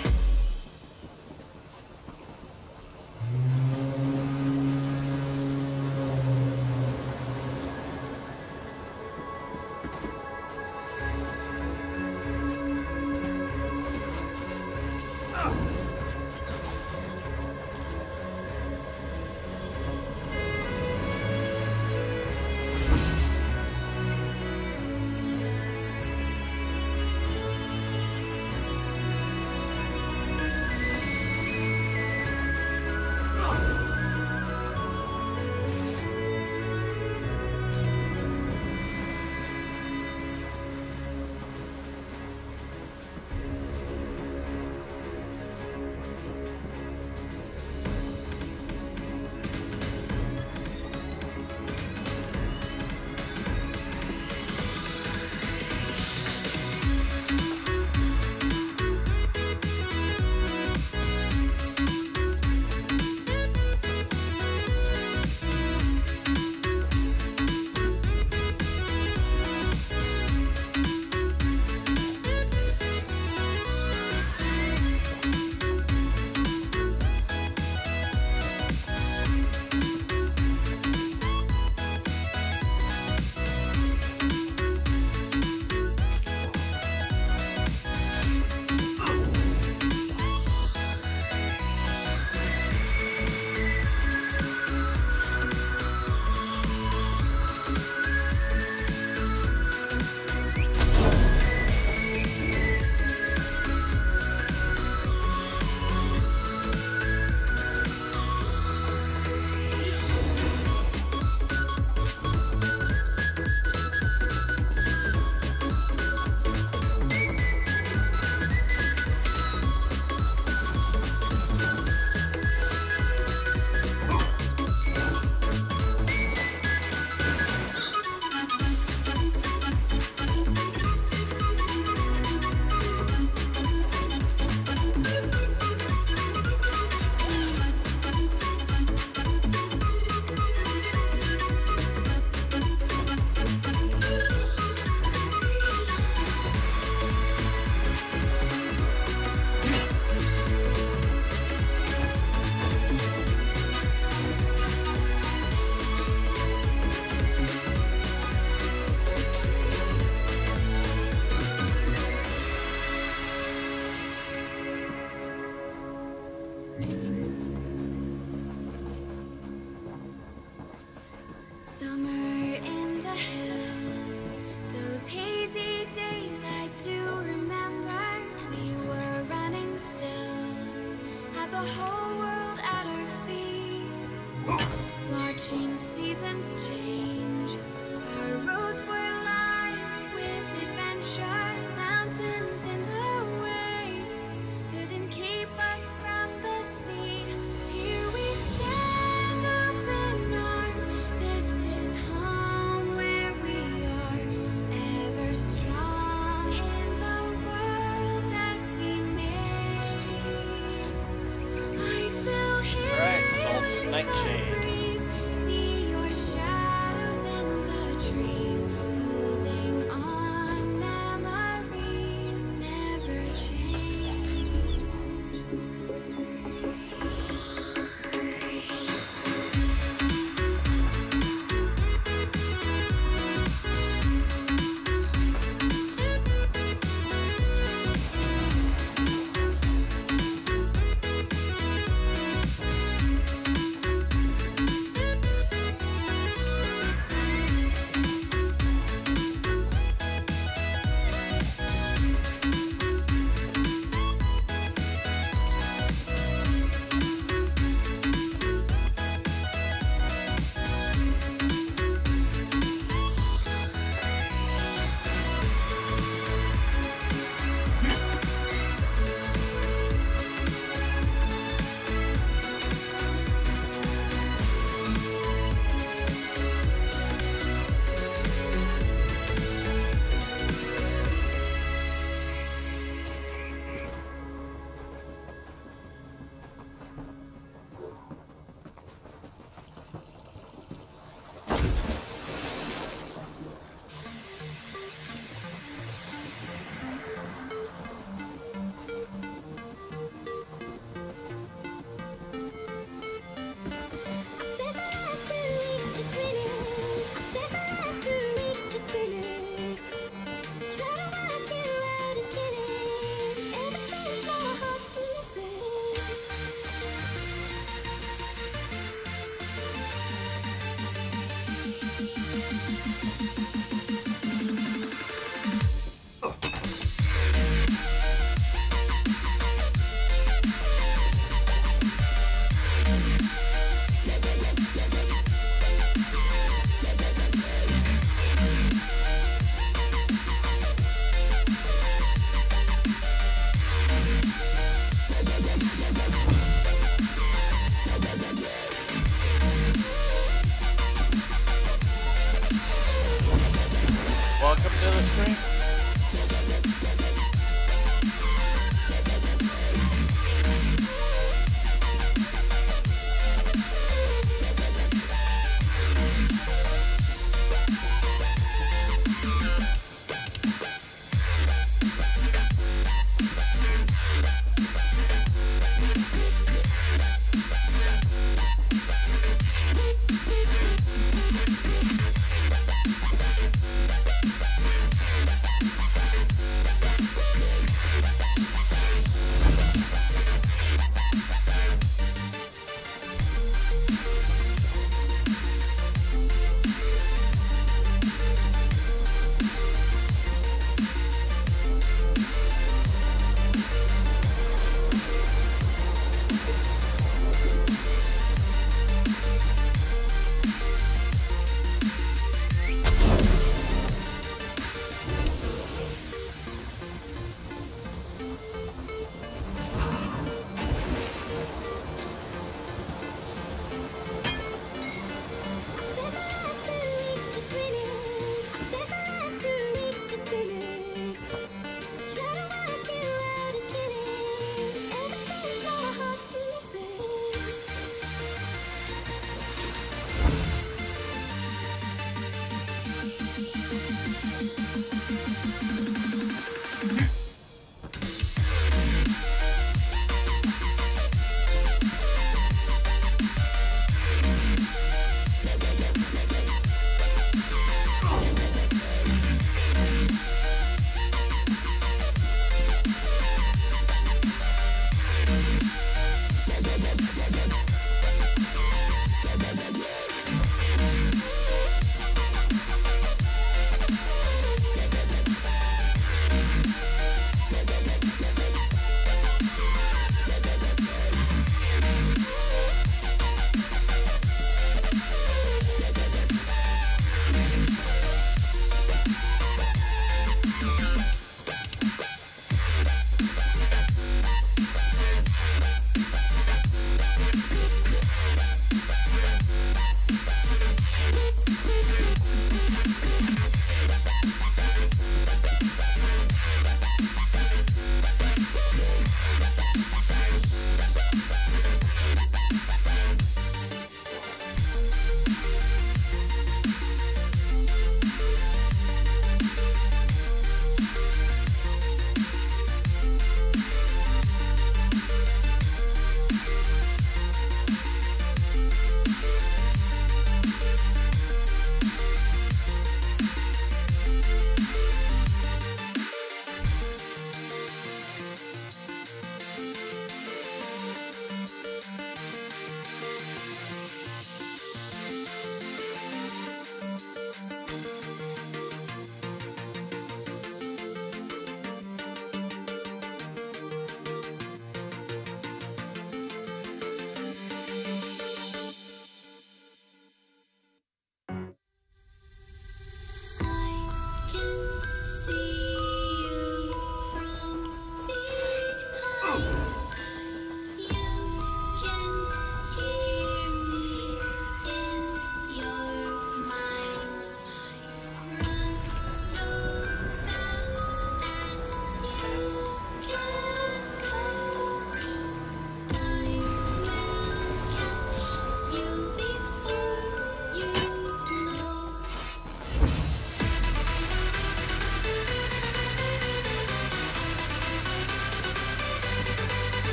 Speaker 2: Welcome to the screen.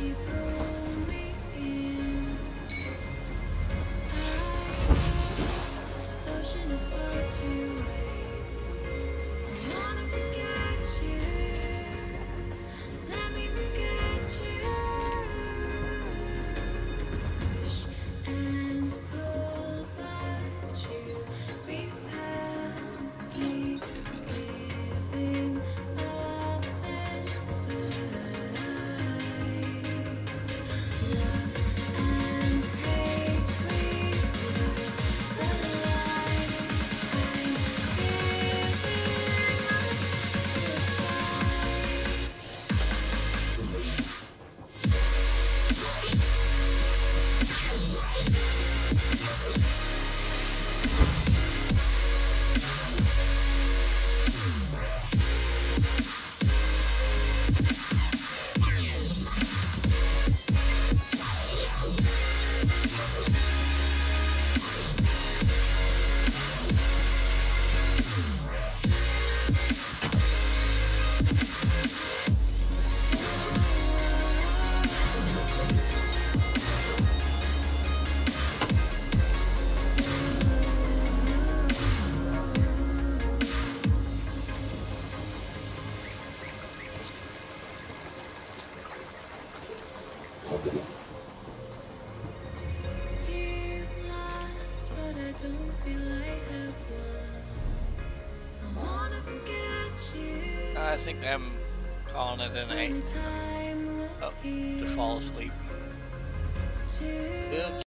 Speaker 3: you pull me in. This ocean is far too wide. I wanna forget you. Let me forget you. Push and pull, but you repel me. Giving up this fight. Love and hate, we write the lies. I'm giving up this You've lost, but I don't feel like I've won. I wanna forget you.
Speaker 2: I think I'm calling it a night.
Speaker 3: Time will
Speaker 2: Oh, to fall asleep.
Speaker 3: heal.